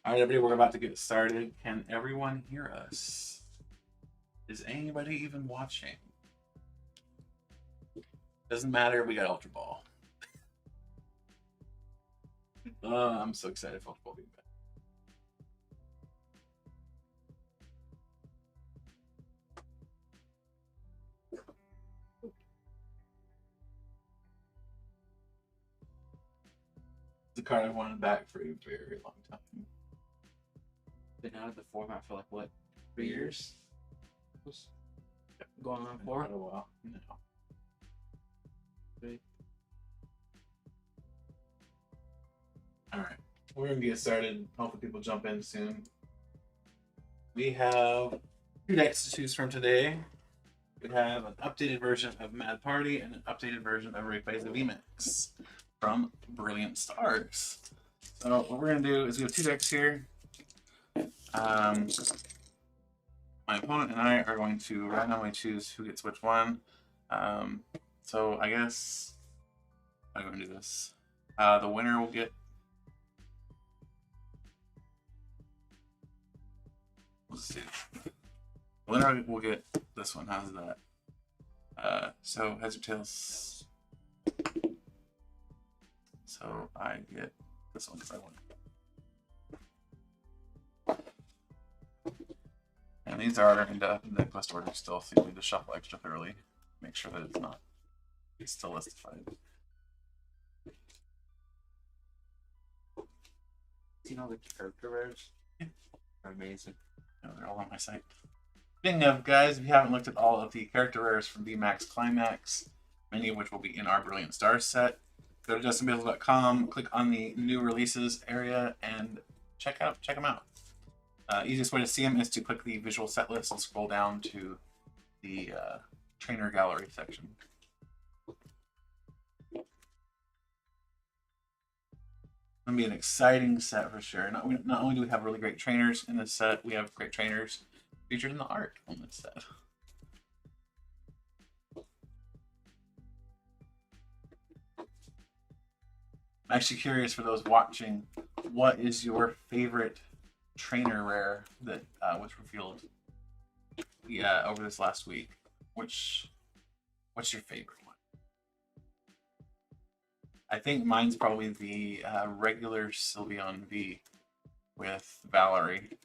All right, everybody, we're about to get started. Can everyone hear us? Is anybody even watching? Doesn't matter. We got Ultra Ball. I'm so excited for Ultra Ball being back. It's a card I've wanted back for a very long time. Been out of the format for like what, 3 years? Going on 4? Quite a while. No. All right, we're gonna get started. Hopefully, people jump in soon. We have 2 decks to choose from today. We have an updated version of Mad Party and an updated version of Rayquaza VMAX from Brilliant Stars. So what we're gonna do is we have 2 decks here. My opponent and I are going to randomly choose who gets which one. So I guess I'm going to do this. The winner will get. Let's see. The winner will get this one. How's that? So heads or tails. So I get this one because I won. And these are in the deck list order still, so you need to shuffle extra thoroughly. Make sure that it's still listified. You know the character rares? Yeah. They're amazing. No, they're all on my site. Speaking of, guys, if you haven't looked at all of the character rares from VMAX Climax, many of which will be in our Brilliant Stars set, go to justinbales.com, click on the new releases area, and check them out. Easiest way to see them is to click the visual set list and scroll down to the trainer gallery section. It's gonna be an exciting set for sure. Not only do we have really great trainers in this set, we have great trainers featured in the art on this set. I'm actually curious for those watching, what is your favorite trainer rare that was revealed over this last week? What's your favorite one? I think mine's probably the regular Sylveon V with Valerie.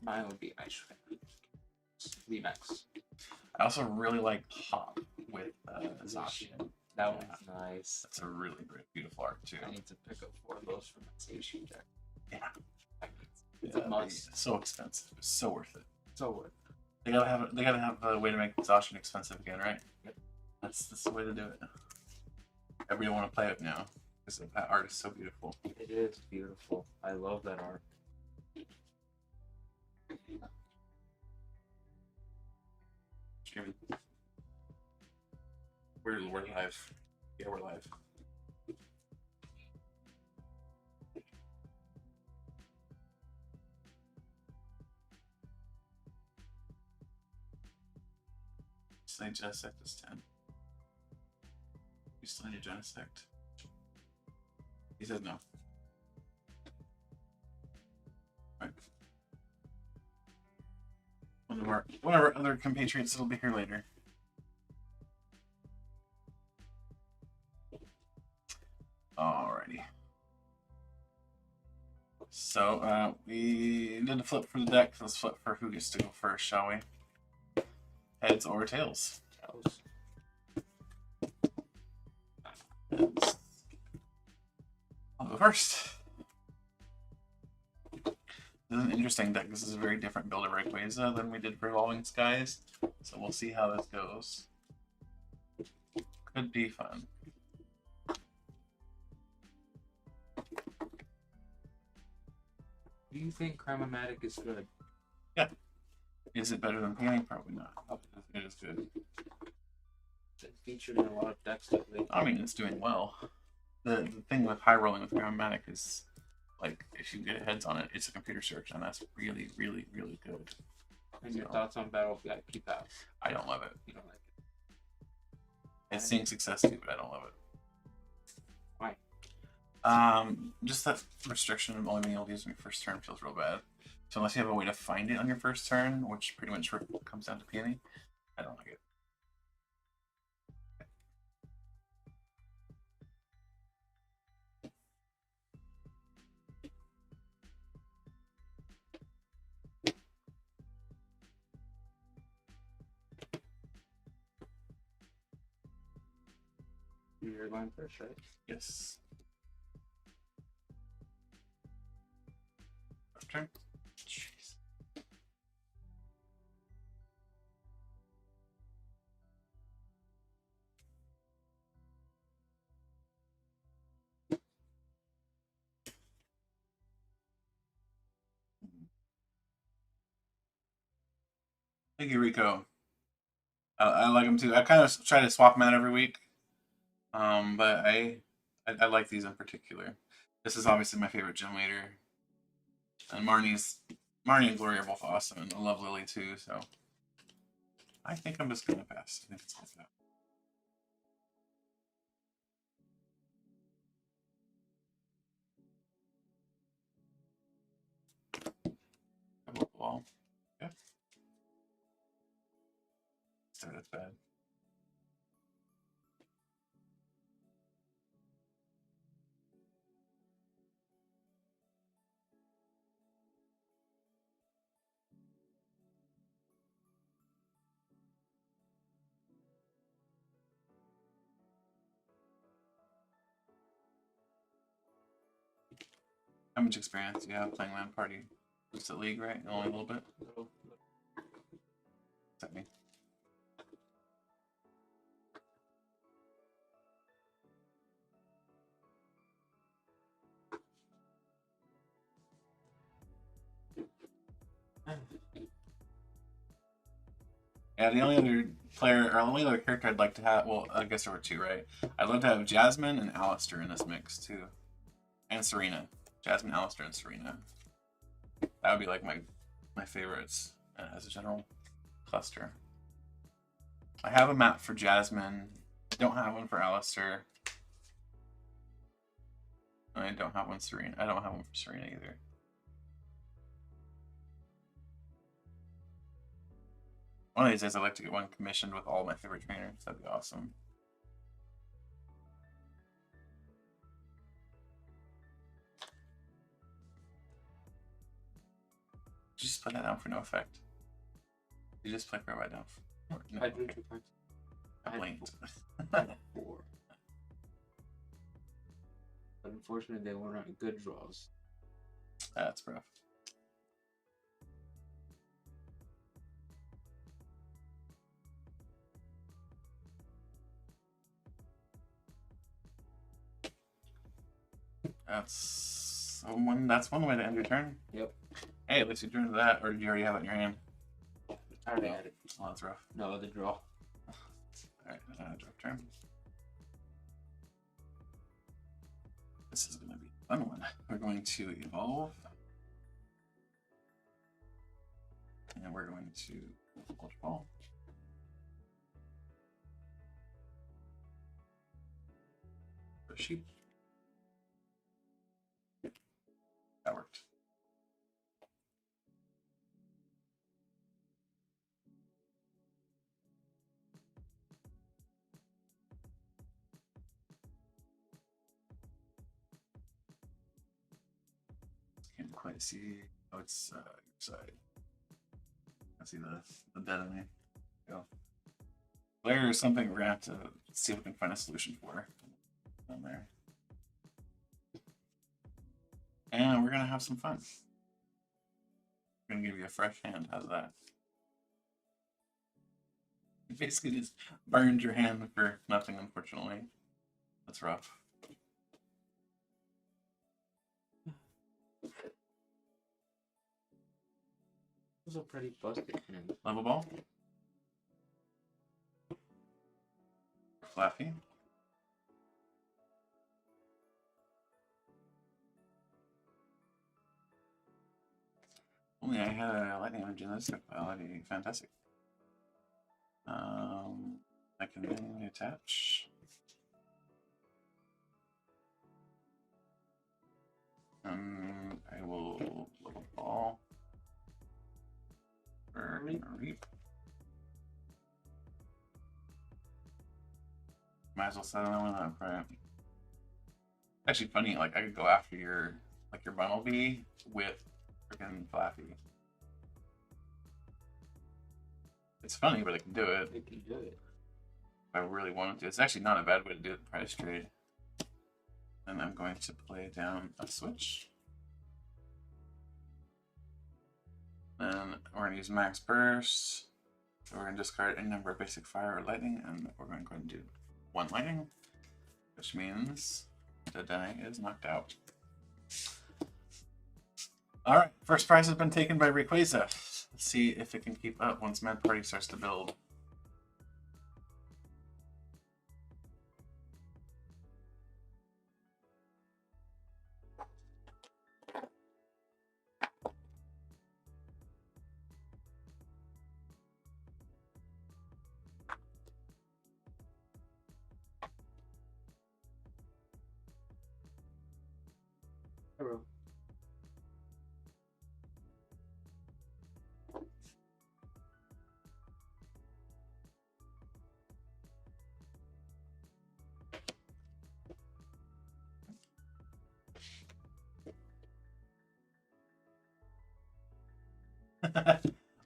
Mine would be Ice VMAX. I also really like Hop with Zacian. That one's nice. That's a really beautiful art too. I need to pick up 4 of those for my Station deck. Yeah. It's a must. So expensive. It's so worth it. So worth it. They gotta have a way to make Zacian expensive again, right? Yep. That's the way to do it. Everybody want to play it now because that art is so beautiful. It is beautiful. I love that art. Streaming. We're live. Yeah, we're live. Slay Genesect is 10. You still need a Genesect. He says no. Right. One of our other compatriots that'll be here later. Alrighty. So we did a flip for the deck. Let's flip for who gets to go first, shall we? Heads or tails? Tails. Heads. I'll go first. This is an interesting deck. This is a very different build of Rayquaza than we did for Evolving Skies. So we'll see how this goes. Could be fun. Do you think Chromatic is good? Yeah. Is it better than Painting? Probably not. It is good. It's featured in a lot of decks lately. I mean, it's doing well. The thing with high rolling with Chromatic is, like, if you get heads on it, it's a computer search, and that's really, really, really good. And your thoughts on Battle Keep Out? I don't love it. You don't like it? It's seeing success too, but I don't love it. Why? Just that restriction of only being able to use on your first turn feels real bad. So unless you have a way to find it on your first turn, which pretty much comes down to peony, I don't like it. You're going first, right? Yes. Turn. Jeez. Thank you, Rico. I like them too. I kind of try to swap them out every week, but I like these in particular. This is obviously my favorite gym leader, and Marnie and Glory are both awesome, and I love Lily too. So I think I'm just gonna pass. I think it's like that. Double wall. Yeah. So that's bad. How much experience do you have playing LAN party? Just at League, right? Only a little bit? What's that mean? Yeah, the only other player, or the only other character I'd like to have, well, I guess there were two, right? I'd love to have Jasmine and Alistair in this mix, too. And Serena. Jasmine, Alistair, and Serena. That would be like my favorites as a general cluster. I have a map for Jasmine. I don't have one for Alistair. I don't have one Serena. I don't have one for Serena either. One of these days I'd like to get one commissioned with all my favorite trainers. That'd be awesome. Did you just put that down for no effect? Did you just play right down? No, I drew 2 cards. I blinked. 4. But unfortunately, they were not good draws. That's rough. That's one way to end your turn. Yep. Hey, at least you drew into that, or did you already have it in your hand? I already had it. Oh, that's rough. No, the draw. Alright, draw turn. This is going to be a fun one. We're going to evolve. And we're going to Ultra Ball. A sheep. That worked. Can't quite see. Oh, it's your side. I see the dead enemy. Go. There is something we're gonna have to see if we can find a solution for down there. And we're gonna have some fun. I'm gonna give you a fresh hand. How's that? You basically just burned your hand for nothing, unfortunately. That's rough. This was a pretty busted hand. Level ball. Flaffy. Only I had a lightning image in this stockpile. That'd be fantastic. I can manually attach. And I will level ball. Reap. Might as well set another one up, right? Actually, funny. Like I could go after your Bumblebee with freaking Flaffy. It's funny, but I can do it. You can do it. If I really wanted to. It's actually not a bad way to do it. Price trade. And I'm going to play down a switch. Then we're going to use max burst. So we're going to discard any number of basic fire or lightning, and we're going to do 1 lightning, which means the die is knocked out. Alright, first prize has been taken by Rayquaza. Let's see if it can keep up once Mad Party starts to build. Hello.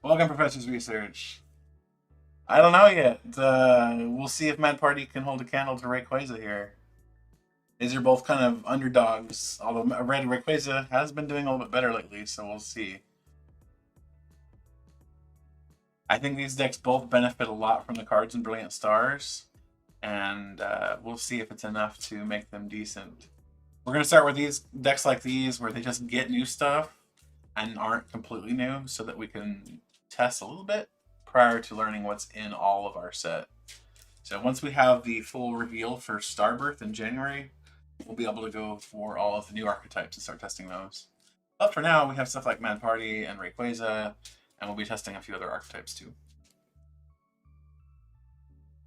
Welcome, Professor's Research. I don't know yet. We'll see if Mad Party can hold a candle to Rayquaza here. These are both kind of underdogs, although Red Rayquaza has been doing a little bit better lately, so we'll see. I think these decks both benefit a lot from the cards in Brilliant Stars, and we'll see if it's enough to make them decent. We're going to start with these decks like these, where they just get new stuff and aren't completely new, so that we can test a little bit prior to learning what's in all of our set. So once we have the full reveal for Starbirth in January, we'll be able to go for all of the new archetypes and start testing those. But for now, we have stuff like Mad Party and Rayquaza, and we'll be testing a few other archetypes too.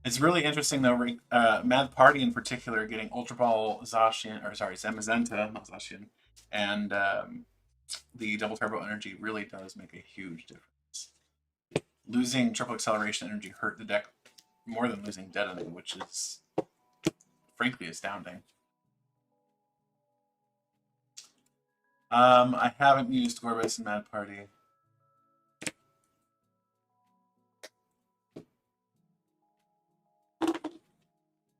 It's really interesting though, Mad Party in particular getting Ultra Ball Zacian, or sorry, Zamazenta, not Zacian, and the Double Turbo Energy really does make a huge difference. Losing Triple Acceleration Energy hurt the deck more than losing Deadening, which is frankly astounding. I haven't used Gorbis in Mad Party.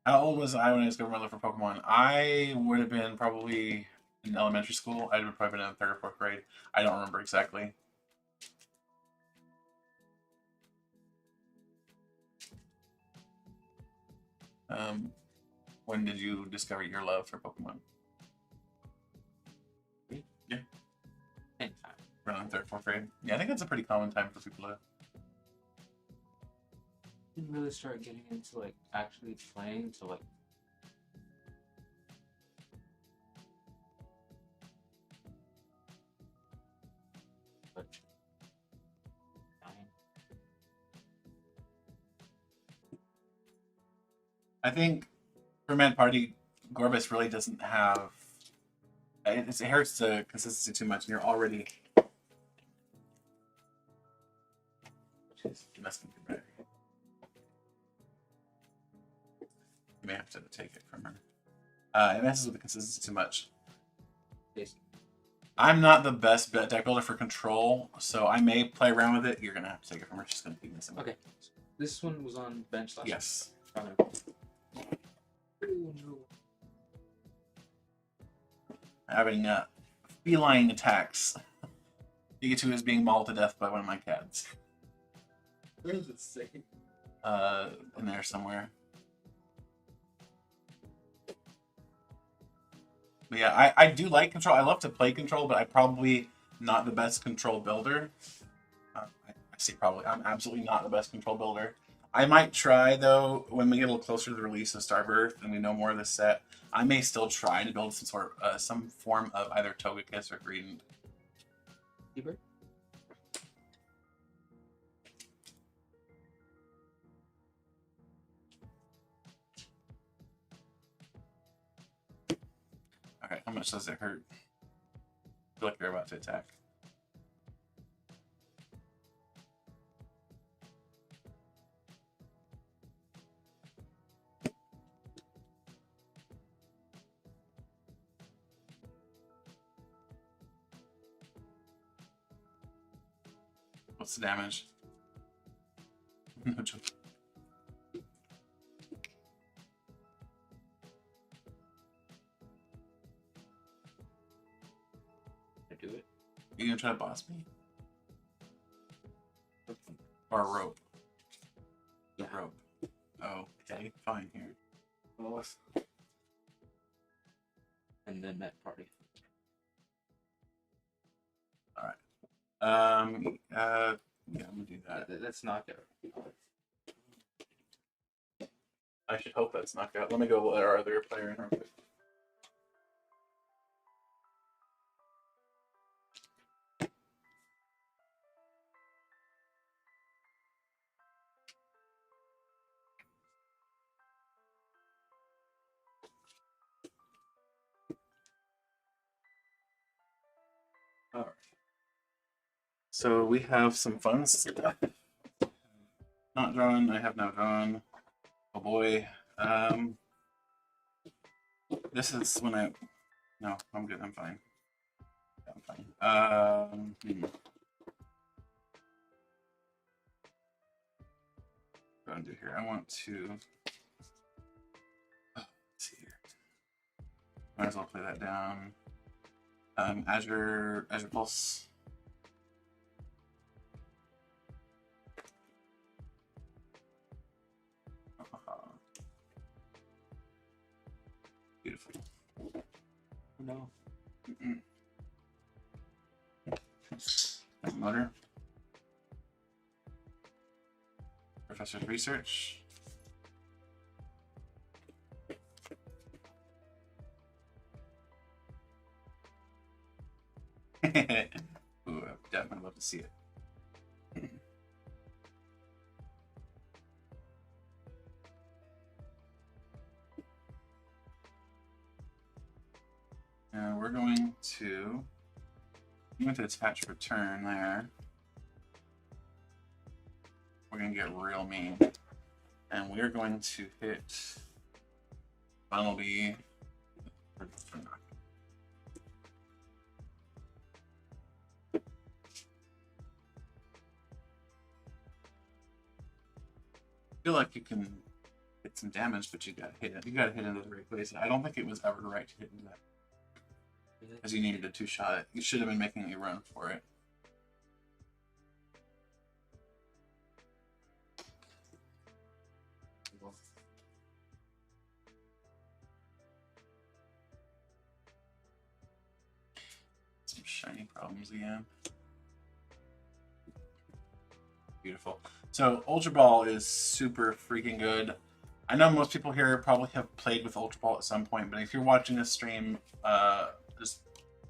How old was I when I discovered my love for Pokemon? I would have been probably in elementary school. I'd have probably been in 3rd or 4th grade. I don't remember exactly. When did you discover your love for Pokemon? Yeah. Anytime. Around 3rd, 4th grade. Yeah, I think that's a pretty common time for people to. Didn't really start getting into like actually playing to like. But 9. I think for Mad Party, Gorbis really doesn't have. It hurts the consistency too much, and you're already. Jeez, you messed with your battery. You may have to take it from her. It messes with the consistency too much. Basically. I'm not the best deck builder for control, so I may play around with it. You're gonna have to take it from her. She's gonna keep missing. Okay. This one was on bench last. Yes. Ooh, no. Having feline attacks. Pikachu is being mauled to death by one of my cats. Where does it say? In there somewhere. But yeah, I do like control. I love to play control, but I'm probably not the best control builder. I say probably. I'm absolutely not the best control builder. I might try, though, when we get a little closer to the release of Starbirth and we know more of the set, I may still try to build some form of either Togekiss or Greedent. Keeper? Okay, how much does it hurt? feel like you're about to attack. What's the damage? No joke. I do it. You gonna try to boss me? Or a rope? Yeah. Rope. Oh, okay, fine here. Oh. And then that party. Yeah, I'm gonna do that. That's not there. I should hope that's knockout. Let me go let our other player in real quick. Alright. So we have some fun stuff. Not drawn, I have now drawn. Oh boy. This is when I... No, I'm good, I'm fine. I'm fine. What do I want to do here? I want to... Let's see here. Might as well play that down. Azure Pulse. Beautiful. No. Motor. Professor's research. Ooh, I definitely love to see it. Now we're going to attach return there. We're going to get real mean. And we're going to hit Funnelby. I feel like you can hit some damage, but you gotta hit it. You gotta hit into the right place. I don't think it was ever right to hit into that. Because you needed a two-shot. You should have been making a run for it. Some shiny problems again. Beautiful. So Ultra Ball is super freaking good. I know most people here probably have played with Ultra Ball at some point, but if you're watching this stream, just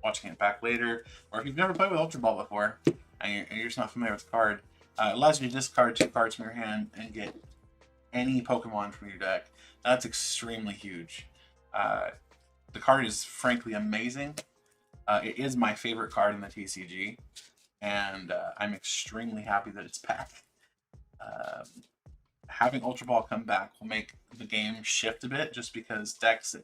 watching it back later, or if you've never played with Ultra Ball before and you're just not familiar with the card, it allows you to discard 2 cards from your hand and get any Pokemon from your deck. That's extremely huge. The card is frankly amazing. It is my favorite card in the TCG, and I'm extremely happy that it's back. Having Ultra Ball come back will make the game shift a bit, just because decks that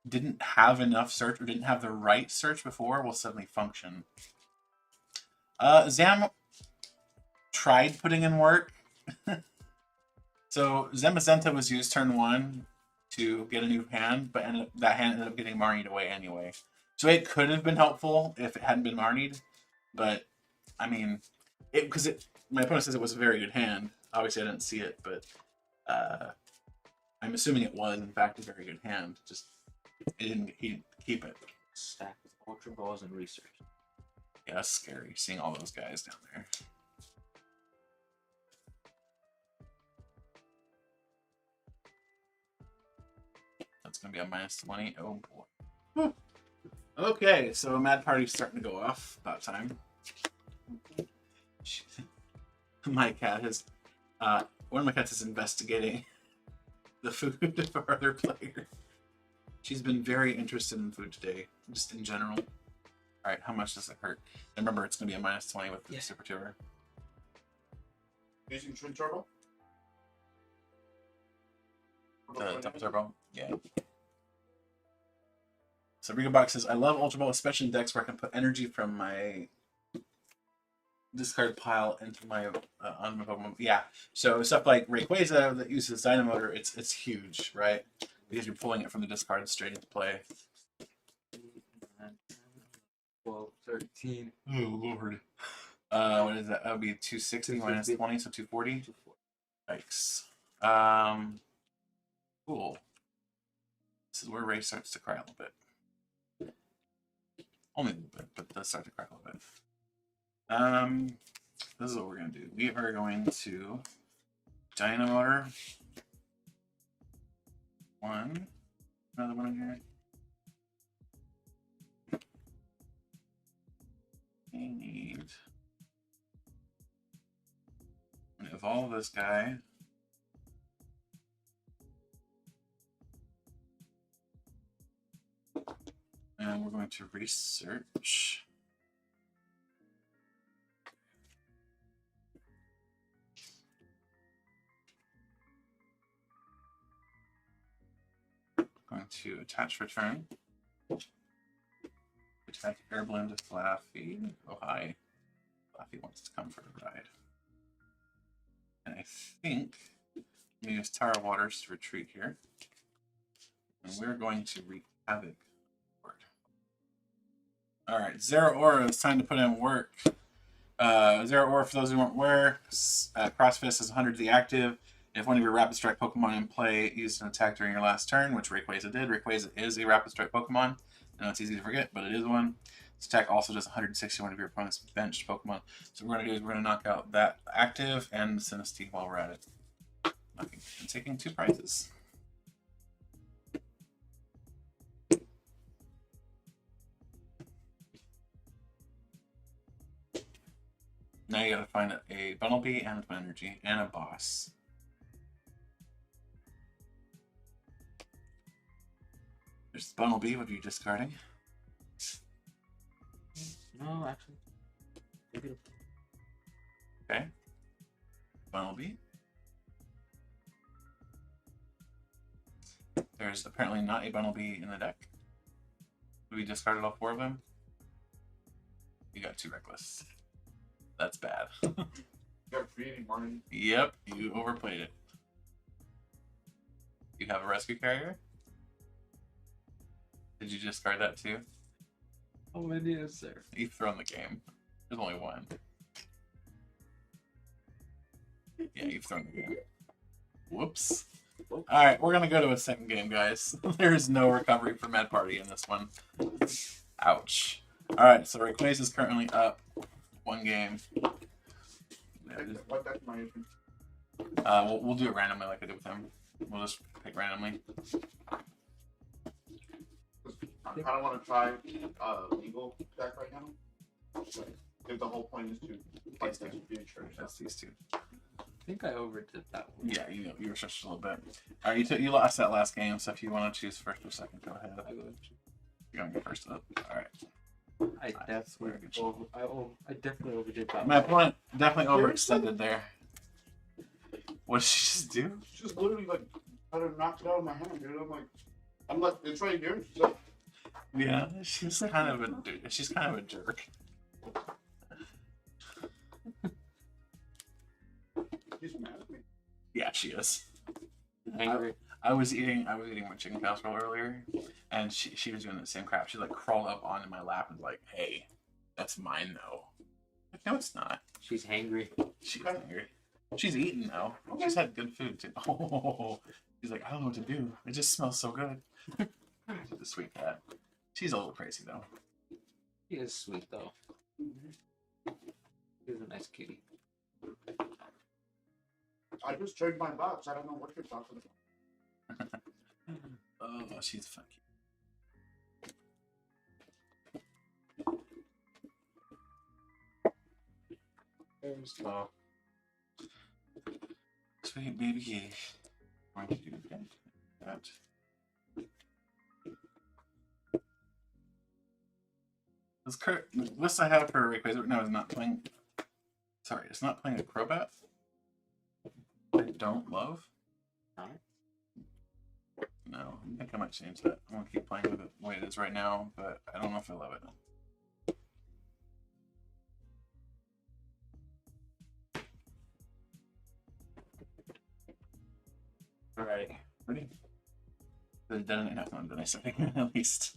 didn't have enough search or didn't have the right search before will suddenly function. Zam tried putting in work. So Zamazenta was used turn 1 to get a new hand, but that hand ended up getting Marnied away anyway. So it could have been helpful if it hadn't been Marnied, but I mean, my opponent says it was a very good hand. Obviously, I didn't see it, but I'm assuming it was, in fact, a very good hand. Just he didn't keep it. Stack with Ultra Balls and research. Yeah, that's scary, seeing all those guys down there. That's going to be a -20. Oh, boy. Whew. Okay, so Mad Party's starting to go off. About time. My cat has... one of my cats is investigating the food of our other player. She's been very interested in food today, just in general. All right, how much does it hurt? And remember, it's going to be a -20 with the Yeah. Super Tuber. Using Twin Turbo? The double turbo, yeah. So Rico Box says, I love Ultra Ball, especially in decks where I can put energy from my discard pile into my on my Pokemon. Yeah. So stuff like Rayquaza that uses Dynamotor, it's huge, right? Because you're pulling it from the discard straight into play. 12, 13. Oh Lord. What is that? That would be 260 minus 20, so 240. Yikes. Cool. This is where Ray starts to cry a little bit. Only a little bit, but it does start to cry a little bit. This is what we're gonna do. We are going to Dynamotor. One. Another one in here. We need to evolve this guy. And we're going to research. Going to attach return. Attach Airblend to Flaffy. Oh, hi. Flaffy wants to come for a ride. And I think I'm going to use Tower Waters to retreat here. And we're going to wreak havoc. Alright, Zero Aura, it's time to put in work. Zero Aura, for those who weren't aware, Crossfist is 100 to the active. If one of your Rapid Strike Pokemon in play used an attack during your last turn, which Rayquaza did, Rayquaza is a Rapid Strike Pokemon. I know it's easy to forget, but it is one. This attack also does 161 of your opponent's benched Pokemon. So what we're going to do is we're going to knock out that active and the Sinistea while we're at it. Okay, and taking 2 prizes. Now you gotta find a Bunnelby and an energy and a boss. There's Bunnelby, what are you discarding? No, actually. Maybe. Okay. Bunnelby. There's apparently not a Bunnelby in the deck. We discarded all 4 of them. You got 2 Reckless. That's bad. You got Greedy Martin. Yep, you overplayed it. You have a Rescue Carrier? Did you discard that too? How many is there? You've thrown the game. There's only 1. Yeah, you've thrown the game. Whoops. Alright, we're gonna go to a second game, guys. There's no recovery for Med Party in this one. Ouch. Alright, so Rayquaza is currently up 1 game. What deck am I using? We'll do it randomly like I did with him. We'll just pick randomly. I kind of want to try legal deck right now. If the whole point is to fight These two. the future. That's these 2. I think I overdid that one. Yeah, you were stretched a little bit. Alright, you lost that last game, so if you want to choose first or second, go ahead. I would. You're gonna go first up. Alright. I definitely overdid that My one. opponent definitely overextended there. What did she just do? It's just literally like trying to knock it out of my hand, dude. I'm like, it's right here. So Yeah, she's kind of a jerk. he's mad at me. Yeah, she is. Angry. I was eating my chicken casserole earlier, and she was doing the same crap. She like crawled up onto my lap and was like, "Hey, that's mine though." Like, no, it's not. She's hangry. She's hungry. She's eaten though. She's had good food too. Oh, she's like, I don't know what to do. It just smells so good. She's a sweet cat. She's a little crazy though. He is sweet though. He's a nice kitty. I just turned my box. I don't know what you're talking about. Oh, she's funky. Oh. Sweet baby. Going to do that. The list I have for Rayquaza right now is not playing. Sorry, it's not playing a Crobat. I don't love. Alright. No, I think I might change that. I'm gonna keep playing with it the way it is right now, but I don't know if I love it. Alright. Ready? The detonate, no, not detonate, I think at least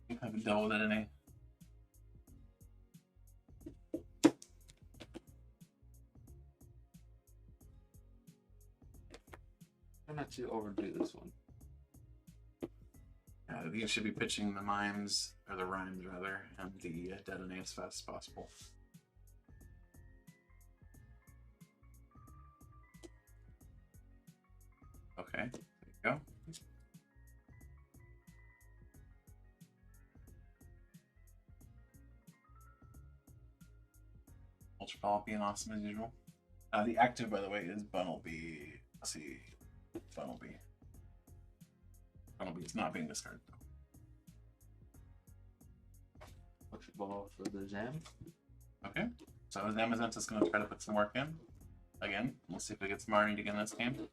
you have a double detonate. Try not to overdo this one. I think you should be pitching the mimes, or the rhymes rather, and the detonate as fast as possible. Okay, there you go. Ultra Ball being awesome as usual. The active, by the way, is Bunnelby. Let's see. Bunnelby. Bunnelby is not being discarded, though. Ultra Ball for the Zam. Okay. So Zamazenta is going to try to put some work in. Again, we'll see if we get some Marnie again this game.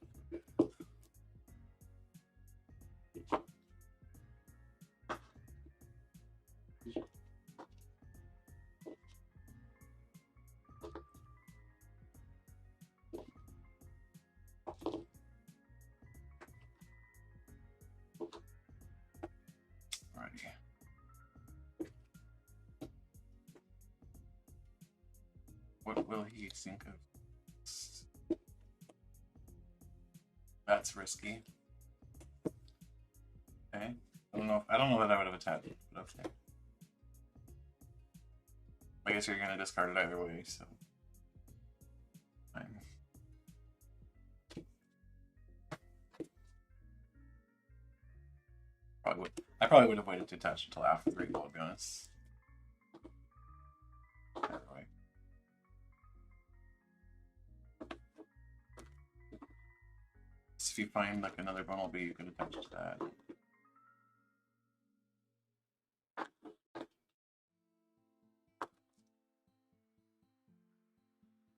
Alrighty. What will he think of? That's risky. Okay. I don't know that I would have attacked it, but okay. I guess you're gonna discard it either way, so fine. I probably would have waited to attach until after the recall, to be honest. Anyway. So if you find like another Bunnelby, you can attach to that.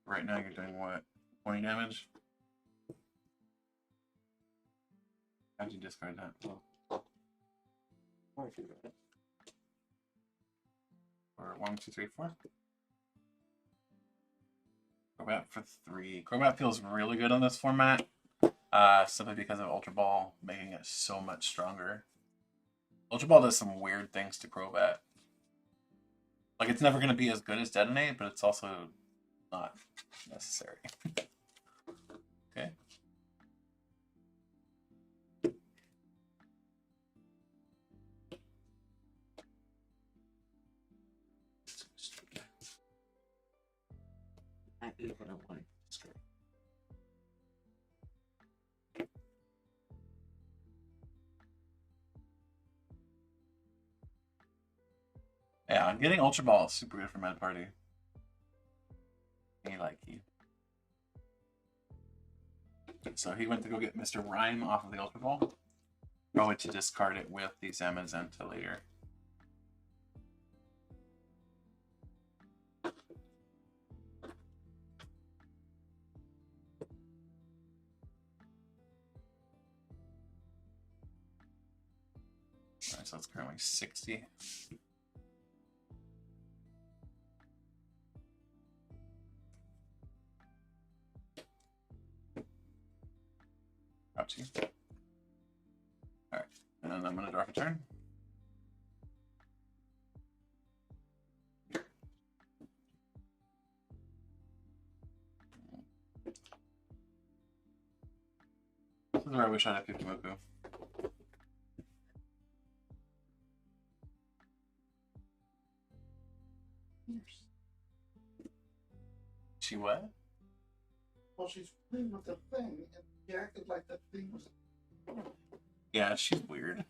Right now you're doing what? 20 damage? How'd you discard that? Or if you read it. Or 1, 2, 3, 4. Crobat for 3. Crobat feels really good on this format. Simply because of Ultra Ball making it so much stronger. Ultra Ball does some weird things to Crobat. Like, it's never going to be as good as Detonate, but it's also not necessary. Okay. That is what I wanted. Discard. Yeah, getting Ultra Ball is super good for Med Party. He like you. So he went to go get Mr. Rhyme off of the Ultra Ball. Probably to discard it with the Zamazenta later. Alright, so it's currently 60. Got you. Alright, and then I'm going to draw for turn. This is where I wish I had Kikumoku. She what? Well, she's playing with the thing, and she acted like that thing was. Yeah, she's weird.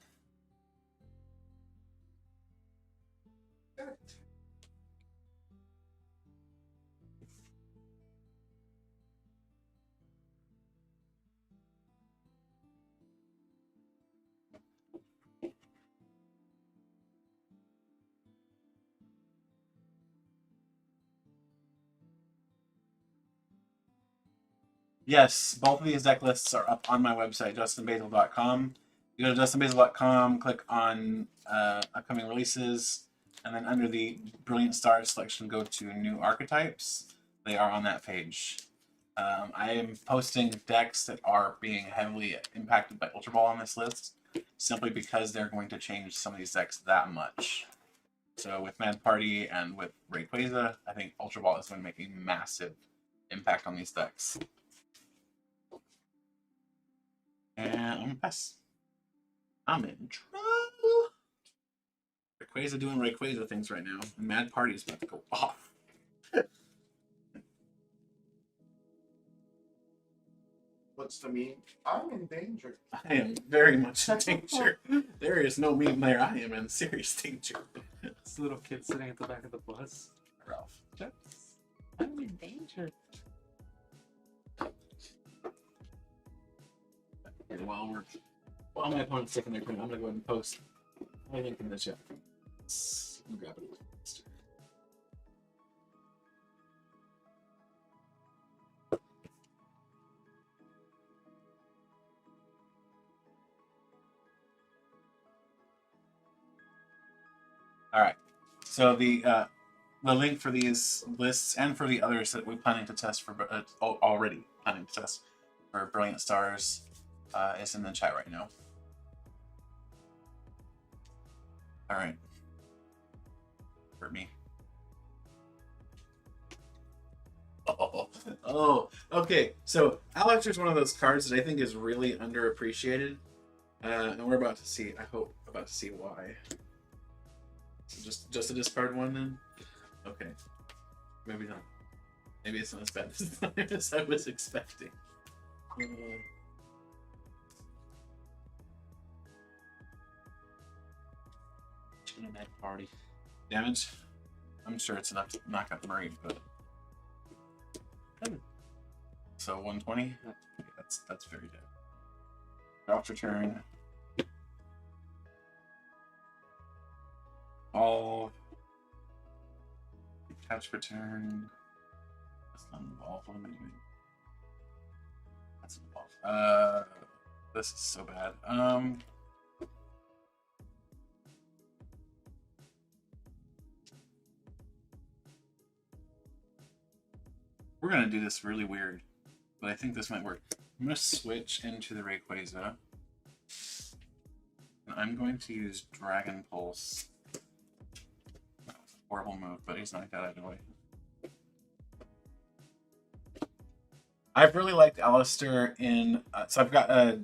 Yes, both of these deck lists are up on my website, justinbasil.com. You go to justinbasil.com, click on upcoming releases, and then under the Brilliant Stars selection, go to New Archetypes. They are on that page. I am posting decks that are being heavily impacted by Ultra Ball on this list, simply because they're going to change some of these decks that much. So with Mad Party and with Rayquaza, I think Ultra Ball is going to make a massive impact on these decks. And I'm gonna pass. I'm in trouble. Rayquaza doing Rayquaza things right now. And Mad Party is about to go off. What's the meme? I'm in danger. I am very much in danger. There is no meme there. I am in serious danger. This little kid sitting at the back of the bus. Ralph. I'm in danger. While my opponent's taking their turn, I'm gonna go ahead and post. I think in this yet. I'll grab it. All right. So the link for these lists and for the others that we're planning to test for already planning to test for Brilliant Stars is in the chat right now. All right. For me. Oh, okay. So Alex is one of those cards that I think is really underappreciated, and we're about to see. I hope about to see why. So just a discard one then. Okay. Maybe not. Maybe it's not as bad as I was expecting. Mad Party. Damage? I'm sure it's enough to knock out Marine, but so 120? Yeah. Okay, that's very dead. Draft return. All catch return. That's not involved. What am I doing? That's involved. This is so bad. We're gonna do this really weird, but I think this might work. I'm gonna switch into the Rayquaza, and I'm going to use Dragon Pulse. That was a horrible move, but he's not that either way. I've really liked Alistair in. So I've got a.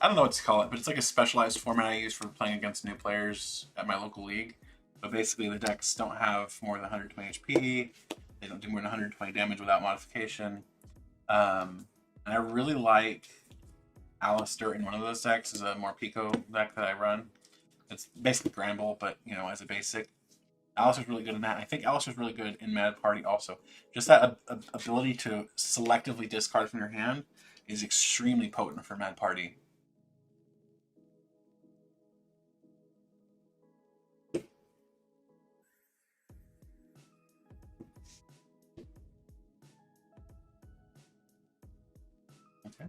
I don't know what to call it, but it's like a specialized format I use for playing against new players at my local league. But basically, the decks don't have more than 120 HP. They don't do more than 120 damage without modification. And I really like Alistair in one of those decks. Is a more Pico deck that I run. It's basically Granbull, but you know, as a basic. Alistair's really good in that. I think Alistair's really good in Mad Party also. Just that ability to selectively discard from your hand is extremely potent for Mad Party. Okay.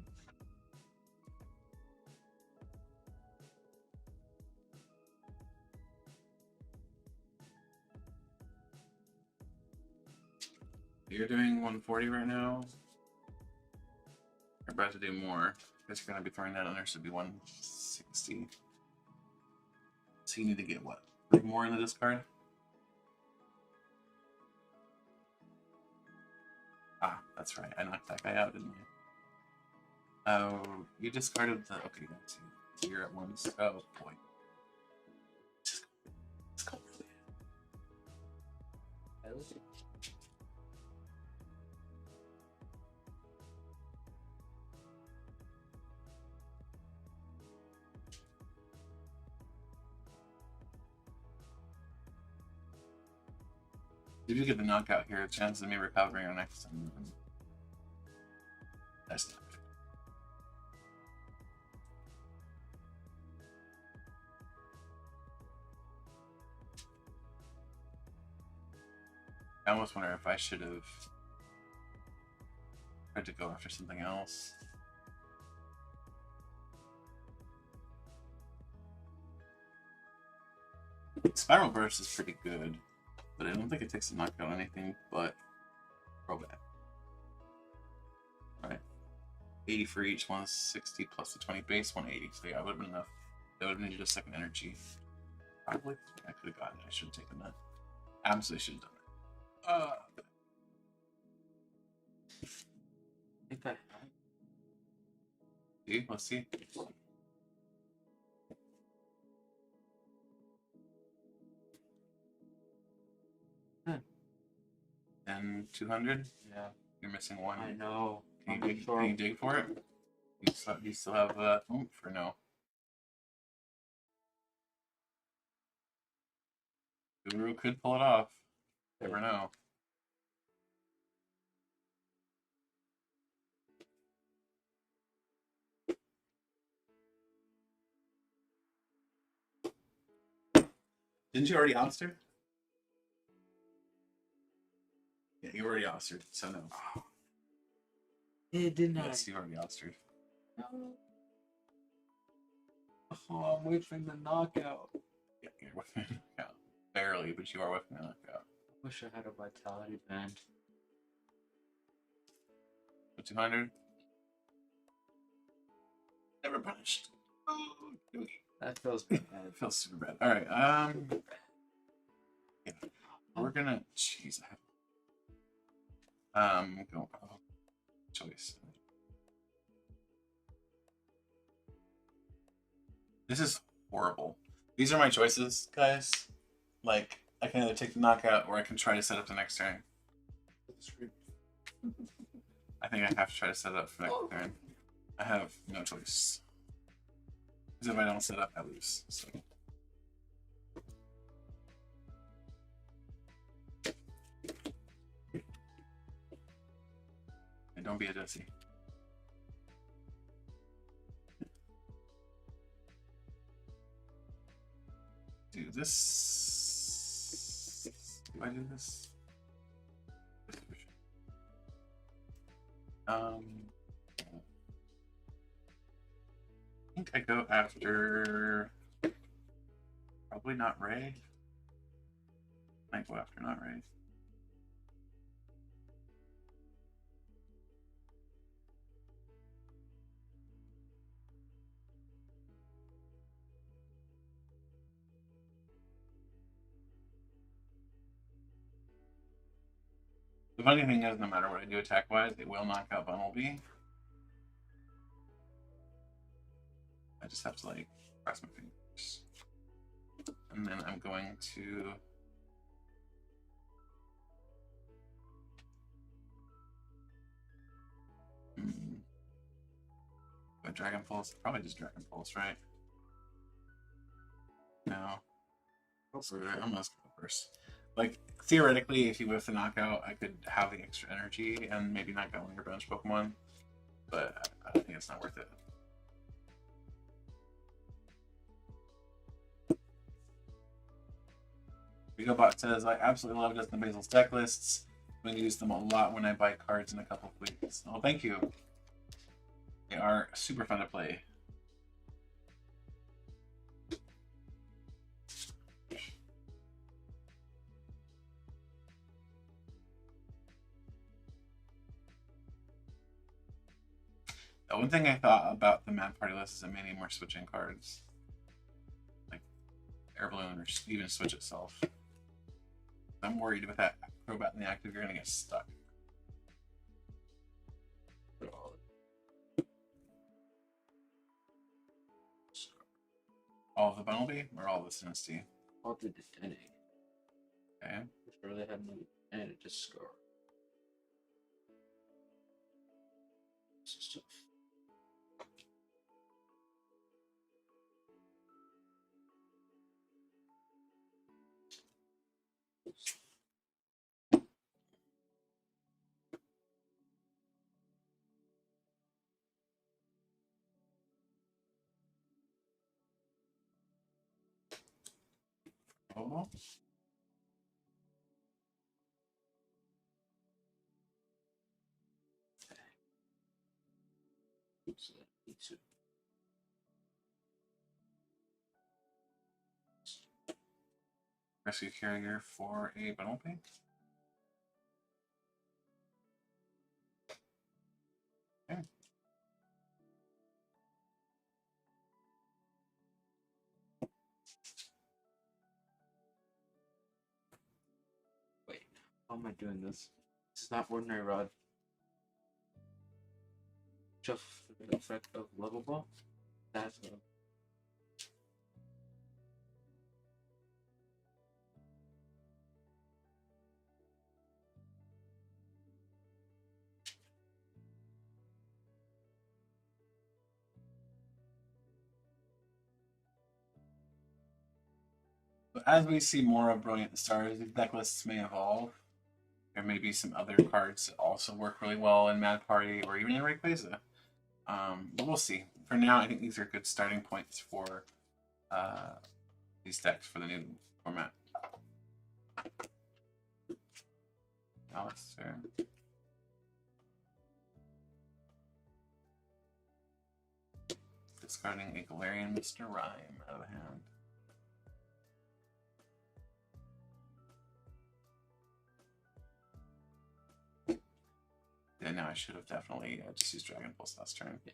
You're doing 140 right now. You're about to do more. Because you're going to be throwing that on there, so it'd be 160. So you need to get what? 3 more in the discard? Ah, that's right. I knocked that guy out, didn't I? Oh, you discarded the. Okay, that's you. So you're at 1. Oh boy. Let's go. If you get the knockout here, chances of me recovering are next to none. That's not good. I almost wonder if I should have. Tried to go after something else. Spiral Burst is pretty good, but I don't think it takes a knockout on anything but Crobat. Right. 80 for each, 160 plus the 20 base, 180. So yeah, it would have been enough. That would have needed a second energy. Probably. I could have gotten it. I should have taken that. Absolutely should have done it. I think I See? Let's see. And 200? yeah. You're missing one. I know. Can I'm you, dig, sure. can you dig for it? You still have oomph or no? Guru could pull it off. Never know. Didn't you already ousted? Yeah, you already ousted, so no. It did not. Yes, you already ousted. No. Oh, I'm waiting the knockout. Yeah, you're whiffing the knockout. Barely, but you are whiffing the knockout. Wish I had a vitality band. So 200. Never punished. Oh, That feels bad. it feels super bad. All right. Yeah, we're gonna. Jeez, I have. Go. Oh, choice. This is horrible. These are my choices, guys. Like, I can either take the knockout or I can try to set up the next turn. I think I have to try to set it up for next turn. I have no choice. Because if I don't set up, I lose. So. And don't be a Desi. Do this. Do I do this? I think I go after probably not Ray. Might go after not Ray. The funny thing is, no matter what I do attack-wise, it will knock out Bumblebee. I just have to, like, cross my fingers. And then I'm going to... Go Dragon Pulse? Probably just Dragon Pulse, right? No. I'm gonna go first. Like, theoretically, if you whiff the knockout, I could have the extra energy and maybe knock out one of your bench Pokemon, but I think it's not worth it. RicoBot says, I absolutely love Justin Basil's deck lists. I'm going to use them a lot when I buy cards in a couple of weeks. Oh, thank you. They are super fun to play. One thing I thought about the Mad Party list is it may need more switching cards. Like Air Balloon or even Switch itself. I'm worried with that Crobat in the active, you're going to get stuck. All of the Bumblebee or all of the Sinistea? All the Detene. Okay. Before they had no and it just scar. Stuff. Oh. So that needs to- Rescue carrier for a penalty. Okay. Wait, how am I doing this? This is not ordinary rod. Just for the effect of level ball. That's what. But as we see more of Brilliant Stars, the deck lists may evolve. There may be some other cards that also work really well in Mad Party or even in Rayquaza. But we'll see. For now, I think these are good starting points for these decks for the new format. Alistair. Discarding a Galarian Mr. Rhyme out of the hand. Yeah, no, I should have definitely just used Dragon Pulse last turn. Yeah.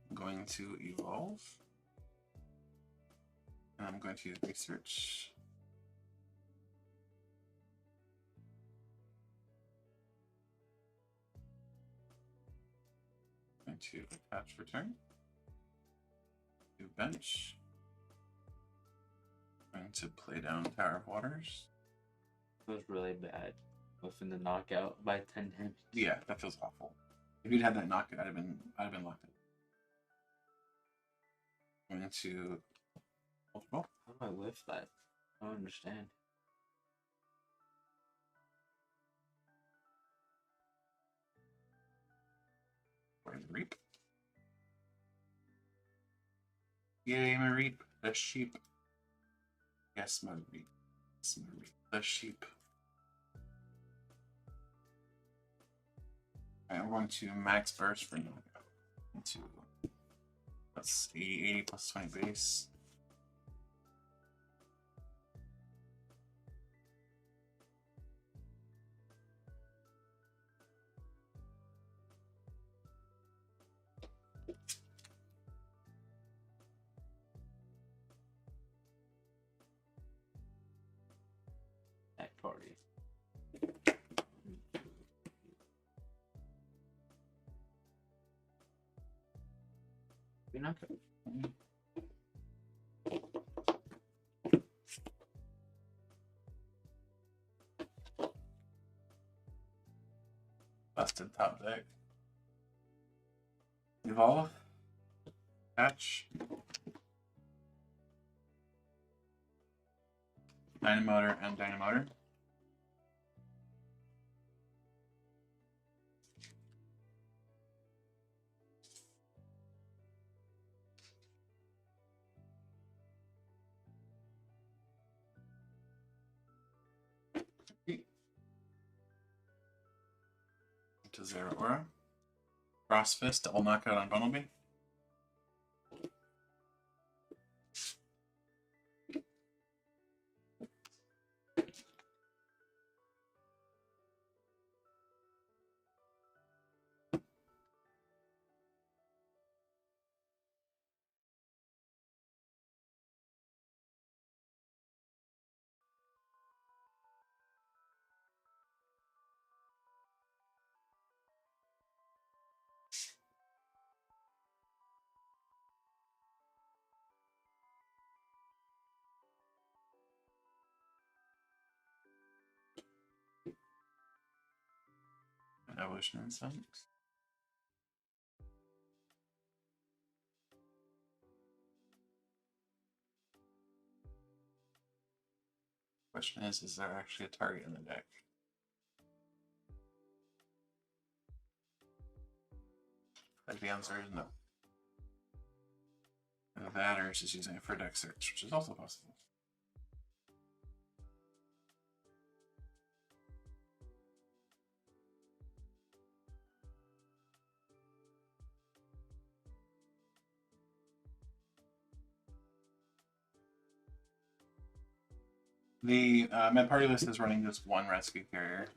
I'm going to evolve. And I'm going to use research. Going to attach return. Do bench. Going to play down Tower of Waters. It was really bad. Within the knockout by 10 damage. Yeah, that feels awful. If you'd had that knockout, I'd have been locked in. I'm going to multiple. How do I lift that? I don't understand. Going to reap. Yay, my reap. The sheep. Yes, my reap. Yes, my reap. The sheep. Alright, I'm going to max burst for knockout. Into that's 80 plus 20 base. That party. You're not good. Busted top deck. Evolve. Catch. Dynamotor and Dynamotor. To Zero Aura. Frost Fist, double knockout on Bumblebee. Evolution Instincts. Question is there actually a target in the deck? Like the answer is no. And that or it's just using it for deck search, which is also possible. The my party list is running just one rescue carrier.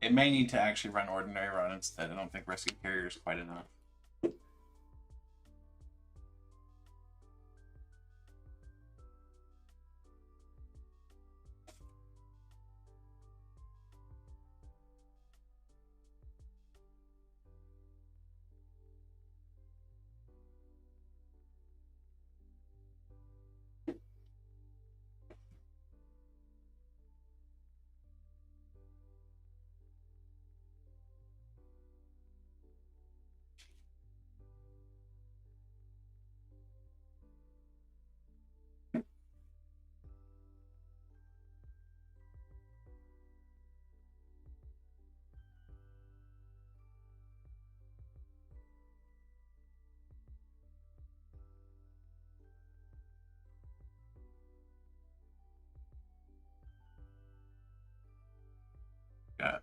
It may need to actually run ordinary run instead. I don't think rescue carrier is quite enough. Got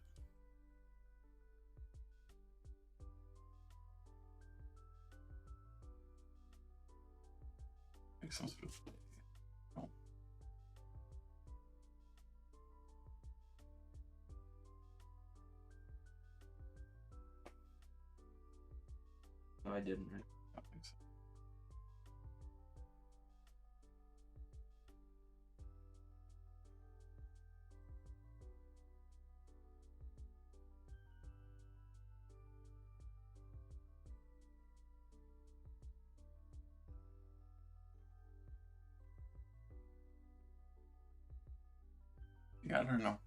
make some sort of. Oh. No, I didn't. Right? I think so. Yeah, I don't know.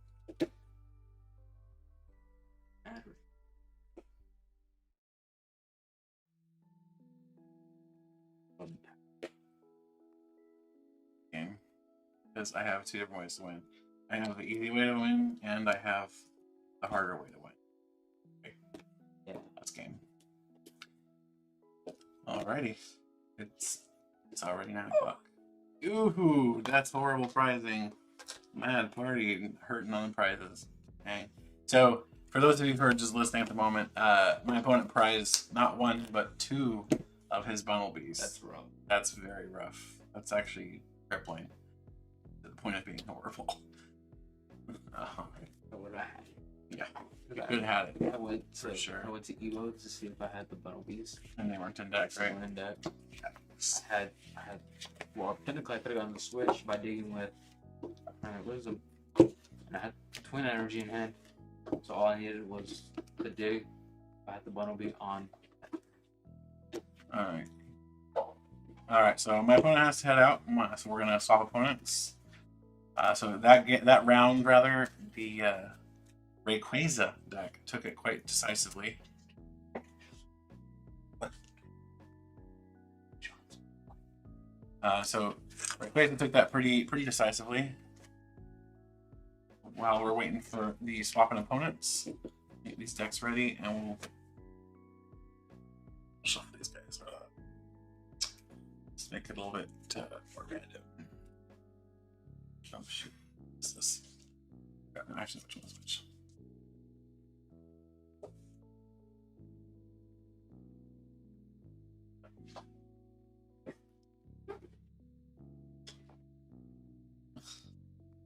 Game. Because I have two different ways to win. I have the easy way to win, and I have the harder way to win. Okay. Yeah. That's game. Alrighty. It's already 9 o'clock. Ooh, that's horrible prizing. Mad party hurting on the prizes. Okay. So for those of you who are just listening at the moment, my opponent prized not one but two of his bumblebees. That's rough. That's very rough. That's actually crippling to the point of being horrible. So what I had. Yeah, you could have had it I went to for sure. I went to Evo to see if I had the bumblebees. And they weren't in deck, right? And I had well, technically I could have gotten the switch by digging with wisdom. And I had twin energy in hand. So all I needed was the dig. I had the bumblebee on. Alright. Alright, so my opponent has to head out. So we're gonna swap opponents. So that round rather, the Rayquaza deck took it quite decisively. So Rayquaza took that pretty decisively. While we're waiting for the swapping opponents, get these decks ready, and we'll shuffle these guys. Let's make it a little bit more random. Oh shoot! What's this? Actually, which one's which?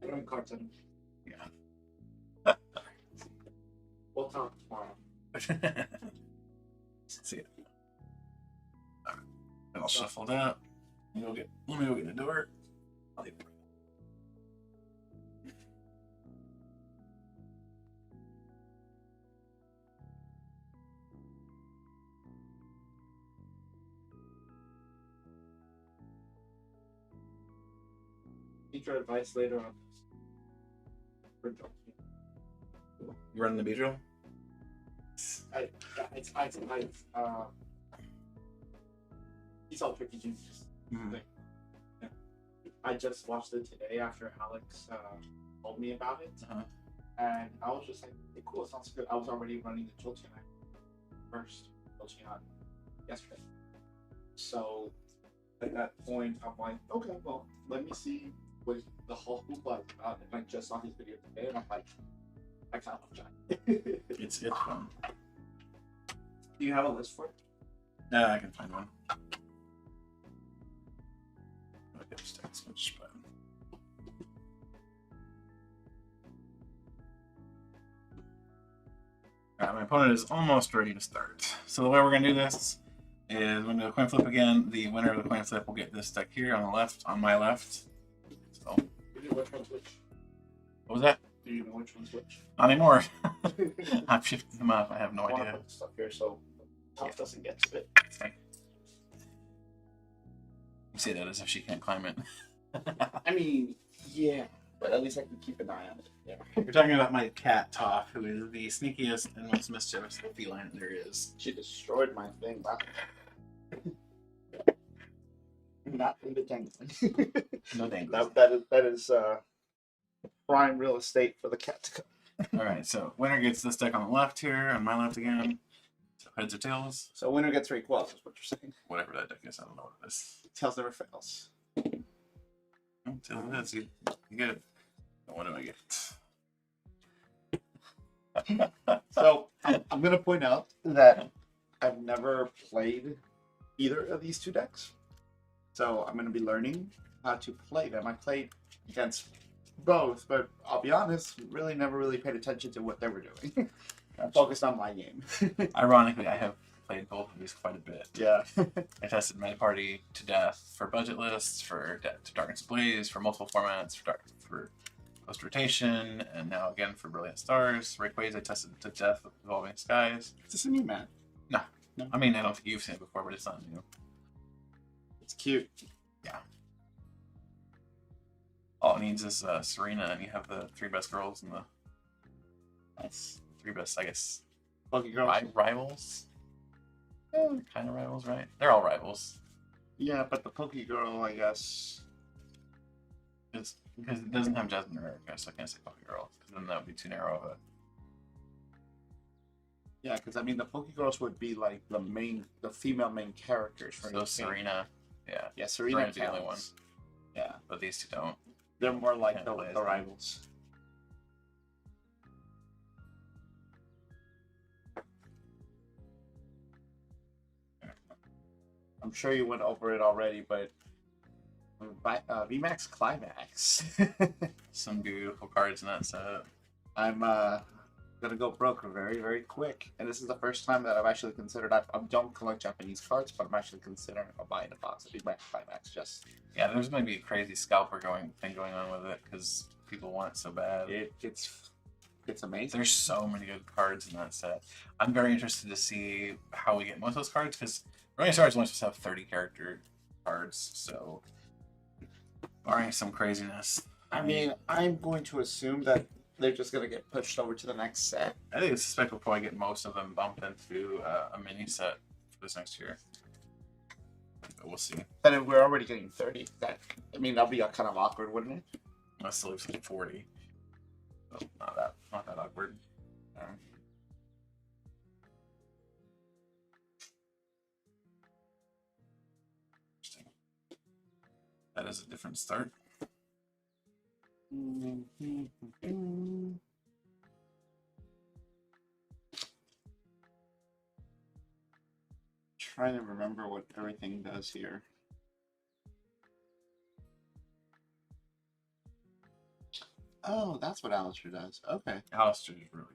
Throwing cards at him. Yeah. We'll talk tomorrow. See it. Alright. I'll shuffle that. Let me go get the door. I'll leave it. Teacher advice later on. You running the beat drill? He's all tricky genius. Mm-hmm. Yeah. I just watched it today after Alex told me about it, and I was just like, hey, cool, it sounds good. I was already running the Jolteon first Jolteon yesterday, so at that point, I'm like, okay, well, let me see what the whole hoopla is about. And I just saw his video today, and I'm like, I kind of love Giant. It's fun. Do you have a list for it? Yeah, I can find one. Okay, stack switch button. Alright, my opponent is almost ready to start. So the way we're gonna do this is we're gonna do a coin flip again. The winner of the coin flip will get this deck here on the left, on my left. So Which one's which? what was that? Do you know which one's which? Not anymore. I've shifted them up. I have no I want to idea. put the stuff here so Top doesn't get to it. You say that as if she can't climb it. I mean, yeah, but at least I can keep an eye on it. Yeah. You're talking about my cat, Toph, who is the sneakiest and most mischievous feline there is. She destroyed my thing. Wow. Not in the dangling. No dangles. that is prime real estate for the cat to come. Alright, so winner gets this deck on the left here, on my left again. So heads or tails? So winner gets Rayquaza, is what you're saying. Whatever that deck is, I don't know what it is. Tails never fails. Oh, tails it is. You get it. What do I get? So I'm gonna point out that I've never played either of these two decks. So I'm gonna be learning how to play them. I played against both, but I'll be honest, really never really paid attention to what they were doing. I'm focused on my game. Ironically, I have played both of these quite a bit. Yeah. I tested my party to death for budget lists, for Darkness Blaze, for multiple formats, for post rotation, and now again for Brilliant Stars. Rayquaza I tested to death with Evolving Skies. Is this a new map? No. No. I mean, I don't think you've seen it before, but it's not new. It's cute. Yeah. All it needs is Serena, and you have the 3 best girls and the Nice. 3 best, I guess, Lucky girl. rivals. Yeah, kind of rivals, right? They're all rivals. Yeah, but the Poke Girl, I guess. It's because it doesn't have Jasmine or Erica, so I can't say Poke Girl, because then that would be too narrow of a. Yeah, because I mean, the Poke Girls would be like the female main characters. For So Serena, yeah. Yeah, Serena Serena's the only one. counts. Yeah, But these two don't. they're more like Can't the play as them. rivals. I'm sure you went over it already, but VMAX Climax. Some beautiful cards in that set. I'm gonna go broke very, very quick, and this is the first time that I've actually considered. I don't collect Japanese cards, but I'm actually considering buying a box of VMAX Climax. Just Yeah, there's going to be a crazy scalper thing going on with it because people want it so bad. it's amazing. There's so many good cards in that set. I'm very interested to see how we get most of those cards because Brilliant Stars only supposed to have 30 character cards, so barring some craziness. I mean, I'm going to assume that they're just gonna get pushed over to the next set. I think I suspect we'll probably get most of them bumped into a mini set for this next year. But we'll see. But if we're already getting 30, that'll be kind of awkward, wouldn't it? Let's still leave some 40. So not that awkward. Interesting. That is a different start. Trying to remember what everything does here. Oh, that's what Alistair does. Okay. Alistair is really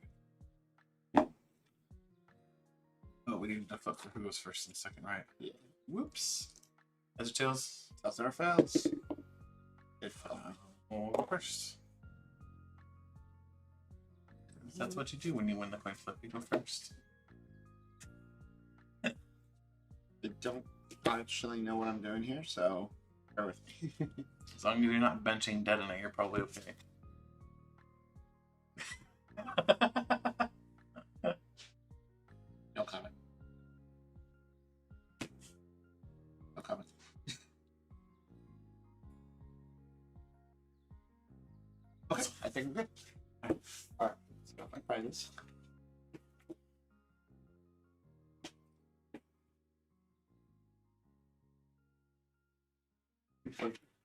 good. Oh, we need to flip for who goes first and second, right? Yeah. Whoops. Heads or tails? Tails never fails. It fell. We'll go first. That's what you do when you win the coin flip. You go first. I don't actually know what I'm doing here, so bear with me. As long as you're not benching dead in it, you're probably okay. No comment. No comment. Okay, I think we're good. Alright, let's go and try this.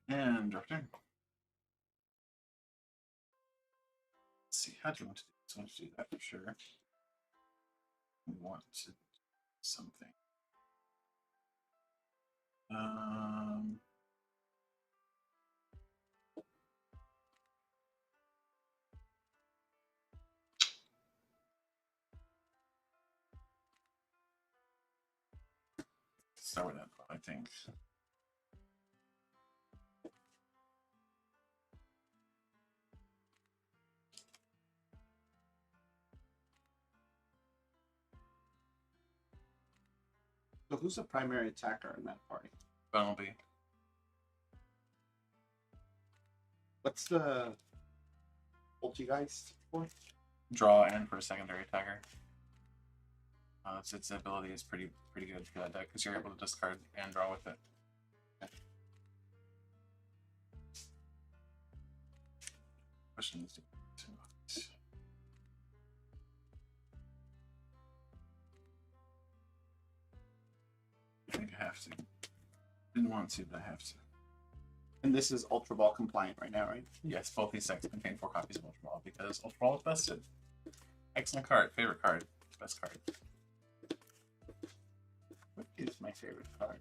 And drop turn. Let's see, how do you want to do this? I want to do that for sure. We want to something. Start with that, I think. So who's the primary attacker in that party? Bumblebee. What's the Poltergeist for? Draw and for a secondary attacker. Its ability is pretty good for that deck because you're able to discard and draw with it. Pushing these too much. I think I have to. Didn't want to, but I have to. And this is Ultra Ball compliant right now, right? Yes, both these decks contain 4 copies of Ultra Ball because Ultra Ball is bested. Excellent card. Favorite card. Best card. What is my favorite card?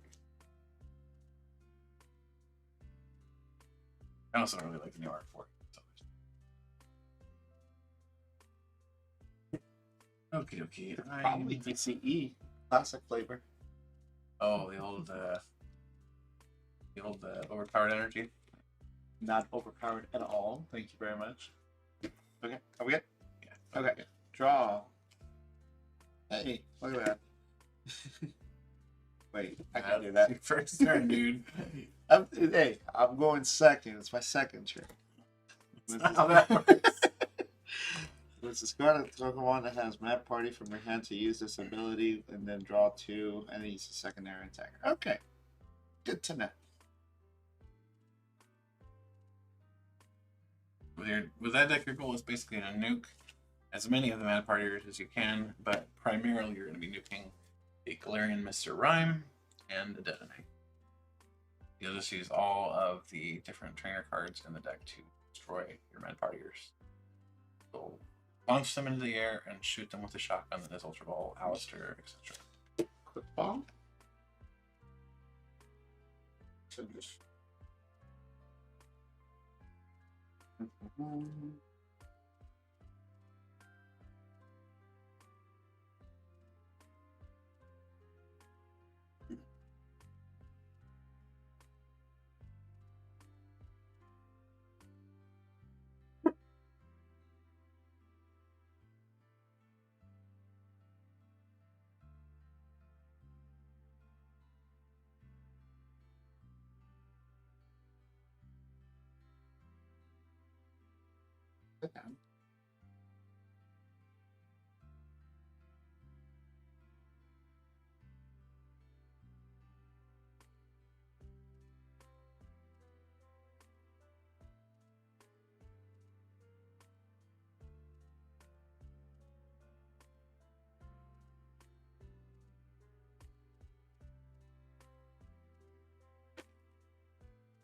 I also don't really like the new art for it. Okie dokie. Probably DCE. Classic flavor. Oh, the old overpowered energy. Not overpowered at all. Thank you very much. Okay, are we good? Yeah. Okay. Draw. Hey, look at that. Wait, I can do that. First turn, dude. Hey, I'm going second. It's my second turn. How that works. Let's discard a Pokemon that has Map Party from your hand to use this ability, and then draw 2, and then use a secondary attacker. Okay, good to know. With that deck, your goal is basically to nuke as many of the Mad Partiers as you can, but primarily you're going to be nuking a Galarian Mr. Rhyme and a Detonate. You'll just use all of the different trainer cards in the deck to destroy your Mad Partiers. So launch them into the air and shoot them with a shotgun that is Ultra Ball, Alistair, etc. Quick bomb. So just.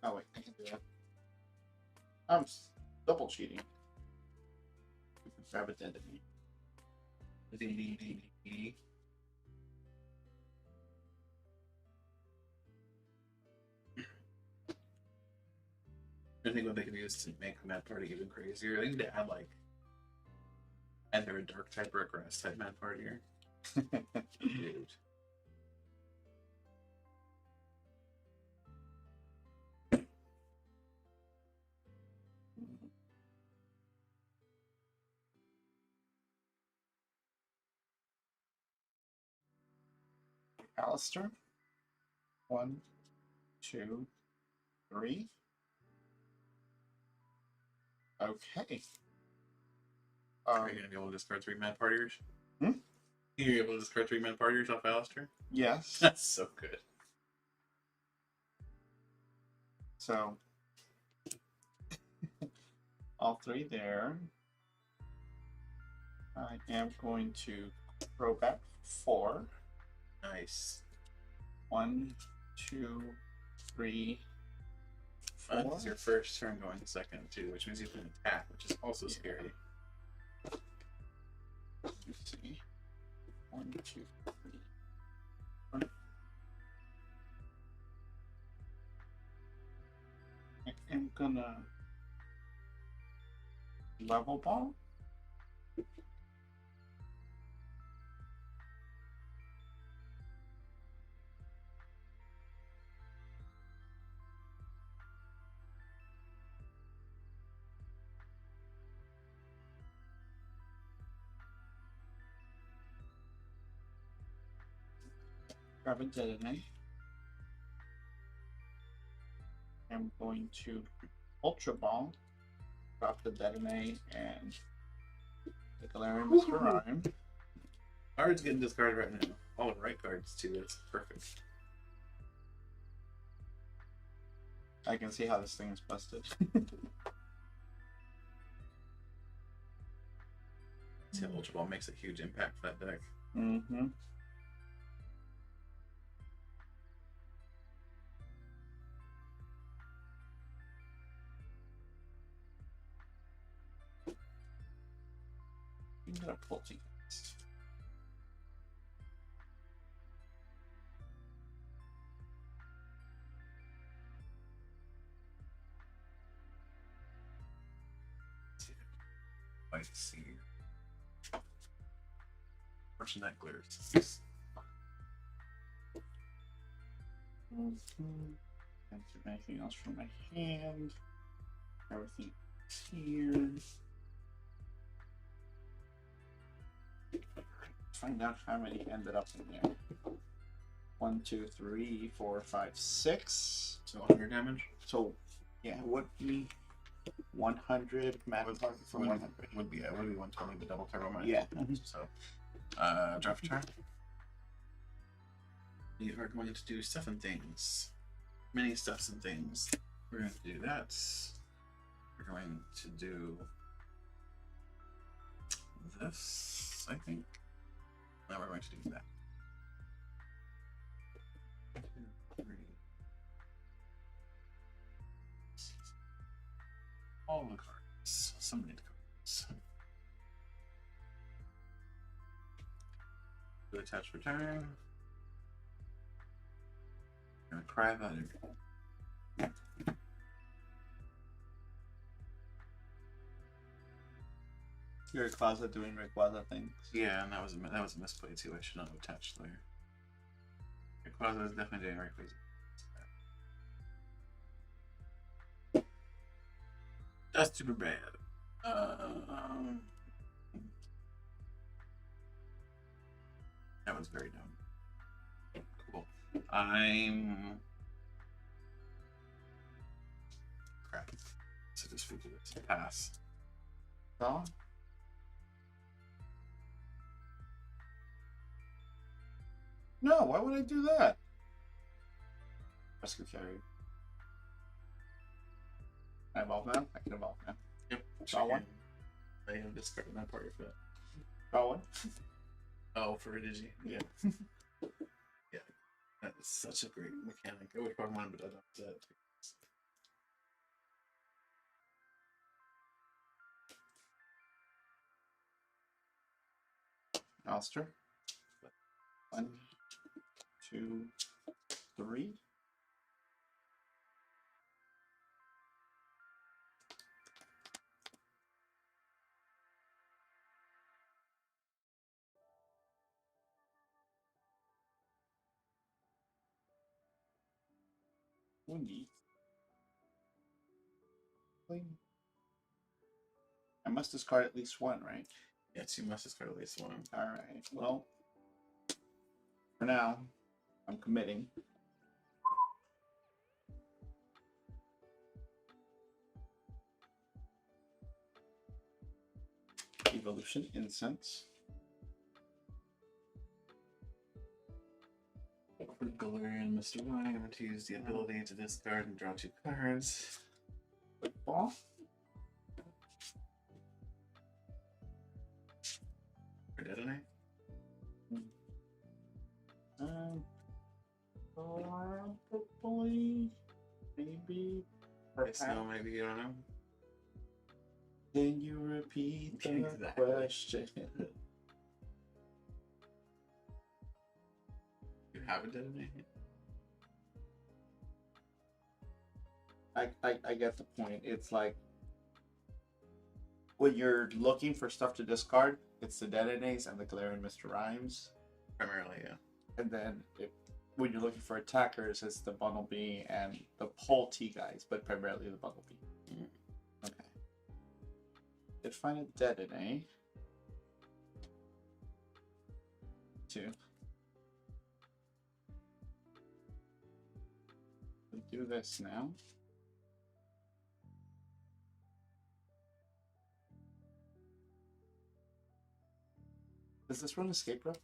Oh wait, I can do that. I'm double cheating. Grab it dead at me. I think what they could use to make the Mad Party even crazier, I think they add like either a dark type or a grass type Mad Partier. Dude. Alistair. 1, 2, 3. Okay. Are you going to be able to discard 3 Mad Partiers? Hmm? You're able to discard 3 Mad Partiers off Alistair? Yes. That's so good. So all 3 there. I am going to throw back 4. Nice. 1, 2, 3, 4. It's your first turn going second too, which means you can attack, which is also scary. Let's see. 1, 2, 3. gonna level ball. Grab a detonate. I'm going to Ultra Ball, drop the detonate, and take a Larry Mr. Rhyme. Cards getting discarded right now. All the right cards too. That's perfect. I can see how this thing is busted. See, Ultra Ball makes a huge impact for that deck. Mm-hmm. I'm gonna pull tickets. Quite see. Person that clears. Can't do anything else from my hand. Everything is here. Find out how many ended up in there. 1, 2, 3, 4, 5, 6. So 100 damage. So yeah, it would be 100 max target for 100. Would be 120 with double turbo max. Yeah. So draft turn. We are going to do stuff and things. Many stuffs and things. We're going to do that. We're going to do this, I think. Now we're going to do that. 2, 3. All the cards. So many cards. Do attach return. I'm gonna cry about it. Your Rayquaza doing Rayquaza things. Yeah, and that was a misplay too. I should not have attached there. Rayquaza is definitely doing Rayquaza. That's super bad. That was very dumb. Cool. I'm crap. So just figure this. Pass. Oh. No, why would I do that? Rescue carry. I evolve now? I can evolve now. Yep. Draw one. I am discarding that part of it. Draw one. Oh, for Digi. Yeah. Yeah. That is such a great mechanic. I wish Pokemon would adopt that. Alistair. 1, 2, 3. Windy. I must discard at least one, right? Yes, you must discard at least one. Alright, well, for now, I'm committing. Evolution Incense. For Galarian Mr. Y, I'm going to use the ability to discard and draw 2 cards. Football. For Detonate. Probably, maybe. Yes, no, maybe, you don't know. Can you repeat the Exactly. question? You have a Detonate? I get the point. It's like when you're looking for stuff to discard, it's the Detonates and the Galarian Mr. Rhymes. Primarily, yeah. And then when you're looking for attackers, it's the Bumblebee and the Pole T guys, but primarily the Bumblebee. Okay. Did find a Detonate. 2. We do this now. Does this run Escape Rope?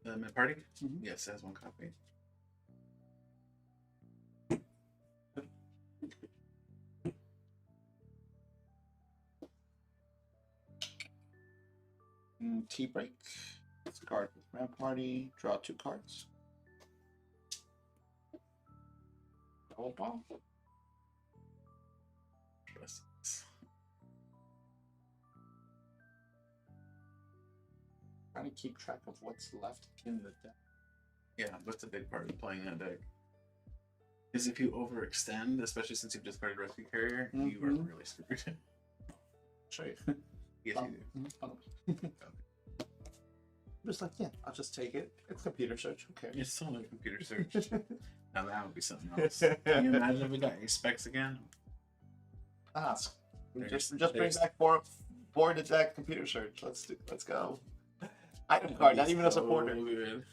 My party? Mhm. Yes, it has 1 copy. Tea break. Discard with Ramp Party. Draw 2 cards. Double bomb. Trying to keep track of what's left in the deck. Yeah, that's a big part of playing that deck. Because if you overextend, especially since you've discarded Rescue Carrier, you are really screwed. Show you. Yes, you do. I'm just like, yeah, I'll just take it. It's computer search. Okay. It's still no computer search. Now that would be something else. Can you imagine if we got Ace Specs again? Ask. Just bring there's- back board to deck computer search. Let's go. Item card, not even a supporter. Good.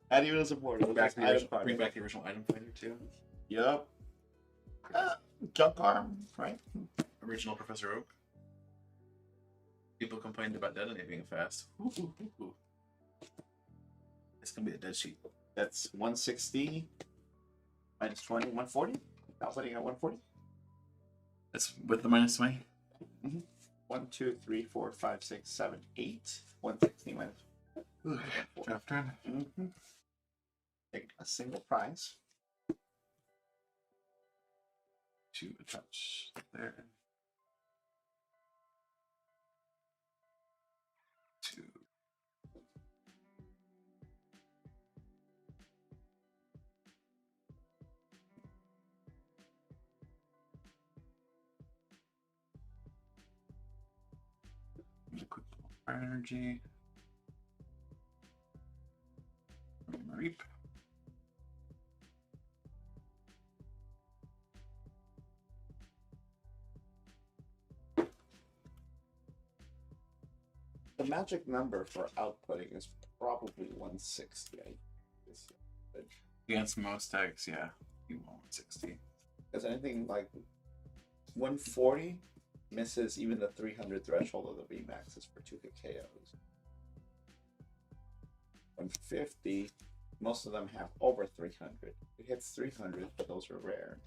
Not even a supporter. Bring back, Just item card. bring back the original item finder too. Yup. Junk arm, right? Original Professor Oak. People complained about detonating fast. It's gonna be a dead sheet. That's 160 minus 20, 140. Now putting at 140. That's with the minus 20. 1, 2, 3, 4, 5, 6, 7, 8. 160 minus. Draft turn. Take a single prize. To attach there. 2. Use a quick fire energy. Reap. The magic number for outputting is probably 160. Against most decks, yeah. You want 160. Because anything like 140 misses even the 300 threshold of the VMAXs for 2 hit KOs. 150, most of them have over 300. It hits 300, but those are rare.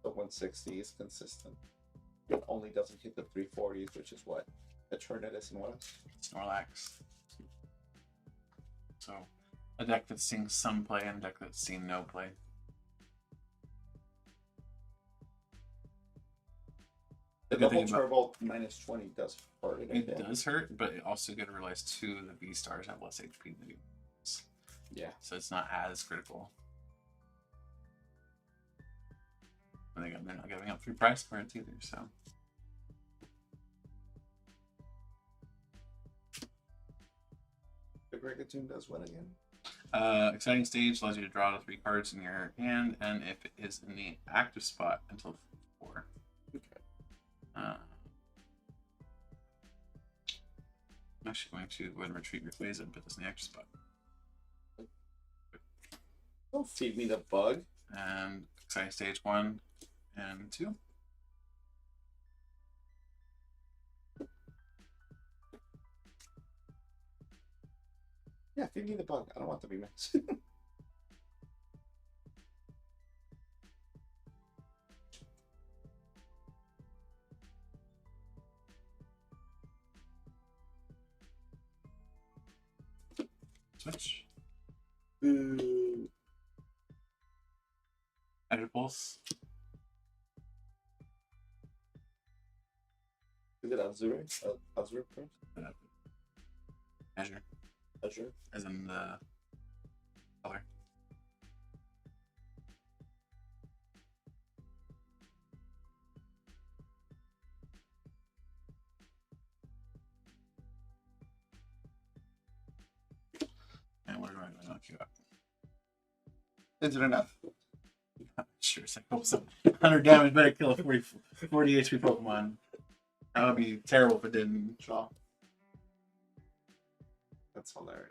The 160 is consistent. It only doesn't hit the 340s, which is what? Eternatus and what else? Snorlax. So, a deck that's seeing some play and a deck that's seen no play. The good thing double turbo minus 20 does hurt. It does hurt, but it also good to realize too the V stars have less HP than the V. Yeah. So it's not as critical. And again, they're not giving up 3 price cards either, so. The Gregatune does what again? Exciting stage allows you to draw 3 cards in your hand, and if it is in the active spot until 4. Okay. I'm actually going to go ahead and retreat Rayquaza and put this in the active spot. Don't feed me the bug. And exciting stage 1 and 2. Yeah, feed me the bug. I don't want the VMAX. Switch. Ooh. Edge Pulse. Is it Azure? Azure first? Measure. Azure? As in the color. look you up. Is it enough? Sure, it's like 100 damage, better kill a 40 HP Pokemon. That would be terrible if it didn't. Draw. That's hilarious.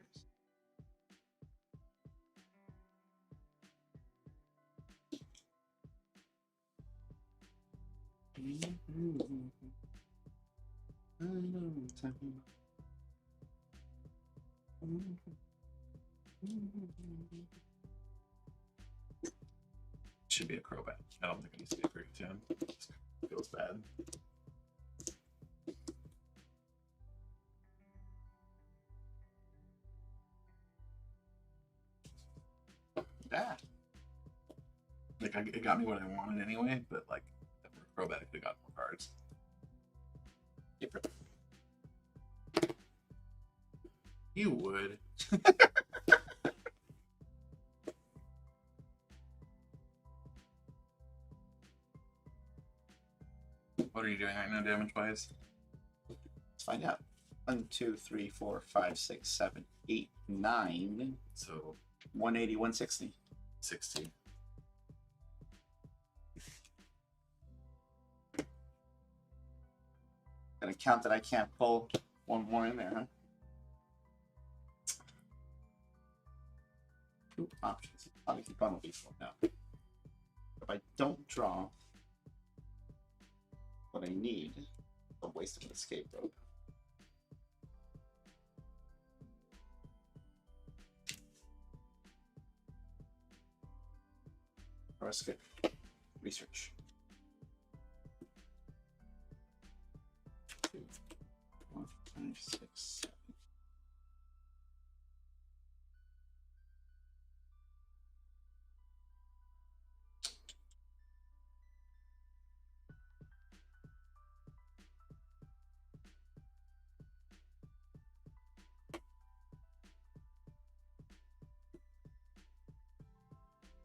Should be a Crobat. I don't think it needs to be a Great Gem. Feels bad. Yeah. Like, it got me what I wanted anyway, but like, for Crobat, I could have got more cards. You would. What are you doing right now, damage-wise? Let's find out. 1, 2, 3, 4, 5, 6, 7, 8, 9. So 180, 160. 60. Gonna count that I can't pull one more in there, huh? Two options. Obviously, Bundle Beast now. If I don't draw what I need, I'm wasting an escape rope. Or escape. Research. 2, 4, 5, 6, 7.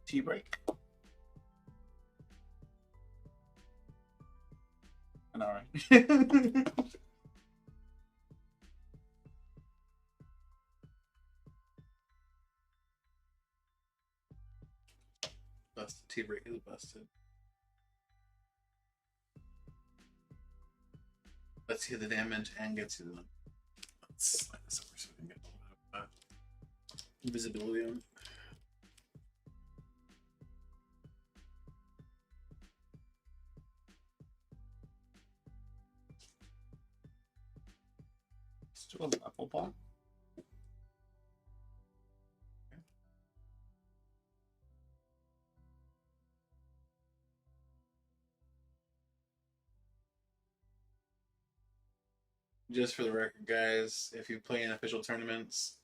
Tea break. And all right. Busted. T-break is busted. Let's see the damage and get to the. Let's slide this over so we can get a little bit of visibility on it. Let's do a level ball. Just for the record, guys, if you play in official tournaments,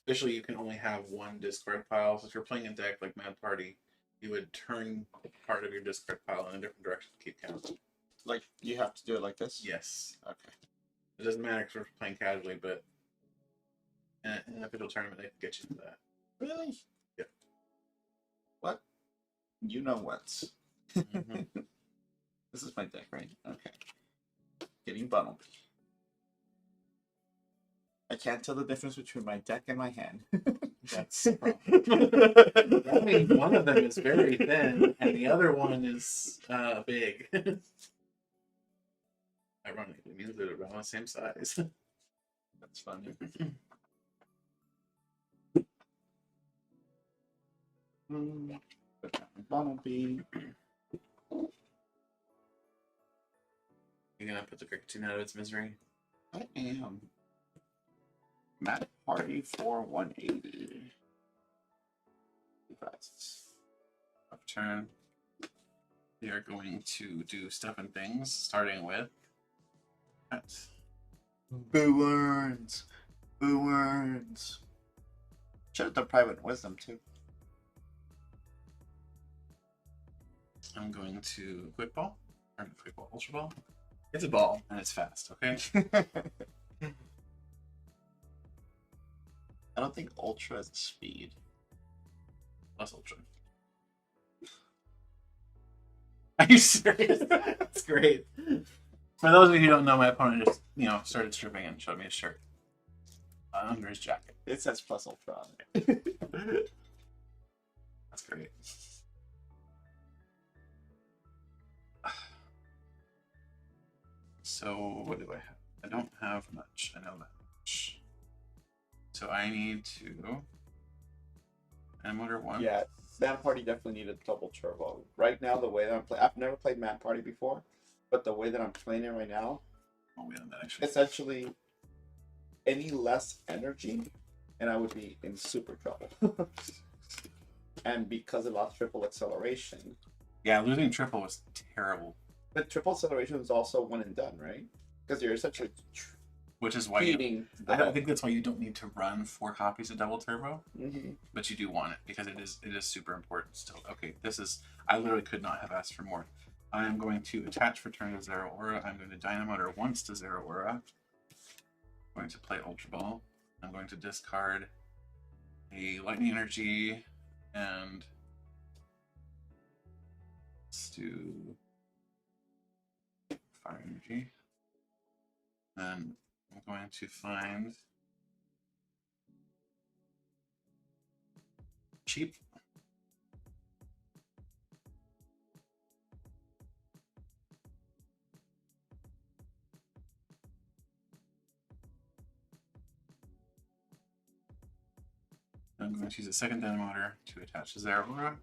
officially you can only have one discard pile. So if you're playing a deck like Mad Party, you would turn part of your discard pile in a different direction to keep count. Like, you have to do it like this? Yes. Okay. It doesn't matter because we're playing casually, but in an official tournament, they can get you to that. Really? Yeah. What? You know what? Mhm. This is my deck, right? Okay. Getting Bundled. I can't tell the difference between my deck and my hand. That's the problem. That means one of them is very thin and the other one is big. Ironically, it means they're around the same size. That's funny. Bumblebee. You're gonna put the Cricketune out of its misery? I am. Mad Party for 180. Up turn. We are going to do stuff and things, starting with that. Boo words. Boo words. Should have done Private Wisdom too. I'm going to Quick Ball. Or not Quick Ball, Ultra Ball. It's a ball and it's fast, okay? I don't think Ultra has speed. Plus Ultra. Are you serious? That's great. For those of you who don't know, my opponent just, started stripping and showed me his shirt under his jacket. It says plus Ultra on it. So I need to. And motor 1. Yeah, Man Party definitely needed double turbo. Right now, the way that I'm playing, I've never played Man Party before, but the way that I'm playing it right now, Oh, wait on that actually. essentially, any less energy, and I would be in super trouble. And because it lost triple acceleration, Yeah, losing triple was terrible. but triple acceleration is also one and done, right? Because you're essentially Which is why you, feeding. I think that's why you don't need to run 4 copies of double turbo, Mm-hmm. but you do want it because it is super important still. Okay, this is, I literally could not have asked for more. I am going to attach for turn to 0 aura. I'm going to dynamotor once to 0 aura. I'm going to play Ultra Ball. I'm going to discard a lightning energy and let's do fire energy. Then I'm going to find cheap. I'm going to use a second dynamotor to attach to Zeraora.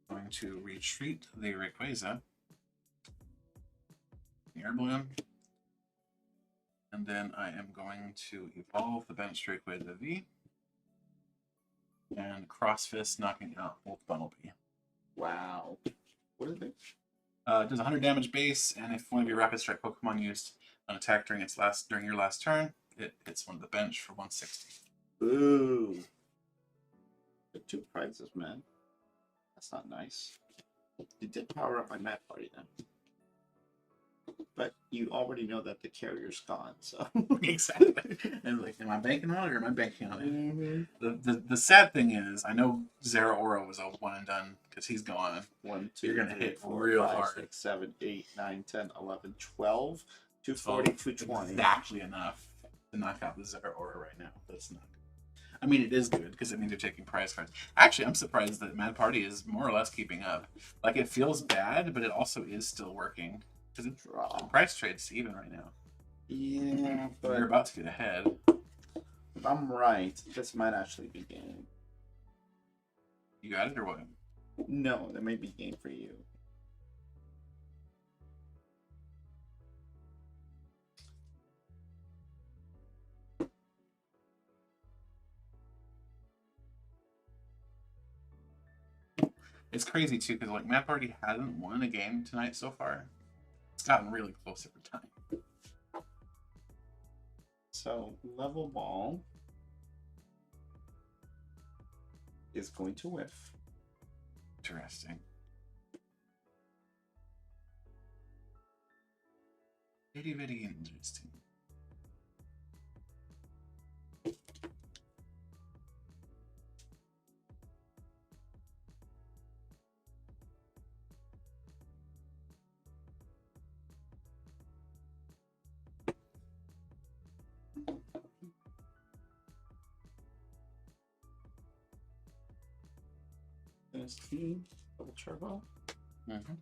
I'm going to retreat the Rayquaza, the Air Balloon, and then I am going to evolve the Bench Rayquaza V and Cross Fist, knocking out both Bunnelby. Wow. What is it? It does 100 damage base, and if one of your Rapid Strike Pokemon used an attack during your last turn, it hits one of the bench for 160. Ooh. The 2 prizes, man. That's not nice. You did power up my Mad Party then. But you already know that the carrier's gone, so. Exactly. And like, am I banking on it or am I banking on it? Mm-hmm. The sad thing is, I know Zeraora was a one and done because he's gone. 1, 2, You're gonna 3, hit 4, real 5, hard. 6, 7, 8, 9, 10, 11, 12, 240, 220. Exactly enough to knock out the Zeraora right now. That's not good. I mean, it is good because it means you're taking prize cards. Actually, I'm surprised that Mad Party is more or less keeping up. Like, it feels bad, but it also is still working. Because it's price trade's even right now. Yeah, But but you're about to get ahead. if I'm right, this might actually be game. You got it or what? No, that may be game for you. It's crazy too, because like Mad Party hasn't won a game tonight so far. It's gotten really close every time. So level ball is going to whiff. Interesting. Very, very interesting. NST, double turbo. Mm-hmm.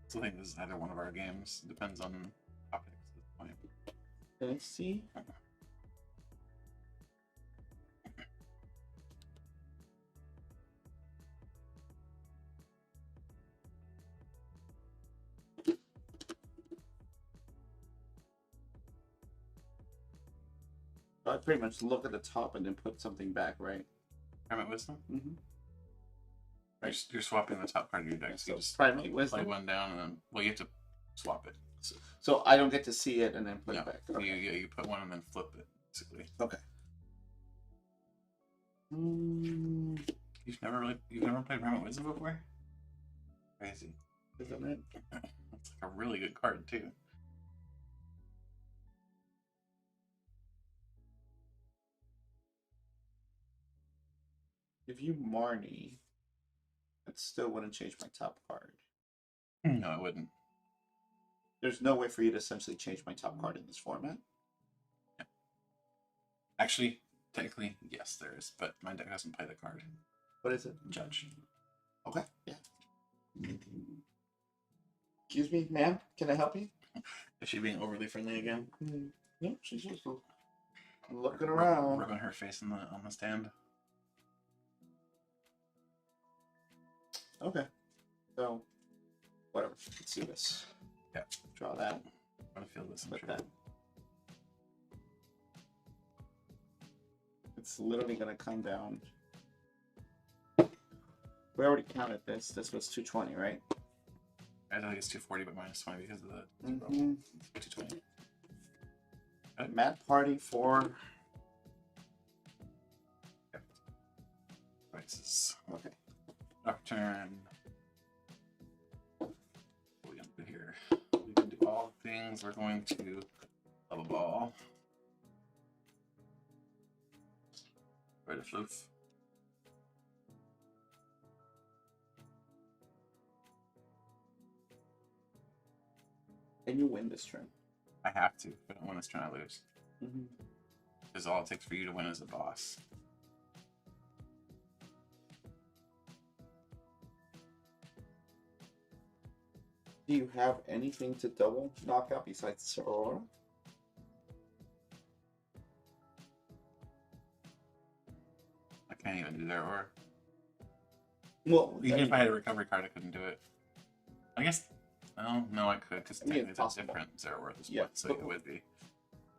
So I think this is either one of our games. Depends on topics at this point. NST. I pretty much look at the top and then put something back, right? Primate Wisdom? Mm-hmm. You're swapping the top part of your deck, so So you just Primate play Wisdom. one down and then, well, you have to swap it. So I don't get to see it and then put No, it back. Okay. you put one and then flip it, basically. Okay. You've never played Primate Wisdom before? Crazy. Isn't it? That's like a really good card too. If you Marnie, it still wouldn't change my top card. No, it wouldn't. There's no way for you to essentially change my top card in this format. Actually, technically, yes, there is, but my deck doesn't play the card. What is it? Judge. Okay, yeah. Excuse me, ma'am. Can I help you? Is she being overly friendly again? No, she's just looking around. Rubbing her face on the stand. Okay. So, whatever. Let's do this. Yeah. Draw that. I'm gonna feel this. I'm Put sure. that. It's literally gonna come down. We already counted this. This was 220, right? I think it's 240, but minus 20 because of the Mm-hmm. 220. Mad Party for. Prices. Okay. Nocturne. What are we gonna do here? We can do all things. We're going to level ball. Right, a floof. And you win this turn. I have to. If I don't win this turn, I lose. Mm-hmm. Because all it takes for you to win is a boss. Do you have anything to double knockout besides Aurora? I can't even do that. Or Well, even if I had a recovery card, I couldn't do it. I guess. Oh no, I could because I mean, technically it's that's possible. different zero worth as Yeah, well, so but- it would be.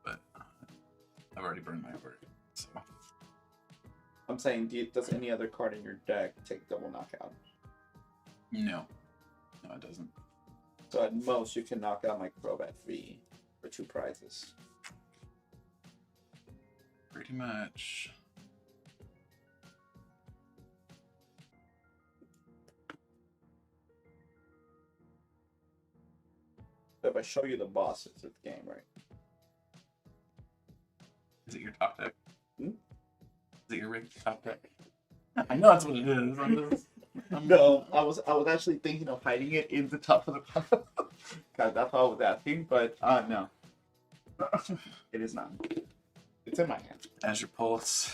But I've already burned my word. So I'm saying, does any other card in your deck take double knockout? no, it doesn't. So at most, you can knock out my Crobat V for 2 prizes. Pretty much. But if I show you the bosses of the game, right? Is it your top deck? Hmm? Is it your rigged top deck? I know that's what it is. No, I was actually thinking of hiding it in the top of the pile. God, that's what I was asking, but no. It is not. It's in my hand. As your pulse.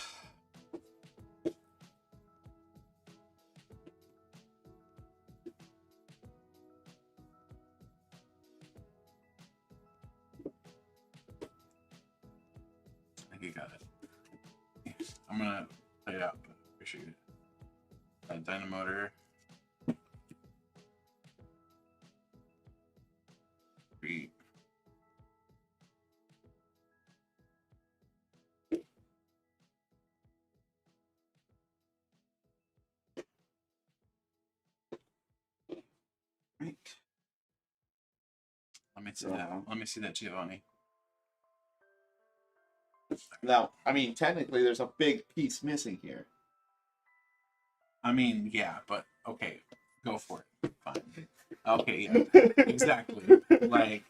I think you got it. I'm gonna play it out, but I appreciate it. Dynamotor. 3. Right. Let me see that. Let me see that, Giovanni. Now, I mean, technically, there's a big piece missing here. I mean, yeah, but okay, go for it. Fine. Okay, yeah, exactly. Like,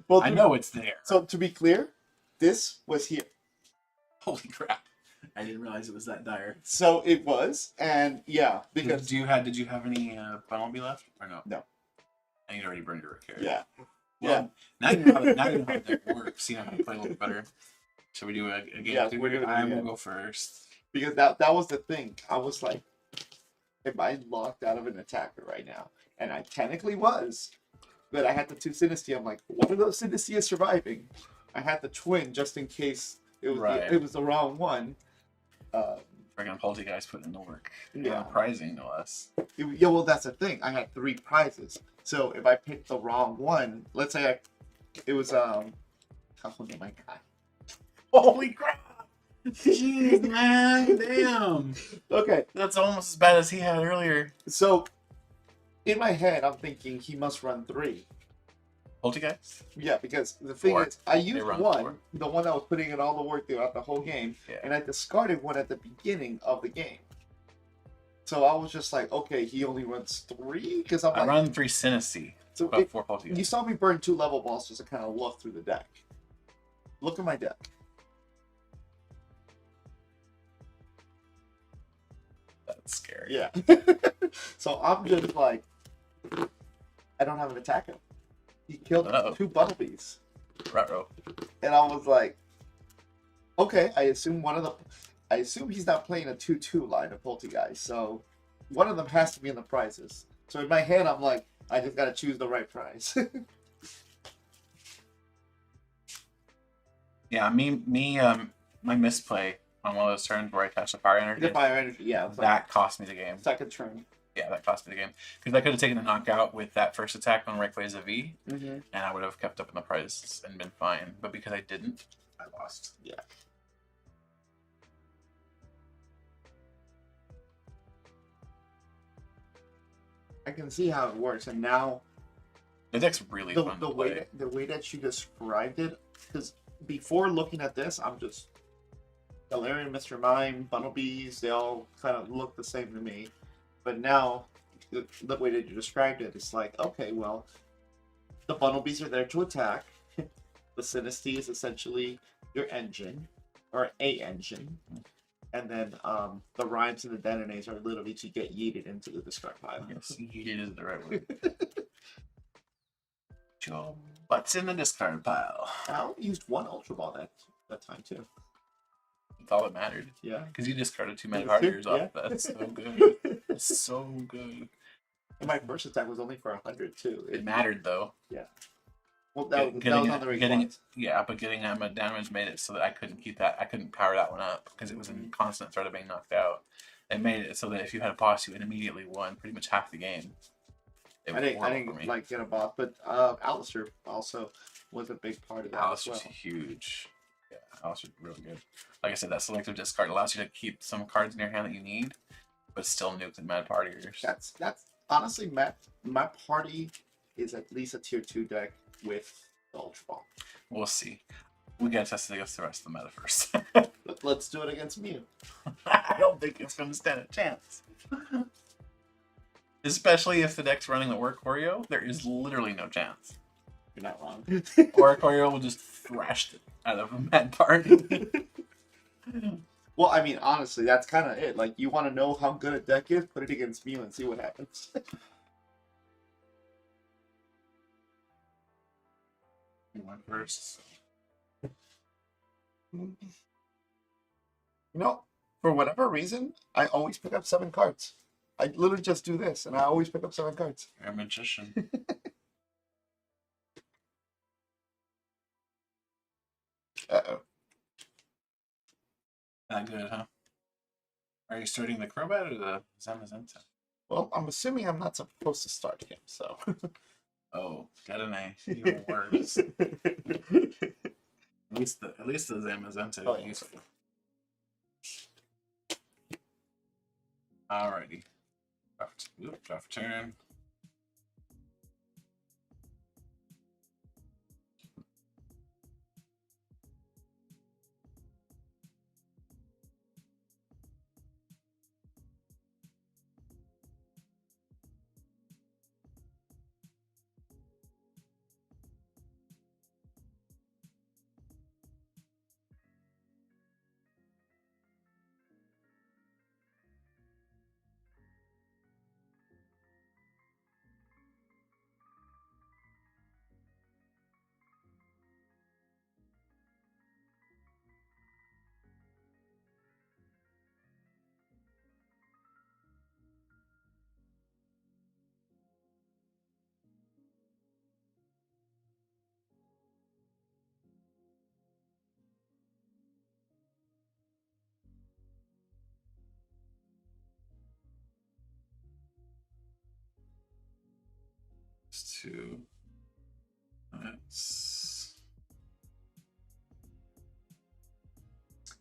Well, I know it's there. So to be clear, this was here. Holy crap! I didn't realize it was that dire. So it was, and yeah, because Did you have any Bumblebee left or no? No. And you'd already burned your carry. yeah, Well, now you know how the deck works. You know how to play a little bit better. Should we do a game? Yeah, two? we're gonna do I it. will go first. because that was the thing. I was like, am I locked out of an attacker right now? And I technically was, but I had the 2 Synestia. I'm like, one of those Synestia is surviving. I had the twin just in case it was Right. it was the wrong one. Freaking Poltergeist putting in the work. Yeah. Prizing no less. Yeah, well, that's the thing. I had 3 prizes. So if I picked the wrong one, let's say it was oh my god. Holy crap! Jeez, man, damn. Okay, That's almost as bad as he had earlier. so in my head, I'm thinking he must run 3. Poltergeist? Yeah, because the thing 4. is, I used run one, 4. the one that was putting in all the work throughout the whole game, Yeah. and I discarded one at the beginning of the game. So I was just like, okay, he only runs 3? Because I'm I like, run 3 Synesty, so but it, 4 Poltergeist. you saw me burn 2 level balls just to kind of look through the deck. Look at my deck. That's scary. Yeah. So I'm just like, I don't have an attacker. He killed Uh-oh. 2 bumblebees. Ruh-roh. And I was like, okay, I assume he's not playing a 2-2 line of Poltergeist, so one of them has to be in the prizes. So in my head, I'm like, I just gotta choose the right prize. Yeah, my misplay on one of those turns where I touched the fire energy. The fire energy, yeah. It's like That cost me the game. second turn. Yeah, that cost me the game. Because I could have taken a knockout with that first attack on Rayquaza V, Mm-hmm. and I would have kept up in the prizes and been fine. But because I didn't, I lost. Yeah. I can see how it works, and now The deck's really fun to play. the way that you described it, because before looking at this, I'm just Galarian, Mr. Mime, Bunnelbees, they all kind of look the same to me. But now, the way that you described it, it's like, okay, well, the Bunnelbees are there to attack. The Sinistea is essentially your engine, or a engine. And then the Rhymes and the Detonates are literally to get yeeted into the discard pile. Yes, yeeted is the right word. Your butt's in the discard pile. I only used one Ultra Ball that time, too. That's all that mattered. Yeah. Because you discarded 2 mana That's it, partiers off. yeah. That's so good. That's so good. And my first attack was only for 100, too. It mattered, though. Well, that was on the response. Yeah, but getting that much damage made it so that I couldn't keep that. I couldn't power that one up because it was in constant threat of being knocked out. It made it so that if you had a boss, you would immediately won pretty much half the game. It was I horrible for didn't me. like get a boss, but Alistair also was a big part of that Alice as was well. huge. Yeah, Alice was really good. Like I said, that selective discard allows you to keep some cards in your hand that you need, but still nuke the mad partiers. That's honestly my party is at least a tier 2 deck with the Ultra Ball. We'll see. We gotta test it against the rest of the meta first. Let's do it against Mew. I don't think it's gonna stand a chance. Especially if the deck's running the Oricorio, there is literally no chance. You're not wrong. Oricorio will just thrash it out of a mad party. Well, I mean, honestly, that's kind of it. Like, you want to know how good a deck is, put it against Mew and see what happens. You went first. You know, for whatever reason, I always pick up 7 cards. I literally just do this, and I always pick up 7 cards. You're a magician. Uh-oh. Not good, huh? Are you starting the Crobat or the Zamazenta? Well, I'm assuming I'm not supposed to start him, so. Oh, got an A. Even worse. At least the Zamazenta Oh, is yeah. useful. Alrighty. Draft turn. To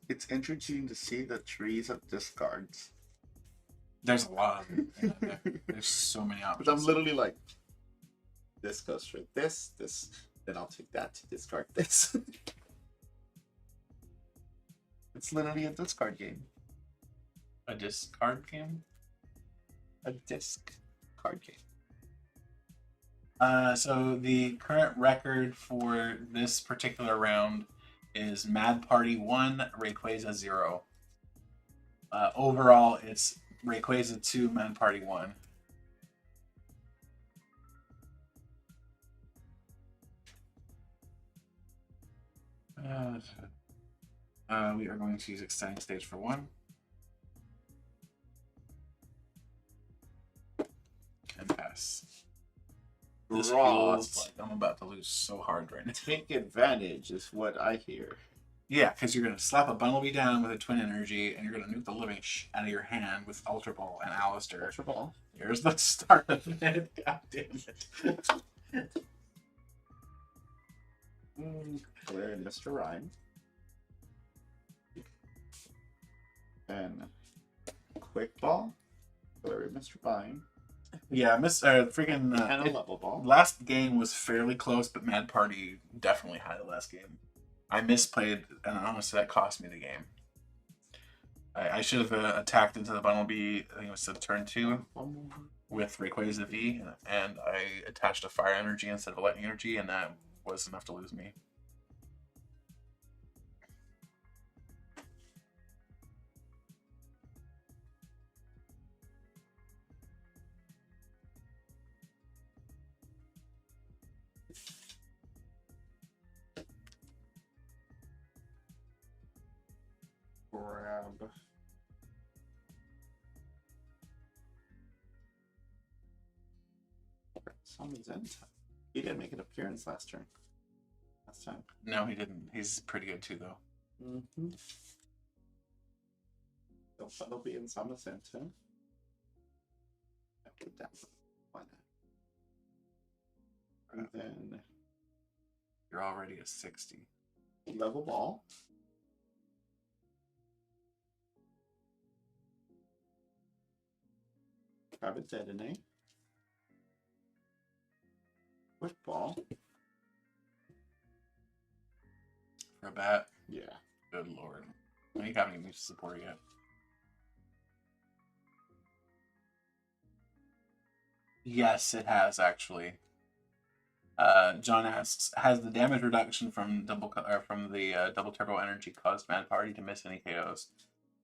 It's interesting to see the trees of discards. there's a lot of it. There's so many But options. I'm literally like, this goes straight this, then I'll take that to discard this. It's literally a discard game. A discard game. A disc card game. So the current record for this particular round is Mad Party 1, Rayquaza 0. Overall, it's Rayquaza 2, Mad Party 1. We are going to use Extending Stage for 1. Yes. This Draw. feels like I'm about to lose so hard right now. Take advantage is what I hear. Yeah, because you're going to slap a Bumblebee down with a Twin Energy, and you're going to nuke the living out of your hand with Ultra Ball and Alistair. Ultra Ball. Here's the start of it. God damn it. Clear Mr. Rhyme. And Quick Ball. Clear Mr. Vine. Yeah, freaking. And a level ball. Last game was fairly close, but Mad Party definitely had the last game. I misplayed, and honestly, that cost me the game. I should have attacked into the Bumblebee, I think it was the turn 2, with Rayquaza V, and I attached a Fire Energy instead of a Lightning Energy, and that was enough to lose me. Grab. Summons end time. He didn't make an appearance last turn. Last time. No, he didn't. He's pretty good too, though. Mm-hmm. So that'll be in Summons end time. Put it down. Why not? And then You're already at 60. level ball. Grab a detonate. Quick ball. For a bat. Yeah. Good lord. You haven't even used support yet. Yes, it has actually. John asks, has the damage reduction from the double turbo energy caused Mad Party to miss any KOs?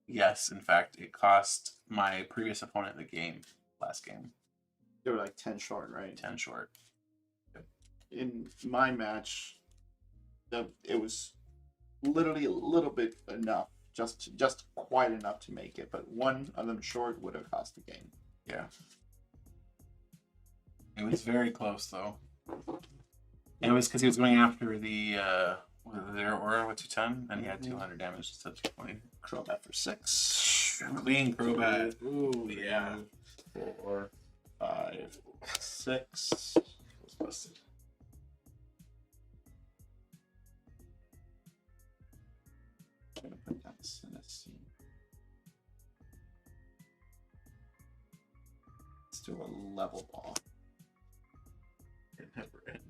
Yes, in fact, it cost my previous opponent the game last game. They were like 10 short, right? 10 short. In my match, it was literally a little bit enough, just quite enough to make it, but one of them short would have cost the game. Yeah. It was very close though. And it was because he was going after the their aura with 210, and he had 200 damage instead of 20. Crobat for 6. Clean Crobat. Ooh, yeah. 4, 5, 6. Was busted. I'm gonna put down Synesty. Let's do a level ball. It never ends.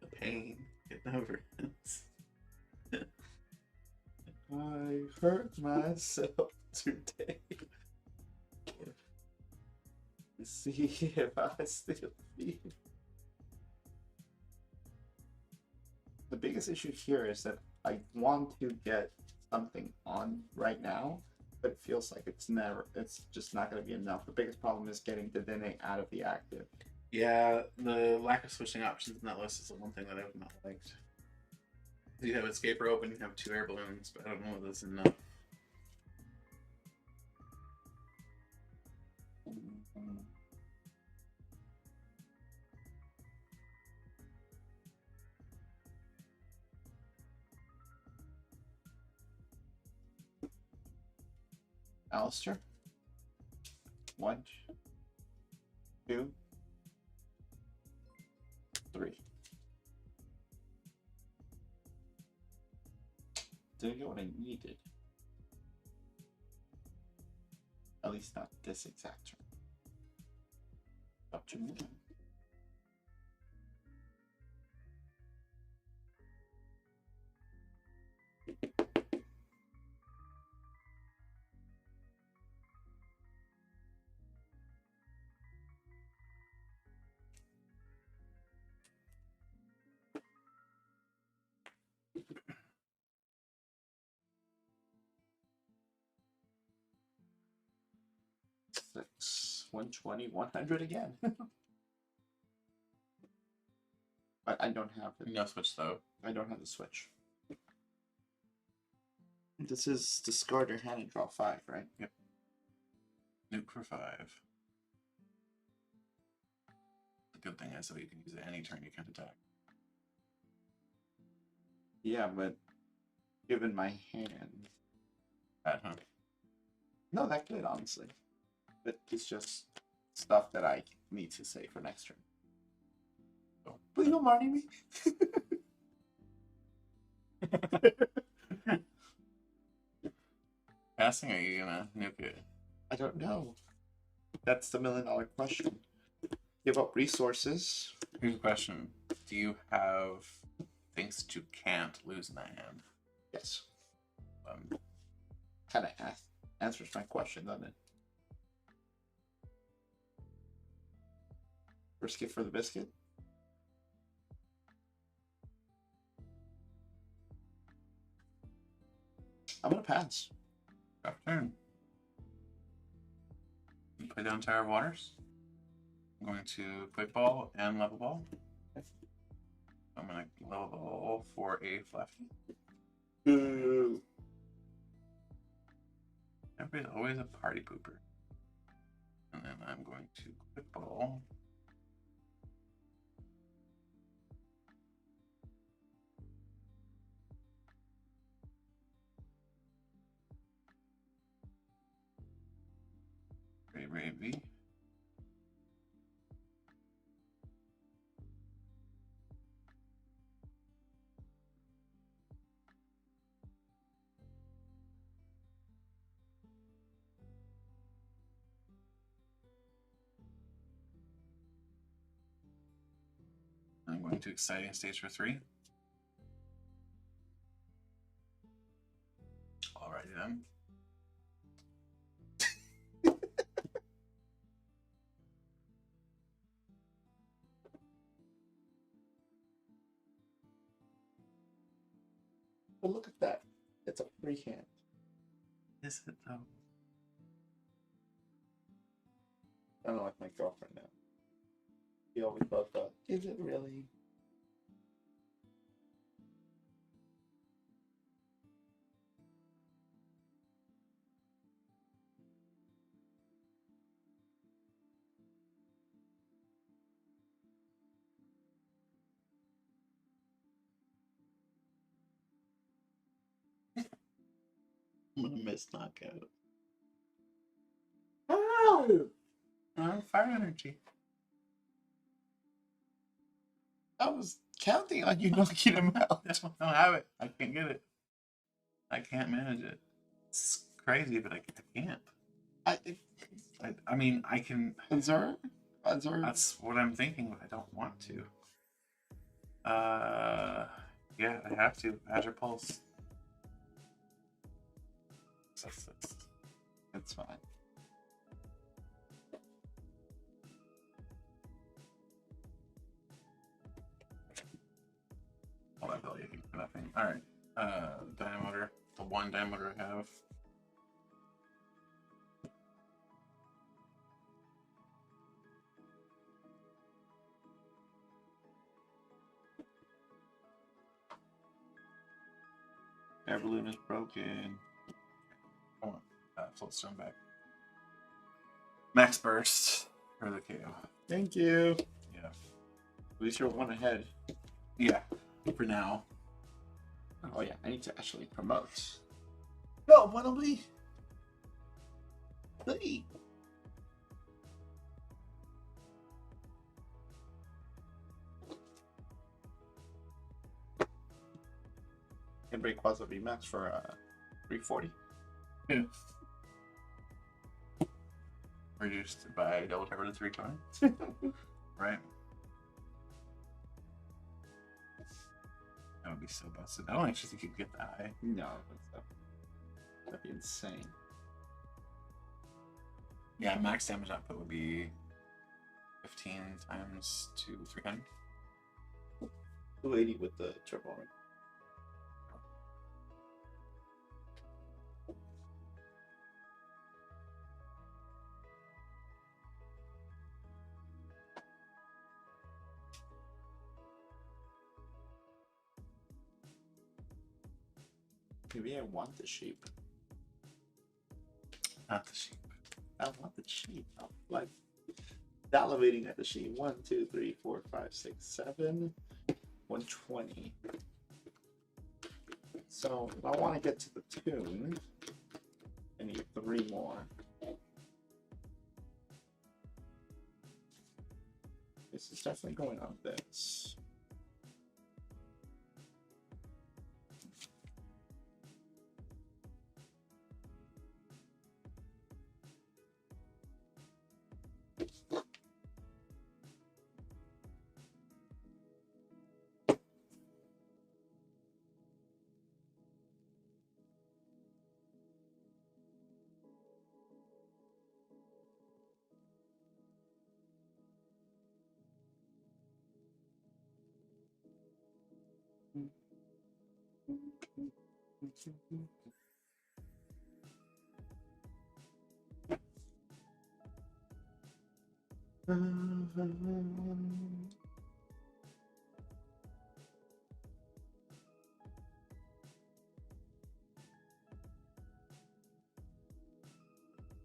The pain. It never ends. I hurt myself today. See if I still feel. The biggest issue here is that I want to get something on right now, but it feels like it's just not going to be enough. The biggest problem is getting the Dene out of the active. Yeah, the lack of switching options in that list is the one thing that I've not liked. You have Escape Rope and you have 2 air balloons, but I don't know if that's enough. Alistair. 1, 2, 3. Didn't get what I needed. At least not this exact turn. Up to me. Six, 120, 100 again. But I don't have it. No switch though. I don't have the switch. This is discard your hand and draw 5, right? Yep. Nuke for 5. The good thing is that you can use it any turn you can't attack. Yeah, but given my hand, Bad, huh? no, that good honestly. But it's just stuff that I need to say for next turn. Oh. Please don't marty me. Passing, or are you gonna nuke it? I don't know. That's the $1,000,000 question. Give up resources. Here's a question: do you have things that you can't lose in that hand? Yes. Um, Kind of answers my question, doesn't it? Risk it for the biscuit. I'm gonna pass. rough turn. You play down Tower of Waters. I'm going to quick ball and level ball. I'm gonna level ball for a Fluffy. Boo. Everybody's always a party pooper. And then I'm going to quick ball. Ray. I'm going to exciting stage for 3. Alrighty then. But look at that. It's a free hand. Is it though? I don't like my girlfriend now. He always thought that. Is it really? I'm gonna miss knockout. Ow! Fire energy. I was counting on you knocking him out. I don't have it. I can't get it. I can't manage it. It's crazy, but I can't. I mean, I can. Azur? That's what I'm thinking, but I don't want to. Yeah, I have to. Azure Pulse. That's fine. All that value for nothing. Alright. Diameter. The one diameter I have. Air balloon is broken. I want Floatstone back. Max Burst for the KO. Thank you. Yeah. At least you're one ahead. Yeah. For now. Oh yeah, I need to actually promote. No, wanna be? Hey. And Rayquaza VMAX for 340. Yeah. Reduced by double cover to 3 coins. Right. That would be so busted. I don't actually think you'd get that high. No, that'd be insane. Yeah, max damage output would be 15 times to 300. 280 with the triple ring. Maybe I want the sheep. Not the sheep. I want the sheep. I'm like, Salivating at the sheet. 1, 2, 3, 4, 5, 6, 7. 120. So if I want to get to the tune, I need 3 more. This is definitely going on this.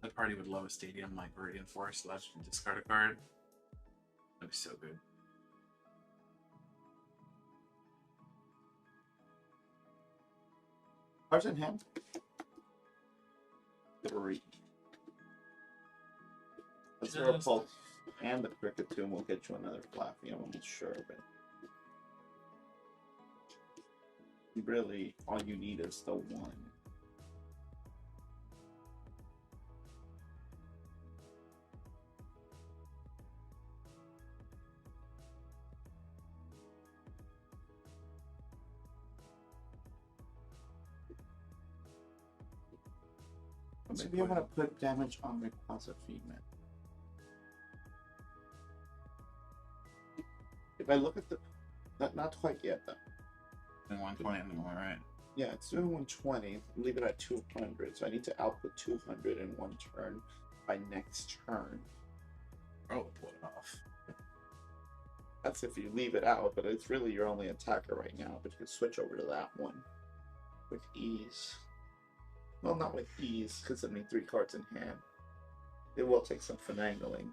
The party would love a stadium like Viridian Forest. Let's discard a card. That'd be so good. Cards in hand. 3. The Zero Pulse and the Cricket Tomb will get you another Flaffy, I'm almost sure of it. Really, all you need is the 1. Maybe I'm gonna put damage on Rayquaza VMAX. If I look at the, not quite yet though. And 120 anymore, right? Yeah, it's doing 120. Leave it at 200. So I need to output 200 in 1 turn by next turn. Oh, pull it off. That's if you leave it out, but it's really your only attacker right now. But you can switch over to that one with ease. Well, not with ease, because I need 3 cards in hand. It will take some finagling.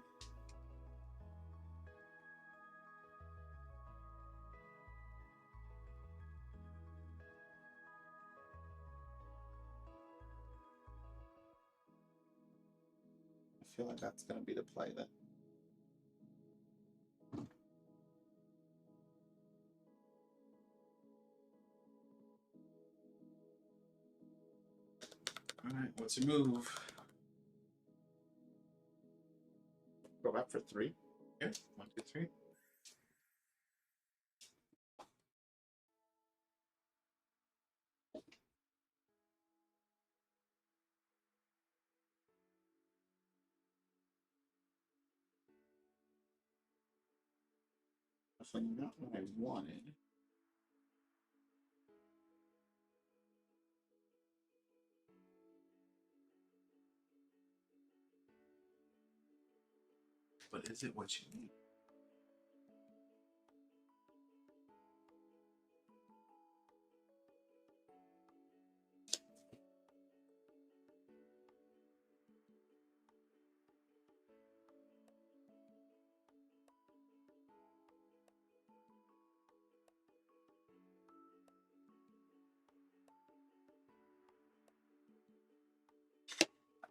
I feel like that's going to be the play then. Alright, what's your move? Go back for 3. Yeah, 1, 2, 3. Definitely not what I wanted. But is it what you need?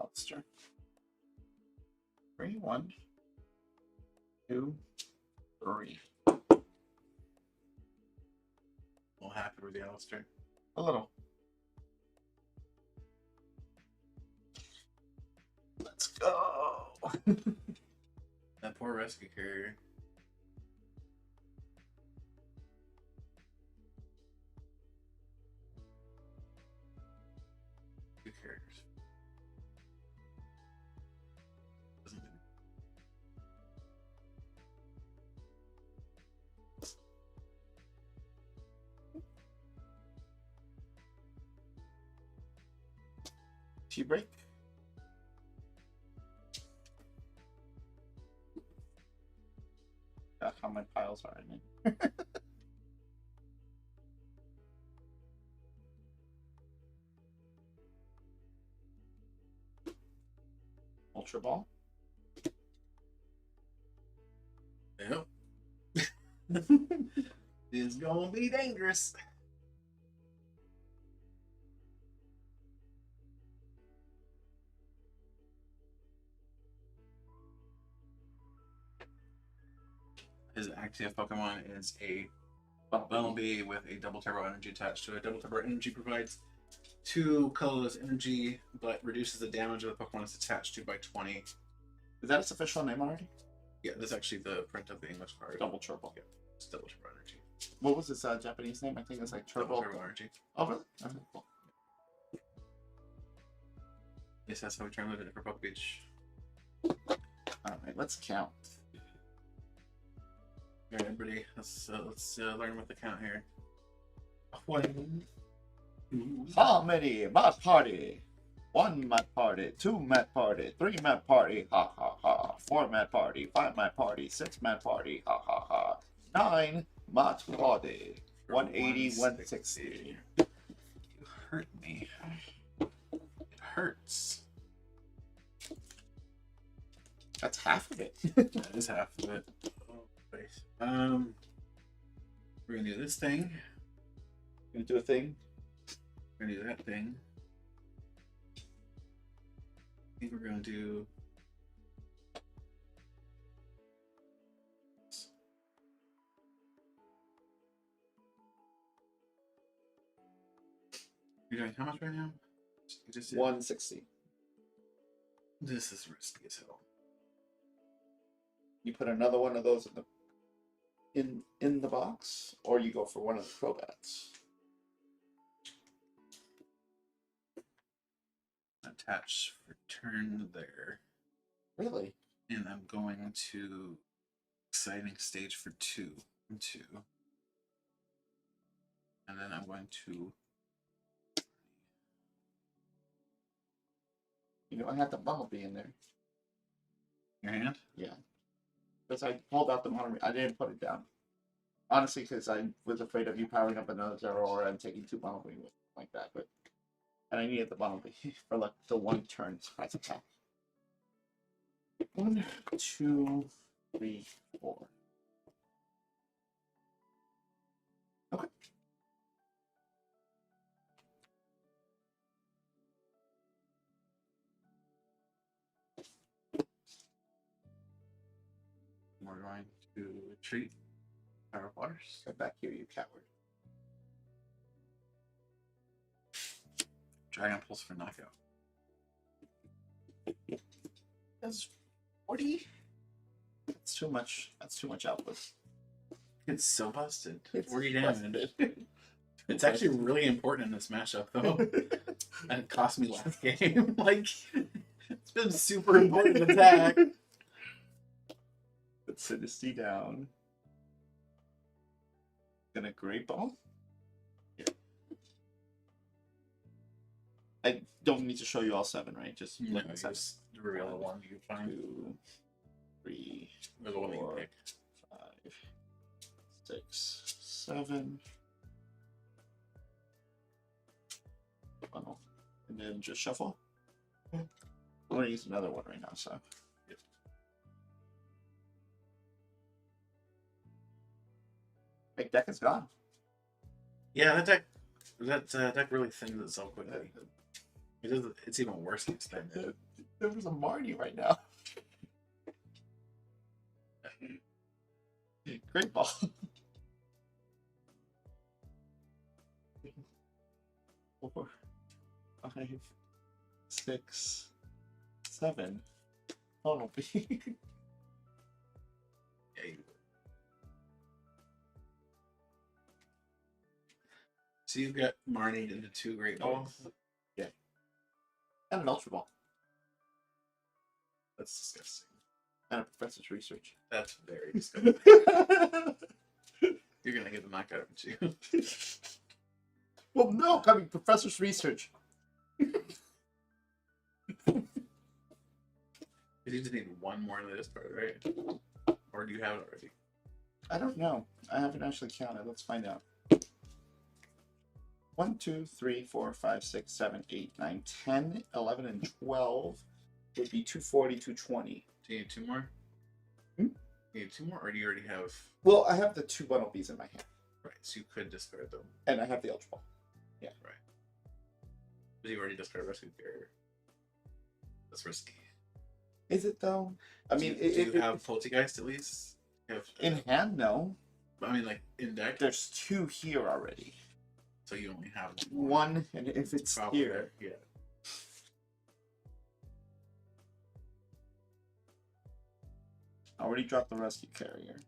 Alistair. 3, 1, 2, 3. A little happy with the Alistair. A little. Let's go! That poor rescue carrier. Two carriers. Doesn't do. Tea break. That's how my piles are in it. Ultra Ball. It's gonna be dangerous. His active Pokemon is a Bumblebee with a double turbo energy attached to it. Double turbo energy provides 2 colorless energy, but reduces the damage of the Pokemon it's attached to by 20. Is that its official name already? Yeah, this is actually the print of the English card. Double Turbo. Yeah, it's double turbo energy. What was its Japanese name? I think it's like Turbo. Double turbo energy. Oh, really? Okay, cool. Yes, that's how we translated it for Poke Beach. Alright, let's count. Alright, everybody, let's learn what the count here. 1, 2, How many Mat Party? 1 Mat Party, 2 Mat Party, 3 Mat Party, ha ha ha. 4 Mat Party, 5 Mat Party, 6 Mat Party, ha ha ha. 9 Mat Party. 180, 160. You hurt me. It hurts. That's half of it. That is half of it. We're gonna do this thing. Gonna do a thing. We're gonna do that thing. I think we're gonna do. You're doing how much right now? You just did- 160. This is risky as hell. You put another one of those in the box, or you go for one of the Crobats. Attach return there. Really? And I'm going to exciting stage for 2. And then I'm going to. You know, I had the Bumblebee in there. Your hand? Yeah. Because I pulled out the mono. I didn't put it down. Honestly, because I was afraid of you powering up another Zero or I'm taking 2 Bumblebee with like that. But and I needed the Bumblebee for like the 1 turn surprise attack. 1, 2, 3, 4. Okay. We're going to retreat. Power of Waters. Get back here, you coward. Dragon Pulse for knockout. That's 40. That's too much. That's too much output. It's so busted. It's 40 damage. busted. It's actually really important in this matchup, though. And it cost me last game. Like, it's been super important attack. Let's set this D down. Gonna Great Ball. Yeah. I don't need to show you all 7, right? Just No, look you at 7. just reveal the one you find. 2, 3, Or the one that you 4, pick. 5, 6, 7. Oh, and then just shuffle. I'm gonna use another one right now, so. Yep. Big deck is gone. Yeah, that deck really thins itself quickly. It's even worse next time. There was a Marnie right now. Great ball. 4, 5, 6, 7. Oh no. Yeah, so you've got Marnie into 2 Great Balls. Yeah. And an Ultra Ball. That's disgusting. And a Professor's Research. That's very disgusting. You're gonna get the knockout of you. Well, no, I mean Professor's Research. You just need one more in this part, right? Or do you have it already? I don't know. I haven't actually counted. Let's find out. 1, 2, 3, 4, 5, 6, 7, 8, 9, 10, 11, and 12 would be 240, 220. Do you need 2 more? Hmm? You need two more, or do you already have? Well, I have the 2 Bunnelbees in my hand, Right, so you could discard them. and I have the Ultra Ball. But you already discarded Rescue Carrier. That's risky. Is it though? I mean, do you have Poltergeist at least? You have, in hand, no. I mean, like in deck. There's 2 here already. So you only have One, and if it's Probably here, yeah. I already dropped the Rescue Carrier.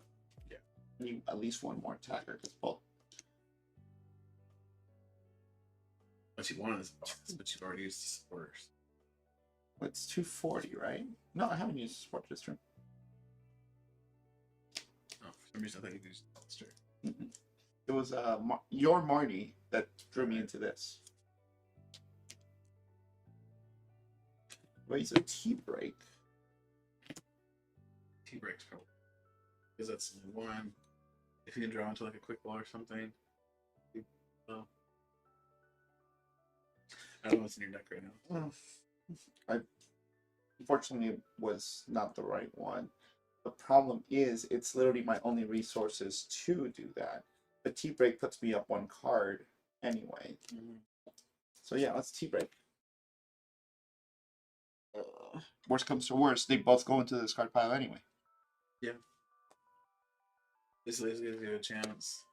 Yeah. I need at least 1 more attacker because both. But you wanted this box, but you've already used the supporters. It's 240, right? No, I haven't used support this turn. Oh, for some reason I thought you used the monster. It was your Marty that drew me into this. Raise a T-break. T-breaks probably. Because that's one. If you can draw into like a quick ball or something. Well, I don't know what's in your deck right now. Unfortunately, it was not the right one. The problem is, it's literally my only resources to do that. The T-break puts me up 1 card anyway. So yeah, let's T-break. Worst comes to worst, they both go into the discard pile anyway. Yeah. This gives you a chance.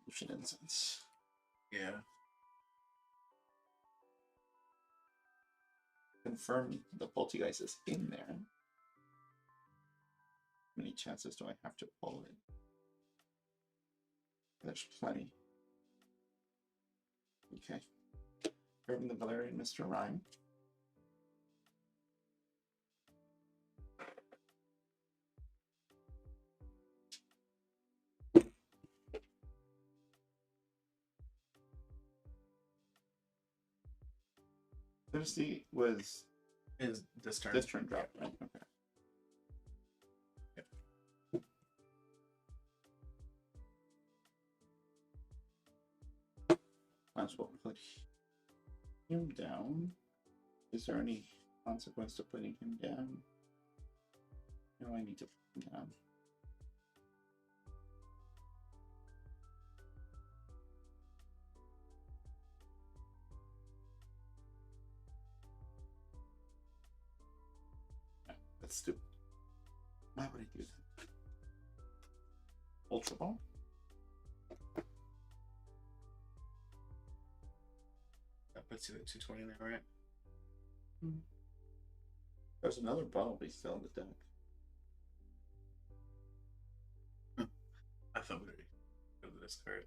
Lucian Incense. Yeah. Confirm the Poltergeist is in there. How many chances do I have to pull it? There's plenty. Okay. Grabbing the Valerian Mr. Rhyme. Thirsty was Is this turn? this turn drop, right? Okay. Might as well put him down. Is there any consequence to putting him down? No, I need to put him down. That's stupid. Why would I do that? Ultra Ball? That puts you at 220 now, right? There's another Bumblebee still in the deck. I thought we already go to this card.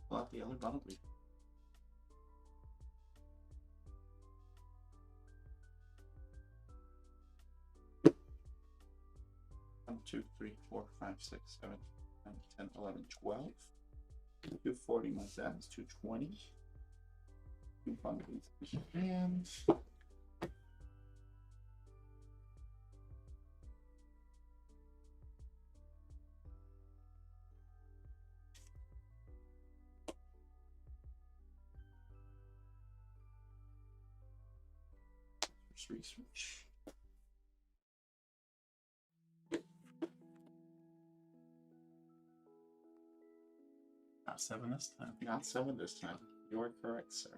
Pull out the other Bumblebee. 1, 2, 3, 4, 5, 6, 7, 9, 10, 11, 12. 240 my dad is 220. 2 Bumblebees and research. Not 7 this time. Not 7 this time. You are correct, sir.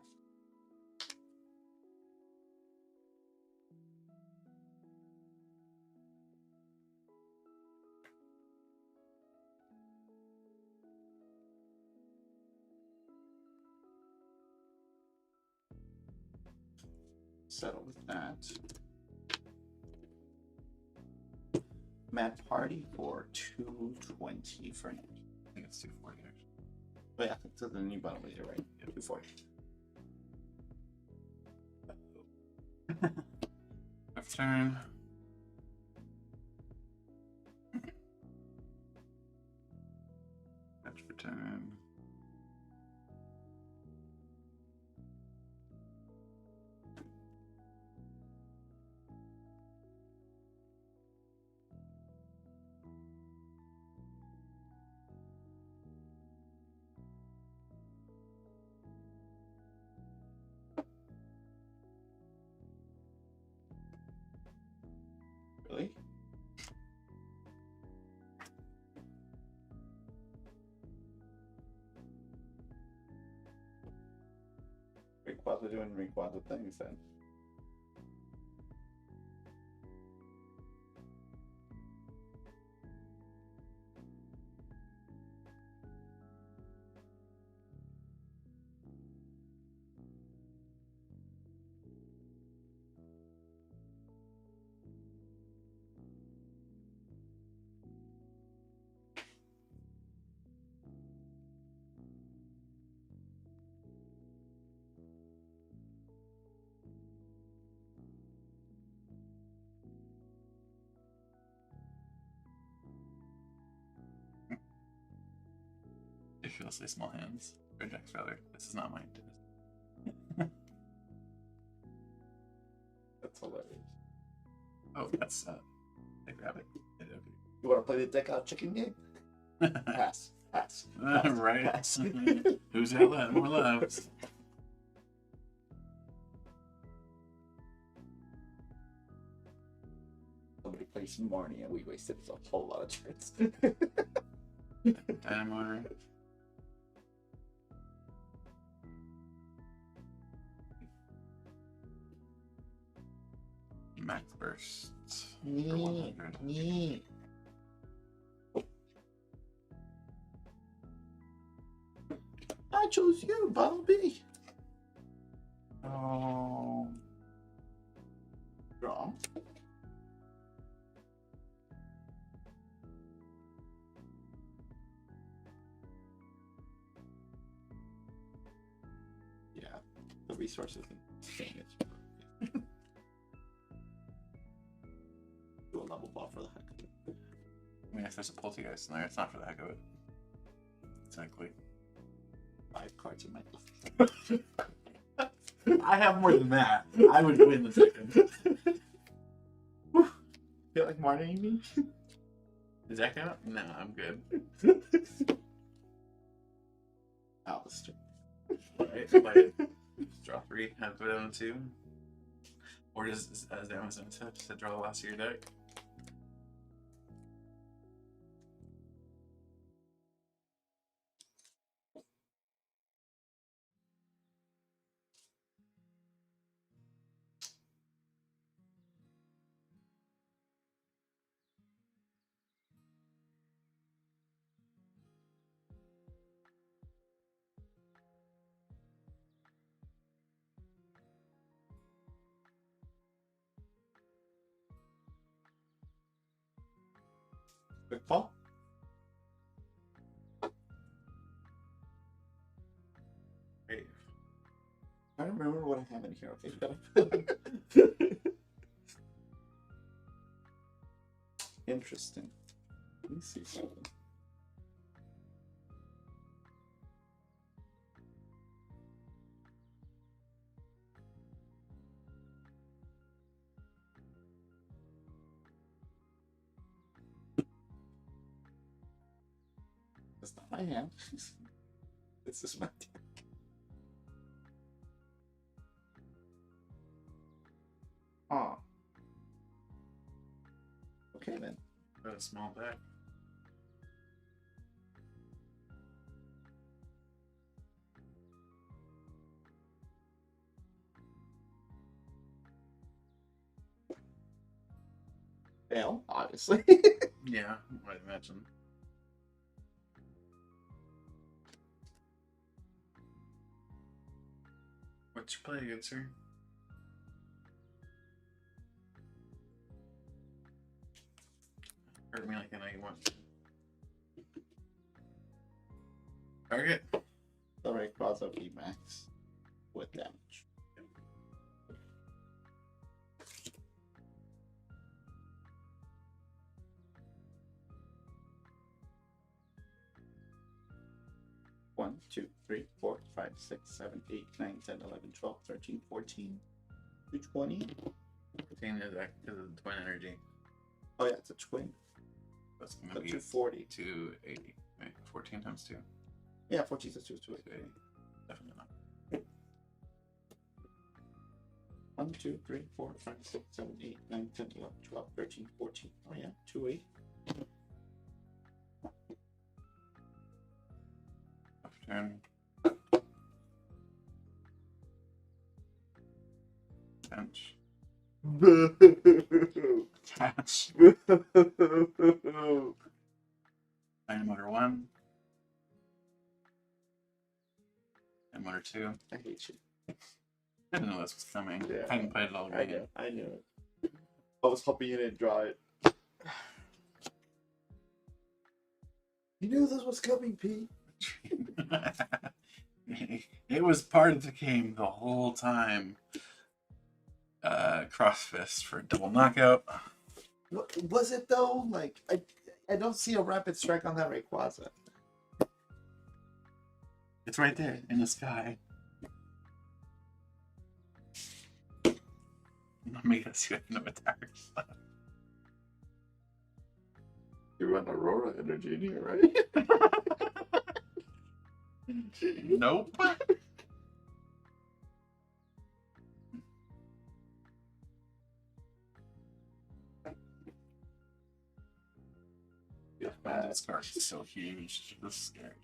Settle with that. Mad Party for 220 for him. I think it's 240. Oh yeah, it's the new bottom later, right? 240. Fifth turn. Catch for turn. Really? Rayquaza doing Rayquaza things then. Ridiculously small hands. Or decks, rather. This is not mine. That's hilarious. Oh, that's they grab it. Okay. You want to play the deck out chicken game? Pass. Pass. Right. Pass. Who's got love? More loves. Somebody plays Marnie and we wasted a whole lot of turns. Dynamo. Max burst. For 100. I chose you, Bumblebee. Oh. Draw. Yeah, the resources and thing is. Do a level ball for the heck of it. I mean, if there's a poltergeist in there, it's not for the heck of it. Exactly. 5 cards in my list. I have more than that. I would win the second. Feel like Marnie me? Does that count? No, I'm good. Alistair. Right, play it. Just draw 3, have to put it on 2. Or does, as Amazon said, just draw the last of your deck. Quick ball. Great. I don't remember what I have in here. Okay. Interesting. Let me see something. That's not my hand. This is my deck. Ah. Okay then. Got a small deck. Fail, obviously. Yeah, I'd imagine. What's your play, good sir? me like I know you want. Target. The Rayquaza VMAX with damage. One, 2, 3, 4, 5, 6, 7, 8, 9, 10, 11, 12, 13, 14, 220. 14 is because of the twin energy. Oh yeah, it's a twin. That's So gonna be 240. 280. Right? 14 times 2. Yeah, 14 is 280. 280. Definitely not. 1, 2, 3, 4, 5, 6, 7, 8, 9, 10, 11, 12, 13, 14. Oh yeah, 280. Turn. Bench. Attach. Dynamotor 1. And motor 2. I hate you. I didn't know this was coming. Yeah. I hadn't played it all game. I knew it. I was hoping you didn't draw it. You knew this was coming, Pete. It was part of the game the whole time. Cross fist for double knockout. What was it though? Like I don't see a rapid strike on that Rayquaza. It's right there in the sky. Make us you have no attacks. You run Aurora energy in here, right? Nope. Man, this card is so huge. This is scary.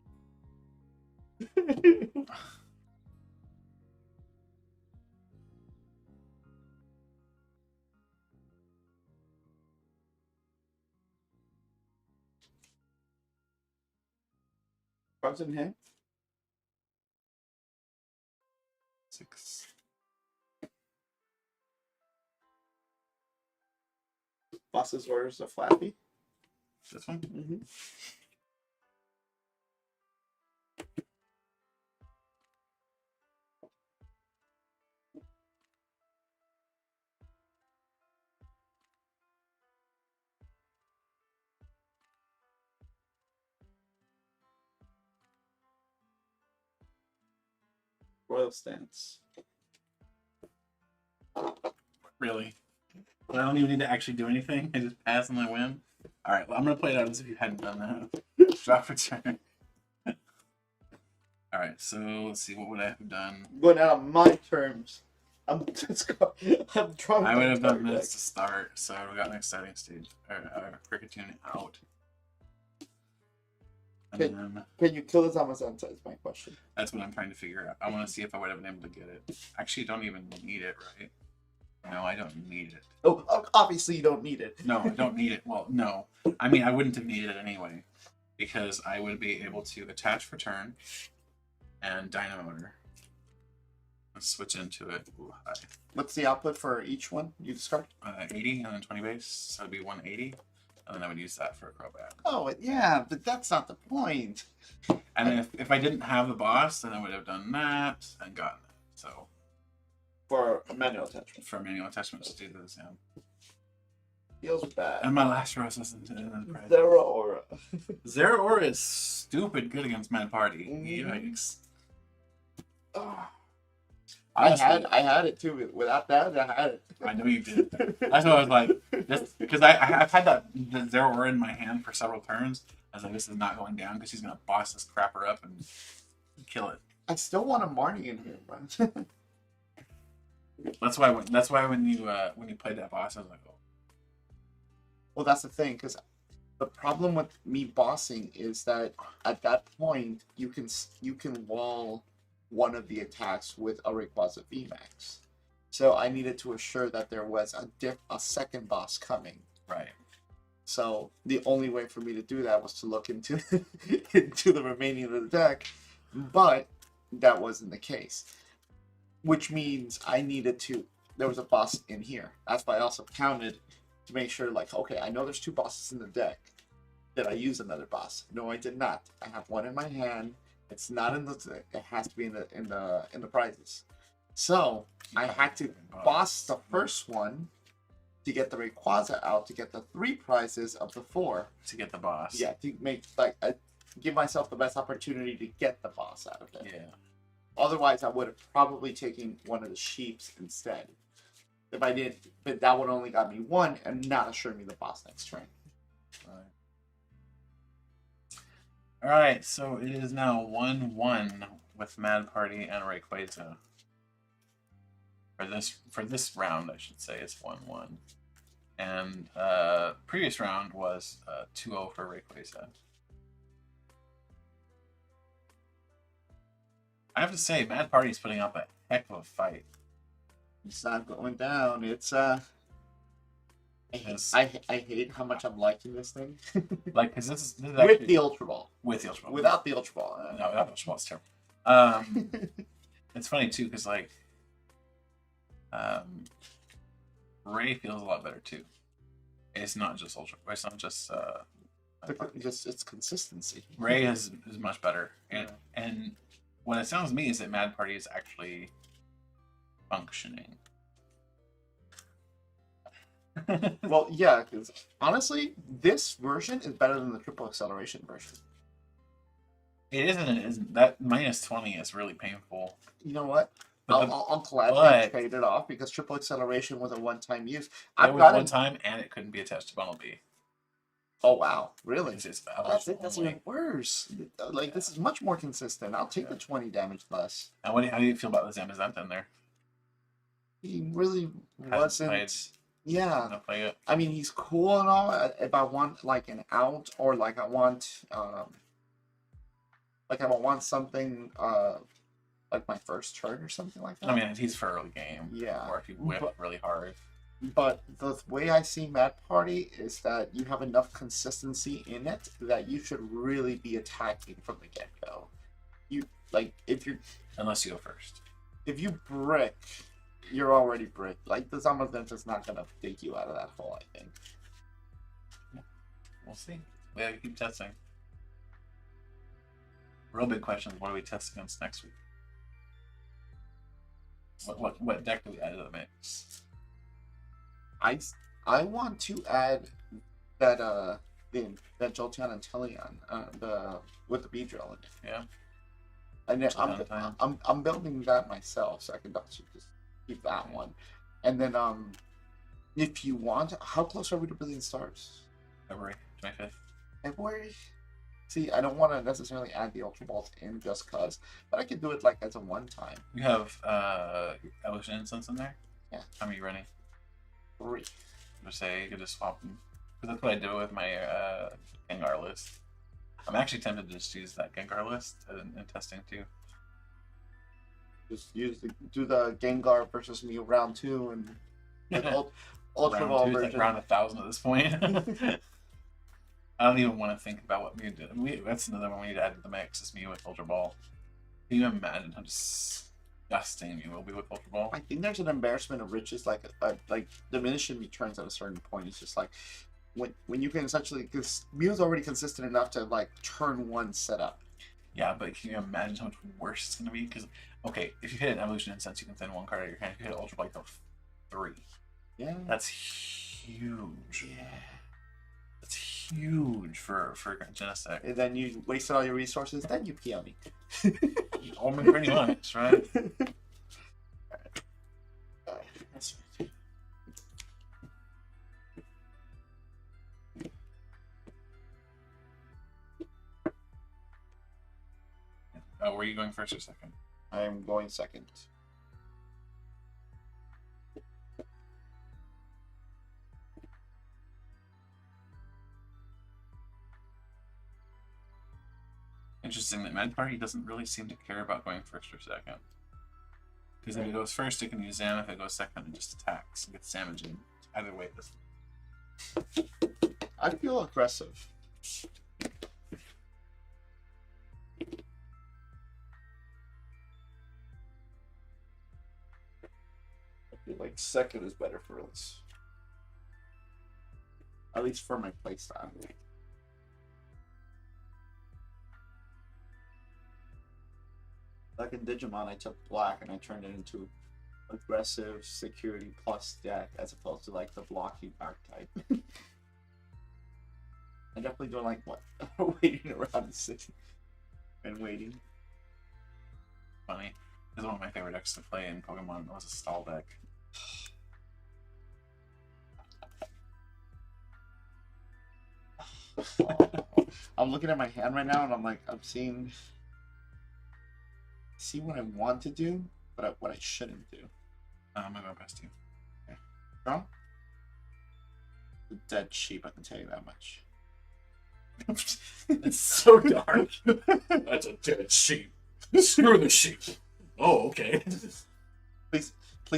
Cards in hand. 6. Boss's orders are flappy. This one? Mm-hmm. Royal stance. Really? But I don't even need to actually do anything. I just pass and I win. Alright, well, I'm going to play it out as if you hadn't done that. Drop return. Alright, so let's see. What would I have done? Going out on my terms. I'm drawing. I would have done this to start, so we got an exciting stage. Cricketune out. And Okay. then Can you kill the Zamazenta is my question. that's what I'm trying to figure out. I want to see if I would have been able to get it. Actually, don't even need it, right? No, I don't need it. Oh, obviously you don't need it. No, I don't need it. Well, no. I mean, I wouldn't have needed it anyway. Because I would be able to attach for turn and Dynamotor. Let's switch into it. Ooh, hi. What's the output for each one you discard? 80 and then 20 base. So it'd be 180. And then I would use that for a Crobat. Oh, yeah, but that's not the point. And then if I didn't have the boss, then I would have done that and gotten it. So For a manual attachment. for manual attachments to do this, yeah. Feels bad. And my last rose isn't in the prize. Zero Aura. Zero Aura is stupid good against Mad Party. Mhm. Yikes. Oh, Honestly, I had it too. Without that, I had it. I know you did. That's what I was like, just because I've had the Zero Aura in my hand for several turns. I was like, this is not going down because he's gonna boss this crapper up and kill it. I still want a Marnie in here, but That's why when you played that boss, I was like, oh. well, that's the thing. Because the problem with me bossing is that at that point you can wall one of the attacks with a Rayquaza VMAX. So I needed to assure that there was a second boss coming. Right. So the only way for me to do that was to look into into the remaining of the deck, but that wasn't the case. Which means I needed to. There was a boss in here. That's why I also counted to make sure, like, okay, I know there's two bosses in the deck. Did I use another boss? No, I did not. I have one in my hand. It's not in the. It has to be in the prizes. So I had to boss the first one to get the Rayquaza out to get the 3 prizes of the 4. To get the boss. Yeah, to make give myself the best opportunity to get the boss out of it. Yeah. Otherwise, I would have probably taken one of the sheeps instead. If I did, but that would only got me 1 and not assure me the boss next turn. All right, so it is now 1-1 with Mad Party and Rayquaza. For this round, I should say, it's 1-1. And previous round was 2-0 for Rayquaza. I have to say, Mad Party is putting up a heck of a fight. It's not going down. It's I hate how much I'm liking this thing. Like, because this is With actually, the Ultra Ball. with the Ultra Ball. Without the Ultra Ball. No, without the Ultra Ball, it's terrible. It's funny too, because like, Ray feels a lot better too. It's not just Ultra. It's not just. Just it's consistency. Ray is much better, and what it sounds to me is that Mad Party is actually functioning. Well, yeah, because honestly, this version is better than the triple acceleration version. It isn't that -20 is really painful. You know what? But I'll gladly trade it off because triple acceleration was a one-time use. It was one time, and it couldn't be attached to Bundle B. Oh wow, really? That's even worse. Like this is much more consistent. I'll take the 20 damage less. And how do you feel about the Zamazenta in there? He really wasn't. Yeah, It. I mean he's cool and all. If I want like an out or like I want something like my first turn or something like that. I mean, he's for early game. Yeah. Or if you whip really hard. But the way I see Mad Party is that you have enough consistency in it that you should really be attacking from the get-go. You like Unless you go first. If you brick, you're already bricked. Like the Zamazenta's not gonna dig you out of that hole, I think. We'll see. We have to keep testing. Real big question is what do we test against next week? What deck do we add to the mix? I want to add that that Jolteon and Teleon with the Beedrill in it. Yeah. And I'm building that myself, so I can actually just keep that one. And then if you want, how close are we to Billion Stars? February 25th. February. See, I don't want to necessarily add the Ultra Balls in just cause, but I could do it like as a one-time. You have Evolution Incense in there? Yeah. How many are you running? 3. Just say you could just swap them. Because that's what I do with my Gengar list. I'm actually tempted to just use that Gengar list in testing too. Just do the Gengar versus Mew round 2 and Ultra Ball version. Like around 1,000 at this point. I don't even want to think about what Mew did. That's another one we need to add to the mix is Mew with Ultra Ball. Can you imagine how disgusting Mew will be with Ultra Ball? I think there's an embarrassment of riches, like diminishing returns at a certain point. It's just like when you can essentially, because Mew's already consistent enough to like turn 1 setup. Yeah, but can you imagine how much worse it's gonna be? Because okay, if you hit an Evolution Incense, you can send 1 card out of your hand. If you hit Ultra Ball, you go 3. Yeah, that's huge. Yeah. That's huge for Genesect. And then you wasted all your resources, then you Peony. Almost pretty much, right? That's right. Oh, were you going first or second? I'm going second. Interesting that Mad Party doesn't really seem to care about going first or second. Because if it goes first, it can use Zam. If it goes second, it just attacks and gets damaging. Either way, it doesn't. I feel aggressive. I feel like second is better for us. At least for my playstyle. Like in Digimon, I took black and I turned it into aggressive security plus deck as opposed to like the blocking archetype. I definitely don't like what waiting around the city and waiting. Funny. This is one of my favorite decks to play in Pokemon. It was a stall deck. I'm looking at my hand right now and I'm like, I'm seeing what I want to do, but what I shouldn't do. I'm gonna go past you. Draw? The dead sheep, I can tell you that much. It's so dark. That's a dead sheep. Screw the sheep. Oh, okay. Please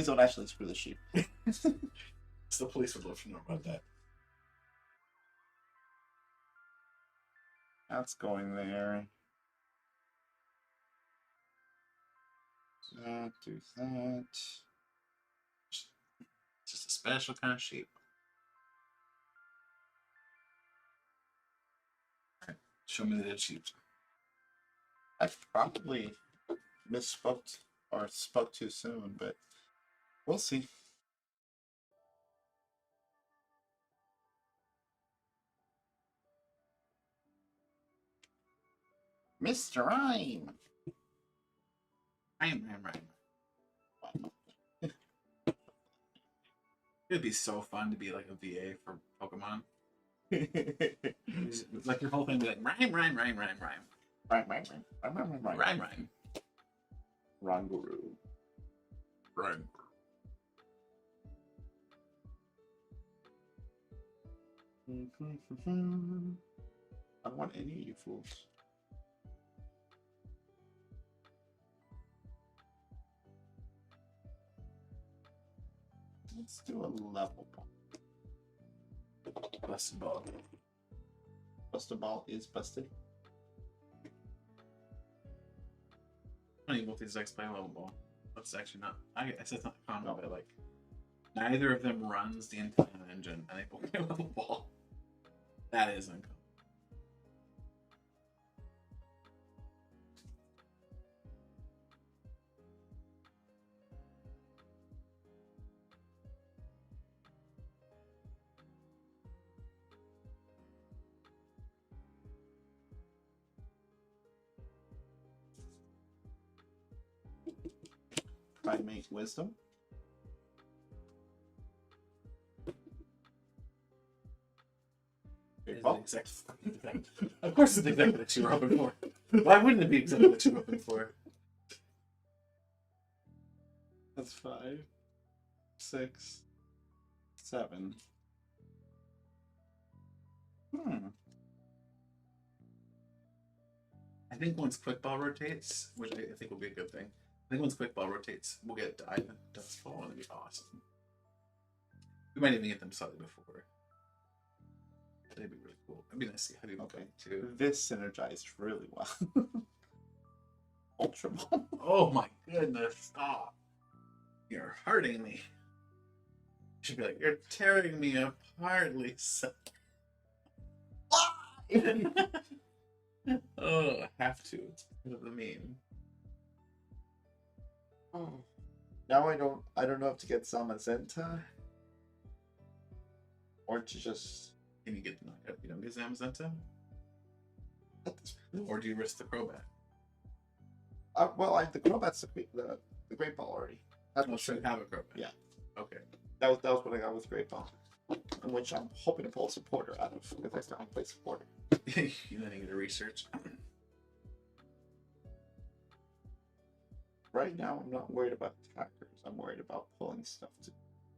don't actually screw the sheep. The police would love to know about that. That's going there. That, do that. Just a special kind of sheep. Alright, show me the dead sheep. I probably misspoke or spoke too soon, but we'll see. Mr. Rhyme! Right. It'd be so fun to be like a VA for Pokemon. It's like your whole thing would be like rhyme. Rhyme. Ranguru. Rhyme. I don't want any of you fools. Let's do a level ball. Busted ball. Busted ball is busted. Funny, both these decks play level ball. That's actually not. I guess it's not common, but like neither of them runs the entire engine, and they both play level ball. That is uncommon. Primate wisdom. It's the exact fucking thing. Of course, it's exactly what you were hoping for. Why wouldn't it be exactly what you were hoping for? That's 5, 6, 7. I think once Quick Ball rotates, which I think will be a good thing. I think once Quick Ball rotates, we'll get Dive and Dustfall, and it'll be awesome. We might even get them slightly before. That'd be really cool. It'd be nice to see how people Okay. play too. This synergized really well. Ultra Ball. Oh my goodness! Stop! You're hurting me. You should be like, you're tearing me apart, Lisa. Oh, I have to. It's part of the meme. Oh. Now I don't know if to get Zamazenta or to just Can you get the knockout? You don't get Zamazenta? Or do you risk the Crobat? the Crobat's the Great Ball already. That's Oh, what so you have a Crobat? Yeah. Okay. that was what I got with Great Ball, in which I'm hoping to pull a supporter out of because I still haven't played supporter. You then need to research. Right now, I'm not worried about attackers. I'm worried about pulling stuff to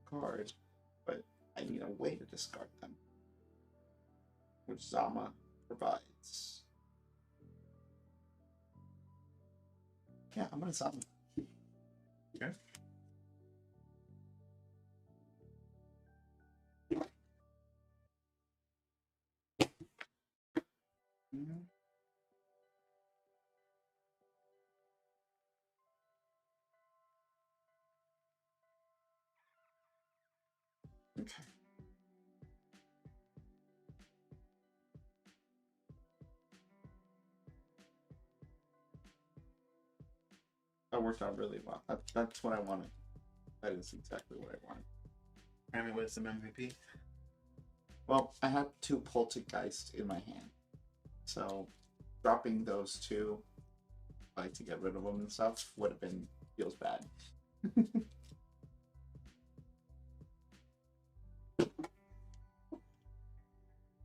cards, but I need a way to discard them, which Zama provides. Yeah, I'm gonna Zama. Okay. Mhm. Okay. That worked out really well. That's what I wanted. That is exactly what I wanted. Grammy Wisdom MVP. Well, I have 2 Poltergeist in my hand. So dropping those 2, like to get rid of them and stuff, would have been feels bad.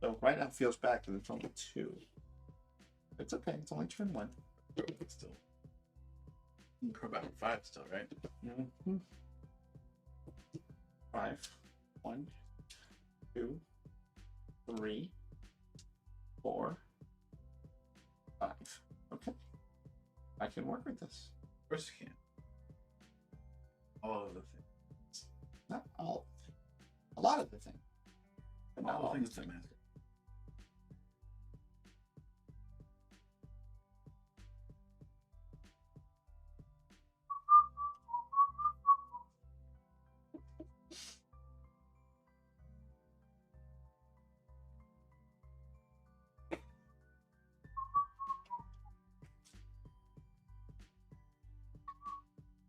So right now it feels bad because it's only 2. It's okay. It's only turn 1. Still. Pro Battle 5 still, right? Mm-hmm. 5. 1, 2, 3, 4, 5. Okay. I can work with this. Of course you can. All of the things. Not all of the things. A lot of the things. But not All the things that matter.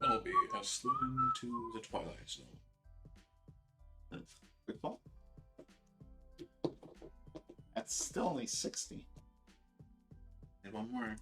I'll be as slid into the twilight zone. Good call. That's still only 60. And one more.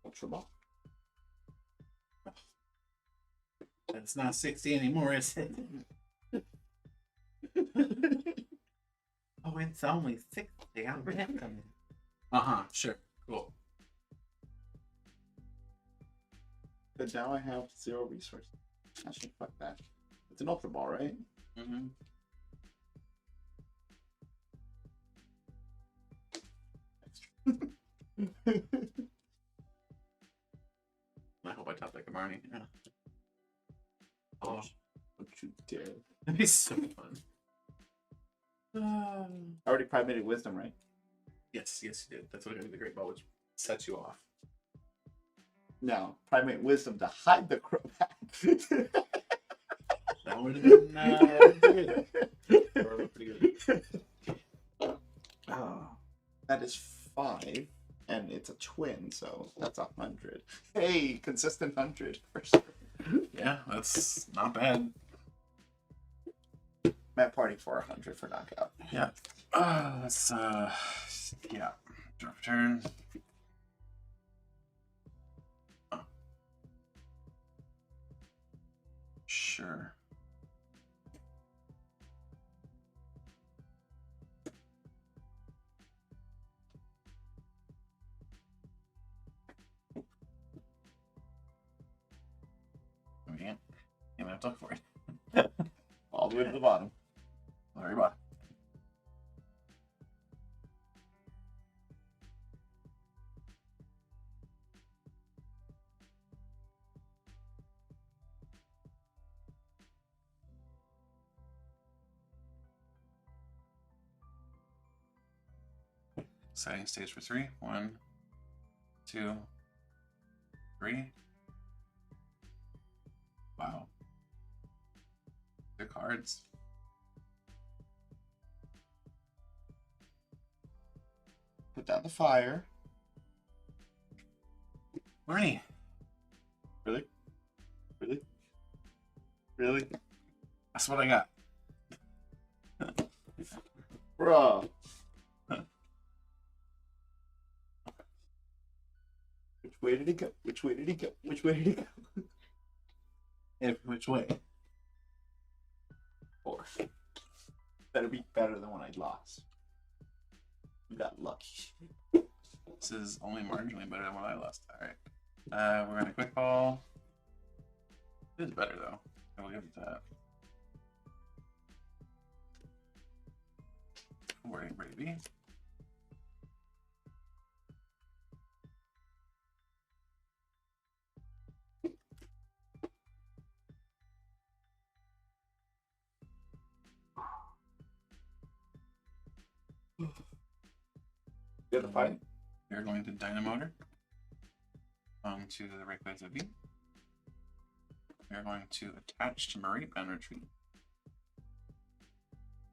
Ultra Ball. It's not 60 anymore, is it? Oh, it's only 60. I'm coming. Sure. Cool. But now I have 0 resources. I should fuck that. It's an Ultra Ball, right? Mm-hmm. I hope I top like a Marnie. Yeah. Oh, Don't you dare. that'd be so fun. I already primated Wisdom, right? Yes, you did. That's what the Great Ball which sets you off. No, primate Wisdom to hide the Crobat. That would have been pretty good. Pretty good. Oh, that is 5, and it's a twin, so that's 100. Hey, consistent 100 for sure. Yeah, that's not bad. Matt Party for 100 for knockout. Yeah. Let's yeah. Drop turn. Oh. Sure. I mean, you might have to look for it. All the way to the bottom. Very bottom. Setting stage for 3. 1, 2, 3. Wow. Good cards. Put down the fire. Marnie. Really? Really? Really? That's what I got. Bruh. Which way did he go? Which way did he go? Which way did he go? Which way? 4. Better be better than when I lost. You got lucky. This is only marginally better than what I lost. Alright. We're gonna quick ball. It is better though. I will give it that. Gravy. You have to fight. We're going to Dynamotor onto the Rayquaza V. We're going to attach to Mareep and retreat.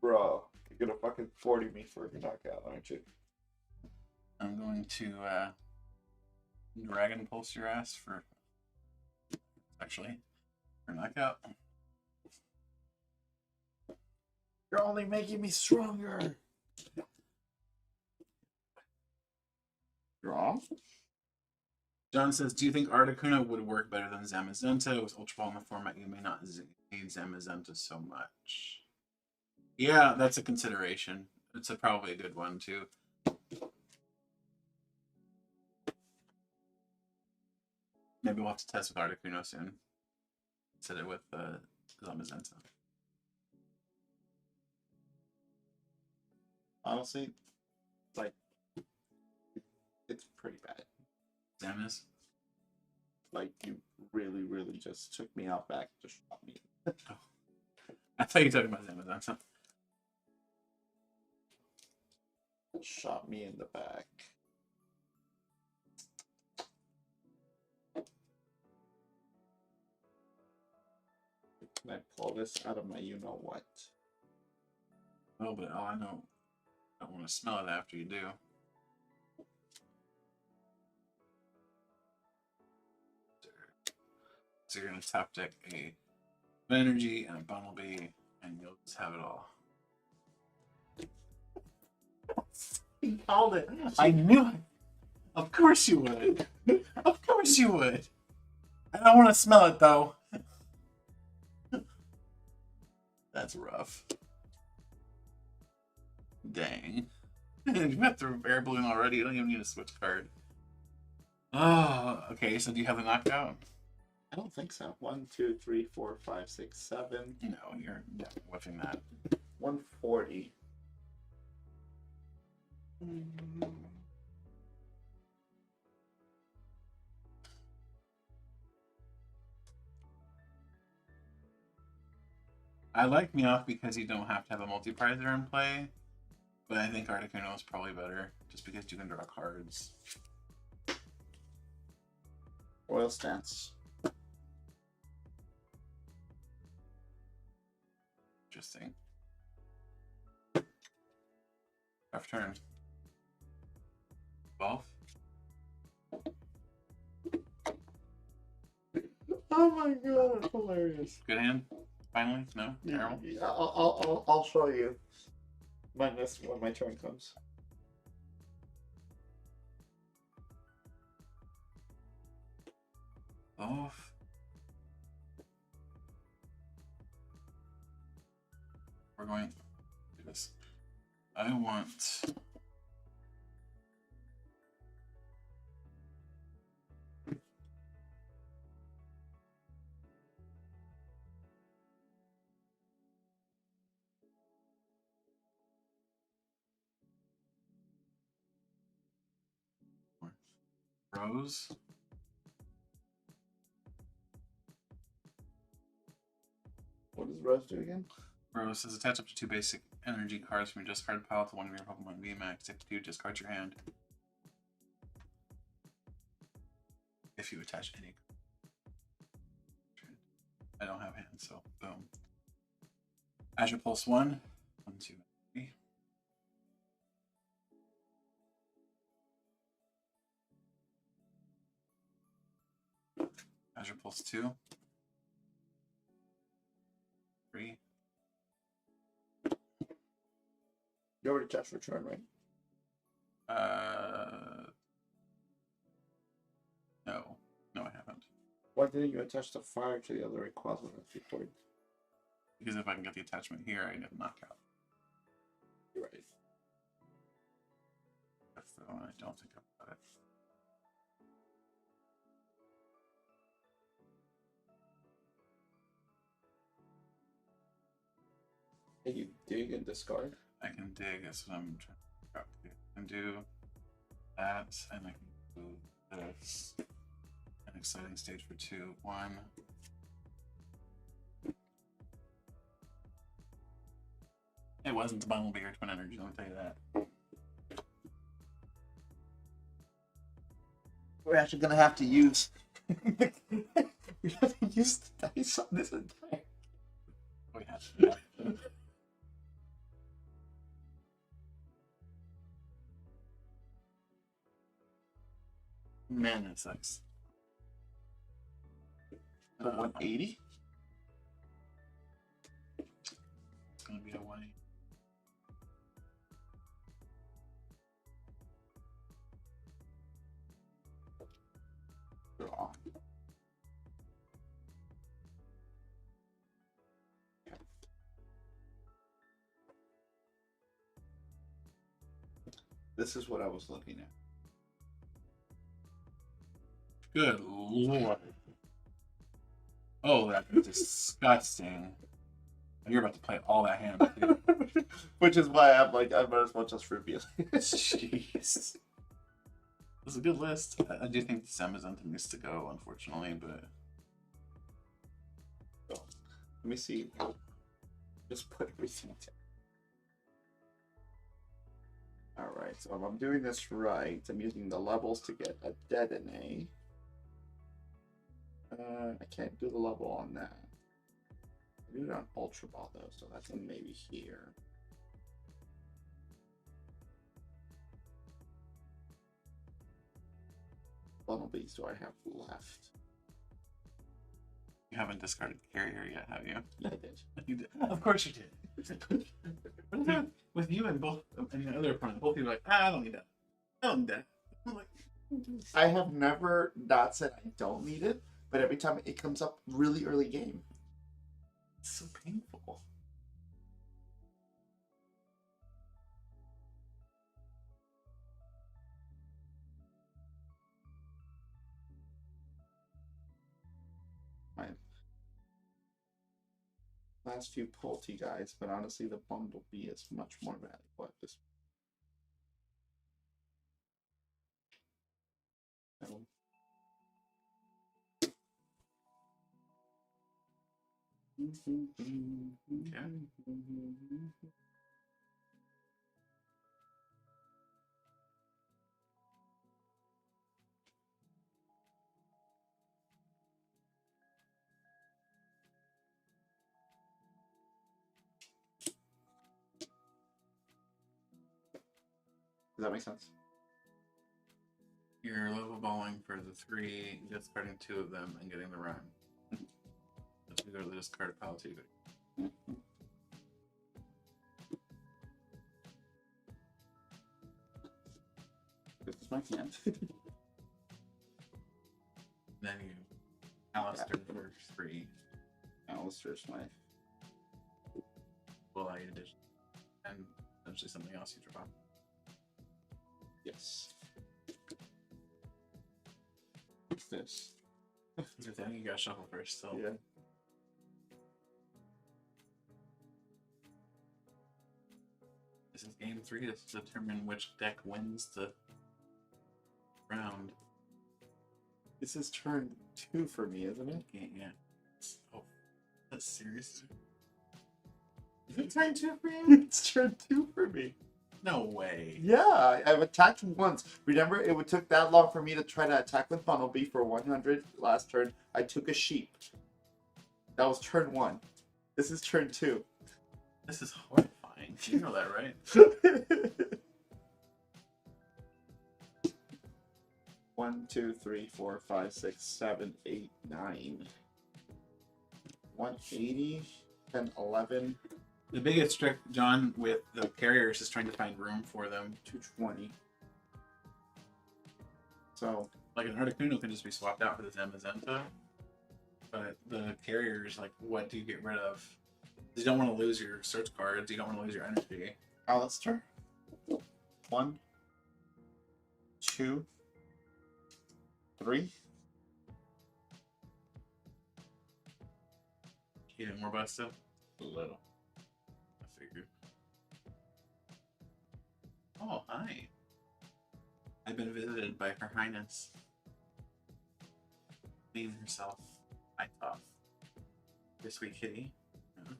Bro, you're gonna fucking 40 me for a knockout, aren't you? I'm going to Dragon Pulse your ass for knockout. You're only making me stronger. Strong? John says, do you think Articuno would work better than Zamazenta? With Ultra Ball in the format, you may not need Zamazenta so much. Yeah, that's a consideration. It's probably a good one, too. Maybe we'll have to test with Articuno soon. Instead of with Zamazenta. Honestly, like, it's pretty bad. Zamas? Like, you really, really just took me out back to shot me. I thought you were talking about Zamazenta. Shot me in the back. Can I pull this out of my you-know-what? Oh, but I know. I don't want to smell it after you do. So you're going to top deck a Energy and a Bumblebee, and you'll just have it all. He called it. I knew it. Of course you would. Of course you would. I don't want to smell it, though. That's rough. Dang. You got the air balloon already. You don't even need a switch card. Oh, okay. So do you have the knockout? I don't think so. 1, 2, 3, 4, 5, 6, 7. No, you're definitely whiffing that. 140. I like Meowth because you don't have to have a multi-prizer in play, but I think Articuno is probably better just because you can draw cards. Royal stance. Interesting. Rough turn. 12. Oh my god, that's hilarious. Good hand. Finally, no, terrible. Yeah, I'll show you my list when my turn comes. Off. We're going to do this. I want. Rose. What does Rose do again? Rose says attach up to 2 basic energy cards from your discard pile to one of your Pokemon VMAX. If you do, discard your hand. If you attach any. I don't have hands, so boom. Azure Pulse 1. 1, 2, 3. Azure Pulse 2. 3. You already touched return, right? No, I haven't. Why didn't you attach the fire to the other Rayquaza that you played? Because if I can get the attachment here, I get a knockout. You're right. That's the one I don't think about it. Hey, you dig and discard? I can dig. That's what I'm trying to figure out. I can do that, and I can do this. An exciting stage for 2. 1. It wasn't the Bumblebee or Twin Energy, let me tell you that. We're actually gonna have to use. We have to use the dice on this entire. Oh, yeah. Man, that sucks. The 180. It's gonna be a 180. Draw. This is what I was looking at. Good lord. Oh, that's disgusting. You're about to play all that hand, too. Which is why I'm like, I might as well just reveal it. Jeez. It's a good list. I do think the Zamazenta needs to go, unfortunately, but. Let me see. Just put everything down. Alright, so if I'm doing this right, I'm using the levels to get a detonate. I can't do the level on that. I do it on Ultra Ball though, so that's maybe here. Bumblebees do I have left? You haven't discarded Carrier yet, have you? Yeah, I did. You did. Of course you did. With you and both and the other opponent, both of you are like, I don't need that. I don't need that. I'm like, I have never not said I don't need it, but every time it comes up really early game. it's so painful. My last few Pulte guys, but honestly the Bumblebee is much more valuable at this point. Does that make sense? You're level balling for the 3, discarding 2 of them, and getting the run. If you go to the discard pile too. This is my hand. Then you Alistair for 3. Alistair's my. Will allow you to dish. And eventually something else you draw. Yes. What's this? I think you gotta shuffle first still. Yeah. This is game 3 to determine which deck wins the round. This is turn 2 for me, isn't it? Yeah. Oh, that's serious. Is it turn 2 for you? It's turn 2 for me. No way. Yeah, I've attacked once. Remember, it took that long for me to try to attack with Bumblebee for 100 last turn. I took a sheep. That was turn 1. This is turn 2. This is horrifying. You know that, right? 1, 2, 3, 4, 5, 6, 7, 8, 9. 180, 10, 11. The biggest trick, John, with the carriers is trying to find room for them. 220. So, Like an Articuno can just be swapped out for the Zamazenta, but the carriers, like, what do you get rid of? You don't want to lose your search cards. You don't want to lose your energy. Alistair. 1, 2, 3. You get more busted. A little. I figured. Hi. I've been visited by Her Highness. Queen herself. I thought. Your sweet kitty. Yeah.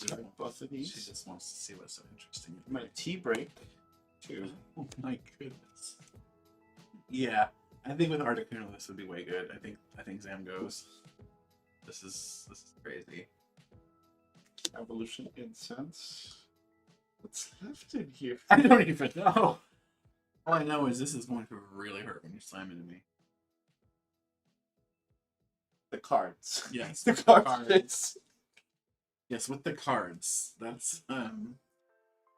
Try both of She these. just wants to see what's so interesting. I'm gonna tea break too. Oh my goodness. Yeah, I think with Articuno this would be way good. I think Zam goes. This is crazy. Evolution incense. What's left in here? I don't even know. All I know is this is going to really hurt when you slam into me. The cards. Yes, The with cards. Yes, with the cards. That's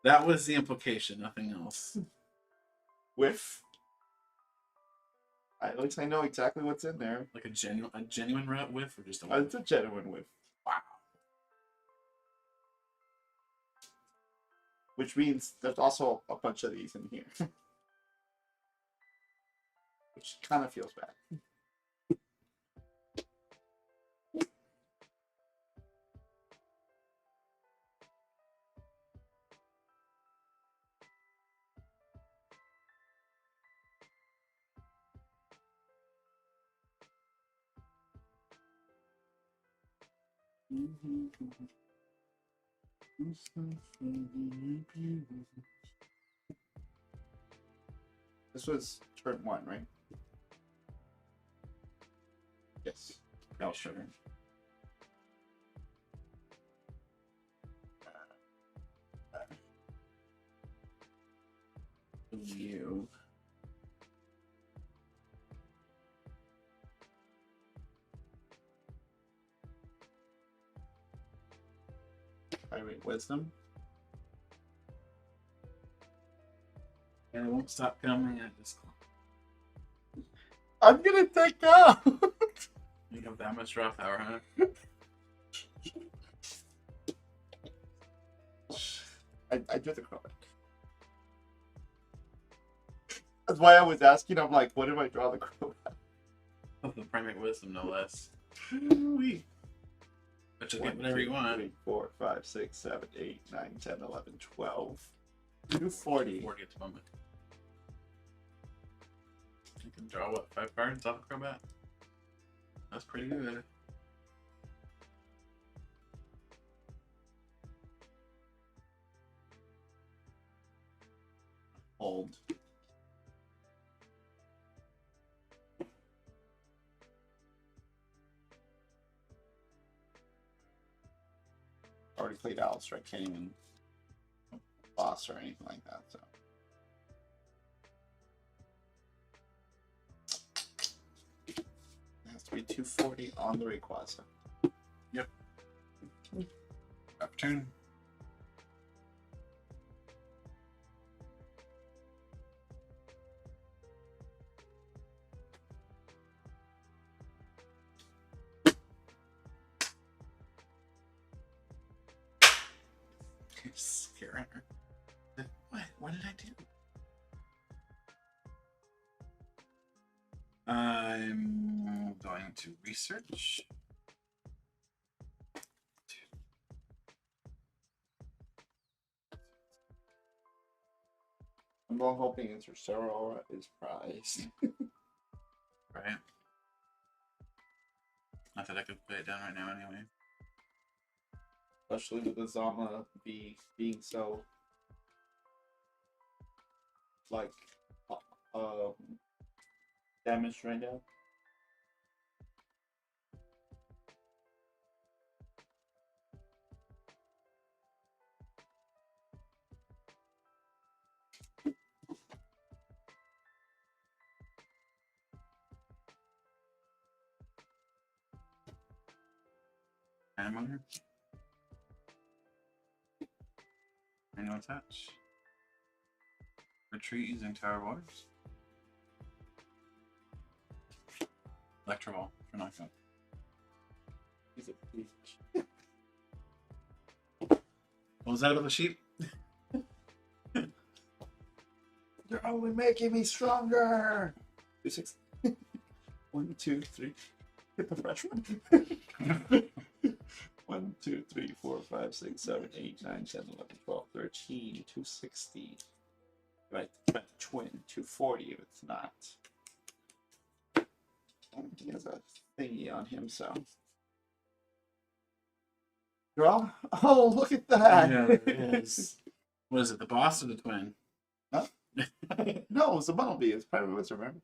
that was the implication, nothing else. Whiff. At least I know exactly what's in there. Like a genuine whiff or just a It's a genuine whiff. wow. Which means there's also a bunch of these in here. Which kind of feels bad. This was turn 1, right? Yes. Oh, sure. You. Pirate wisdom. And it won't stop coming at this clock. I'm gonna take out. You have that much draw power, huh? I drew the card. That's why I was asking. I'm like, what did I draw the card? Of the primate wisdom, no less. Ooh-wee. But you'll get whatever you want. 3, 4, 5, 6, 7, 8, 9, 10, 11, 12. 240. 40 at the moment. You can draw what, 5 cards off Acrobat? That's pretty good. Hold. Already played Alistair. I can't even boss or anything like that. So it has to be 240 on the Rayquaza. Yep. Up turn. Scaring her. What? What did I do? I'm going to research. I'm all hoping Interstellar is prized. Right. Not that I could play it down right now anyway. Especially with the Zama being so like damaged right now. Hammer. Manual attach. Retreat using Tower Wars. Electro Ball for knockout. He's a peach. What was that of a sheep? You're only making me stronger. 2, 6. 1, 2, 3. Get the fresh one. 1, 2, 3, 4, 5, 6, 7, 8, 9, 10, 11, 12, 13, 260. Right, twin, 240 if it's not. He has a thingy on him, so. Draw? Oh, look at that! Yeah, it is. What is it, the boss or the twin? Huh? No, it was a bumblebee. It's Private Wizard, remember?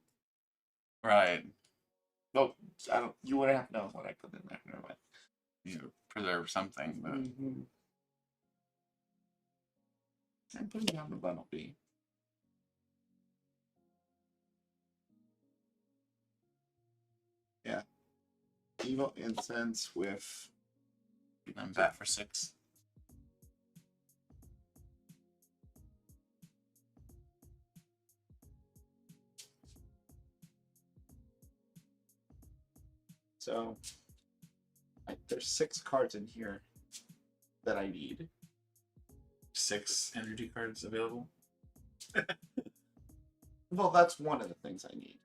Right. No, I don't. You wouldn't have known what I put in there. Never mind. You preserve something, but I'm putting down the bumblebee. Yeah. Evil incense with. I'm bat for 6. So, there's 6 cards in here that I need. 6 energy cards available. Well, that's one of the things I need.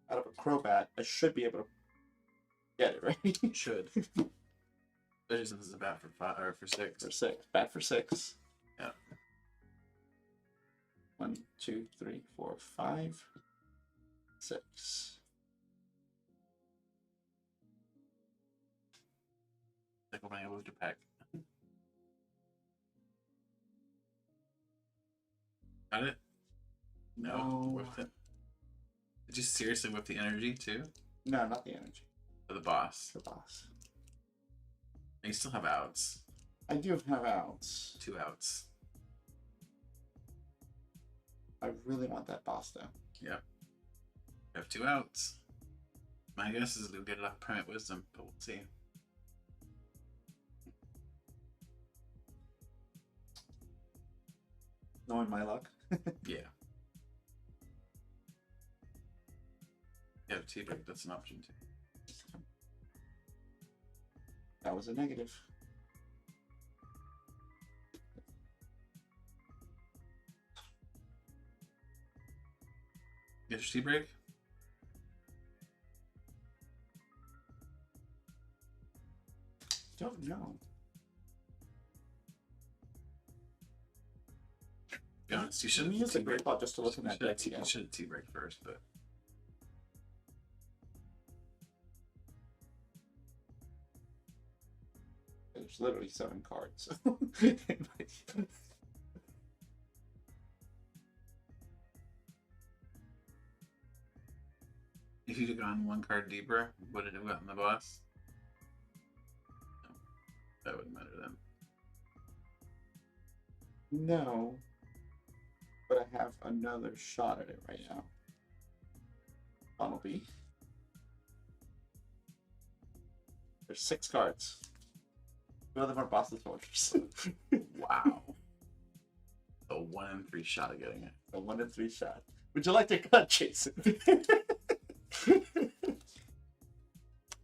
Out of a Crobat, I should be able to get it, right? Should. Especially since it's a bat for 5 or for 6. For 6. Bat for 6. Yeah. 1, 2, 3, 4, 5, 6. Like opening a booster pack. Got it? No. Whiffed it. Did you seriously whip the energy too? No, not the energy. For the boss. The boss. And you still have outs. I do have outs. 2 outs. I really want that boss though. Yep. You have 2 outs. My guess is we'll get it off Private Wisdom, but we'll see. Knowing my luck. Yeah. You have T-Break, that's an option too. That was a negative. Get your T-Break? Don't know. Be honest, you Let should me use a great thought just to look at that deck You again. should T-Break first, but There's literally 7 cards. if you'd have gone 1 card deeper, would it have gotten the boss? No. That wouldn't matter then. No. But I have another shot at it right now. Bumblebee. There's 6 cards. 2 of them are boss's soldiers. Wow. A 1 in 3 shot of getting it. A 1 in 3 shot. Would you like to cut, Jason?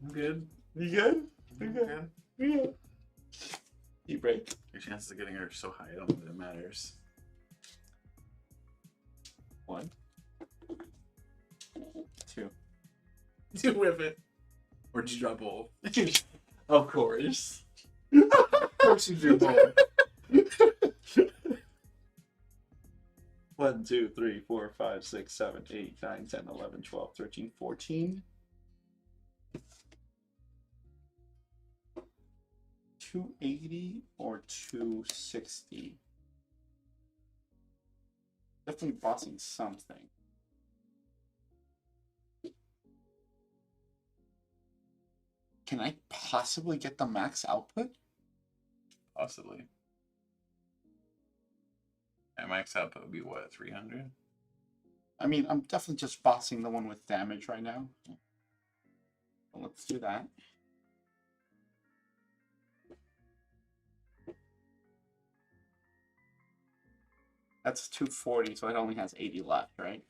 I'm good. You good? I'm Okay. good. Yeah. You break. Your chances of getting her are so high, I don't think it matters. 1, 2. You whip it. Or did you drop both? Of course. Of course you drew both. 1, 2, 3, 4, 5, 6, 7, 8, 9, 10, 11, 12, 13, 14. 280 or 260. Definitely bossing something. Can I possibly get the max output? Possibly. And max output would be what, 300? I mean, I'm definitely just bossing the one with damage right now. Well, let's do that. That's 240, so it only has 80 left, right?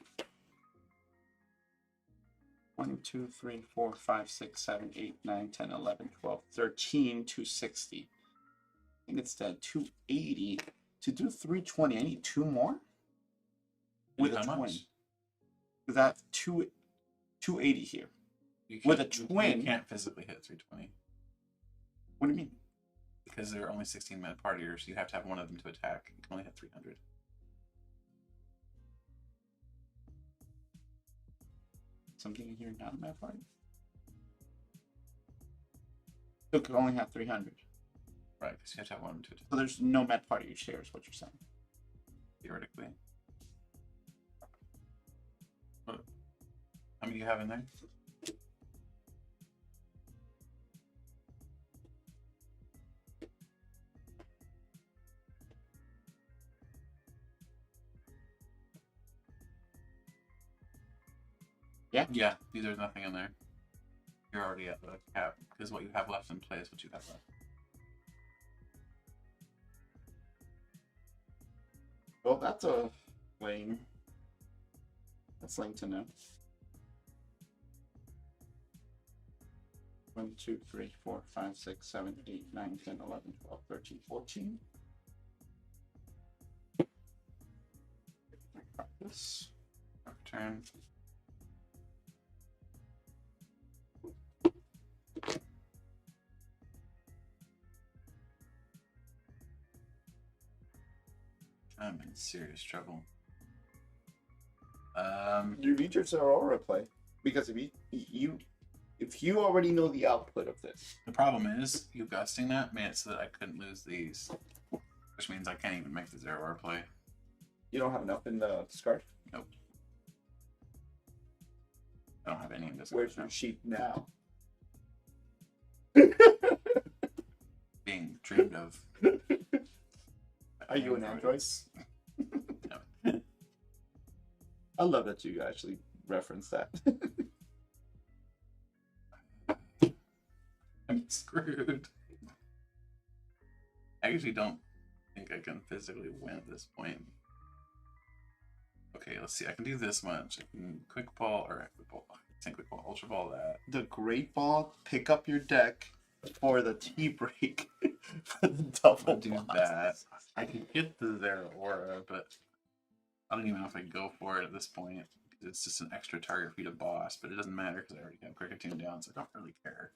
1, 2, 3, 4, 5, 6, 7, 8, 9, 10, 11, 12, 13, 260. I think it's dead. 280. To do 320, I need 2 more? with a How twin. much? Because I have 280 here. You With a can't- twin- you can't physically hit 320 What do you mean? because there are only 16 men partiers. You have to have one of them to attack. You can only hit 300. Something in here not a mad party? So could only have 300. Right, because you have to have one of them to attack, So there's no mad party shares, what you're saying. theoretically. What? How many do you have in there? Yeah? Yeah, there's nothing in there. You're already at the cap, because what you have left in play is what you have left. Well, that's a lame. That's lame to know. 1, 2, 3, 4, 5, 6, 7, 8, 9, 10, 11, 12, 13, 14. Practice. Turn. I'm in serious trouble. You need your Zeraora play because if you already know the output of this, The problem is, you gusting that made it so that I couldn't lose these. Which means I can't even make the 0 play. you don't have enough in the discard. Nope. I don't have any in this. Where's your sheep now? Being dreamed of. Are you an android? No. I love that you actually reference that. I'm screwed. I actually don't think I can physically win at this point. Okay, let's see. I can do this much. I can quick ball or quick ball. I think quick ball, ultra ball that. The Great Ball, pick up your deck for the tea break for the double I'll do boss. that. I can get the Zera Aura, but I don't even know if I go for it at this point. It's just an extra target for you to boss, but it doesn't matter because I already have Cricket down, so I don't really care.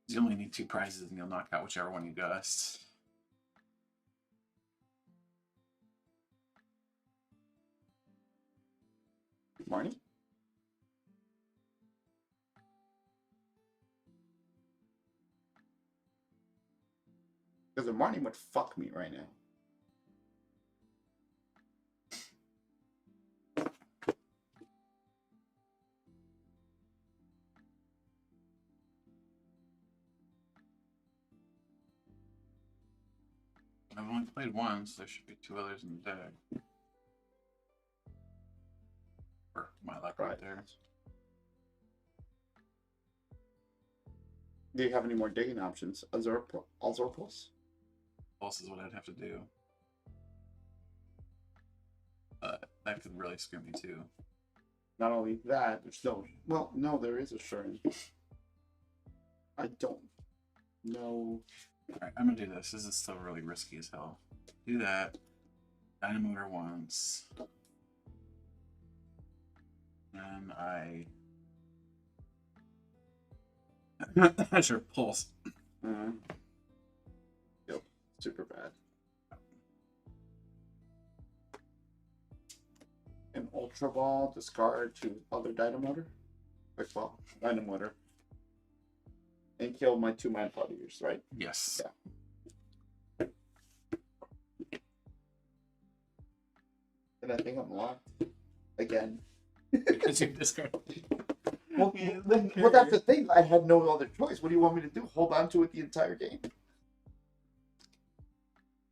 You only need 2 prizes and you'll knock out whichever one you gust. Marnie? Because Marnie would fuck me right now. I've only played one, so there should be 2 others in the deck. Or my luck right there. Do you have any more digging options? Azorpulse? Pulse is what I'd have to do. But that could really screw me too. Not only that, there's no. Well, no, there is a Shurin. I don't know. Alright, I'm gonna do this. This is still really risky as hell. Do that. Dynamotor once. Then I sure pulse. Yep, super bad. An Ultra Ball, discard to other Dynamotor. Quick Ball, Dynamotor. And kill my 2 man partiers, right? Yes. Yeah. And I think I'm locked. Again. Because you discard. Well, that's the thing. I had no other choice. What do you want me to do? Hold on to it the entire game?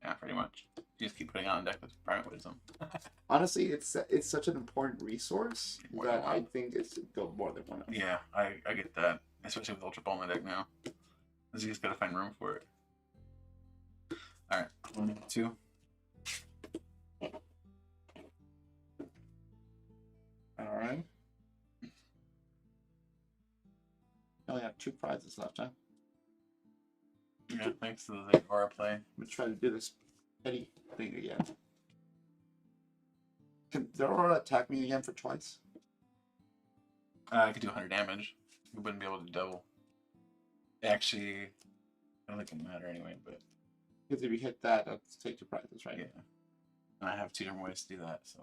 Yeah, pretty much. You just keep putting on a deck with Primate Wisdom. Honestly, it's such an important resource More that than one. I think it's go more than one. Yeah, I get that. Especially with Ultra Ball in the deck now. Because you just gotta find room for it. Alright, 1, 2. Alright. I only have 2 prizes left, huh? Yeah, thanks to the Aura play. I'm gonna try to do this petty thing again. Can Zeraora attack me again for twice? I could do 100 damage. We wouldn't be able to double. Actually, I don't think it would matter anyway, but Because if you hit that, that's take 2 prizes, right? yeah. And I have 2 different ways to do that, so.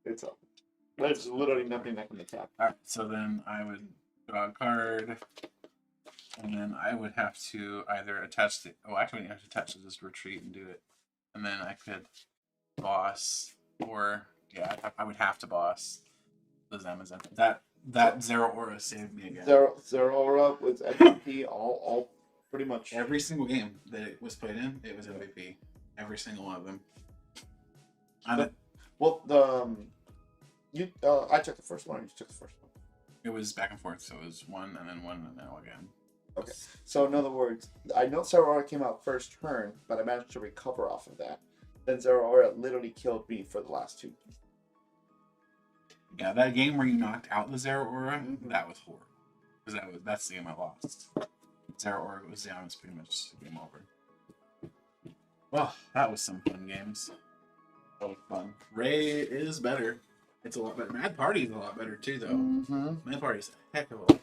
It's up. There's literally nothing that can attack. Alright, so then I would draw a card. And then I would have to either attach the. Oh, actually, I have to attach to just retreat and do it. And then I could boss, or yeah, I would have to boss the Amazon. That Zeraora saved me again. Zeraora was MVP all pretty much. Every single game that it was played in, it was MVP. Every single one of them. Well, I took the first one. You took the first one. It was back and forth, so it was 1 and then 1 and now again. Okay. So in other words, I know Zeraora came out first turn, but I managed to recover off of that. Then Zeraora literally killed me for the last 2. Yeah, that game where you knocked out the Zeraora, that was horrible. Because that's the game I lost. Zeraora goes down, it's pretty much game over. Well, that was some fun games. That was fun. Ray is better. It's a lot better. Mad Party is a lot better too, though. Mm-hmm. Mad Party's a heck of a lot better.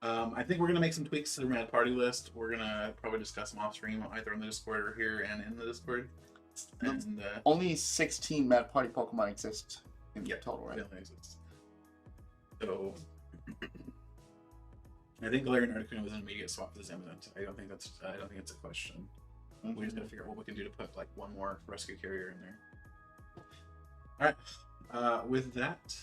I think we're gonna make some tweaks to the Mad Party list. We're gonna probably discuss them off stream, either on the Discord or here and in the Discord. And Only 16 Mad Party Pokemon exist in total, right? So I think Galarian Articuno was an immediate swap to the Zamazenta. I don't think it's a question. We just gotta figure out what we can do to put like one more rescue carrier in there. Alright. With that,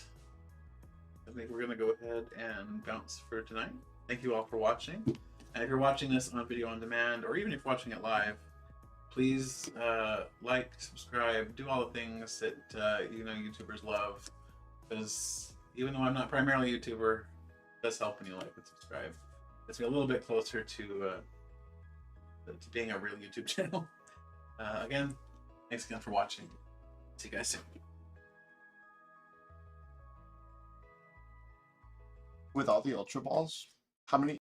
I think we're gonna go ahead and bounce for tonight. Thank you all for watching. And if you're watching this on video on demand, or even if you're watching it live, please like, subscribe, do all the things that YouTubers love. Because even though I'm not primarily a YouTuber, it does help when you like and subscribe. Gets me a little bit closer to being a real YouTube channel. Again, thanks again for watching. See you guys soon. With all the Ultra Balls, how many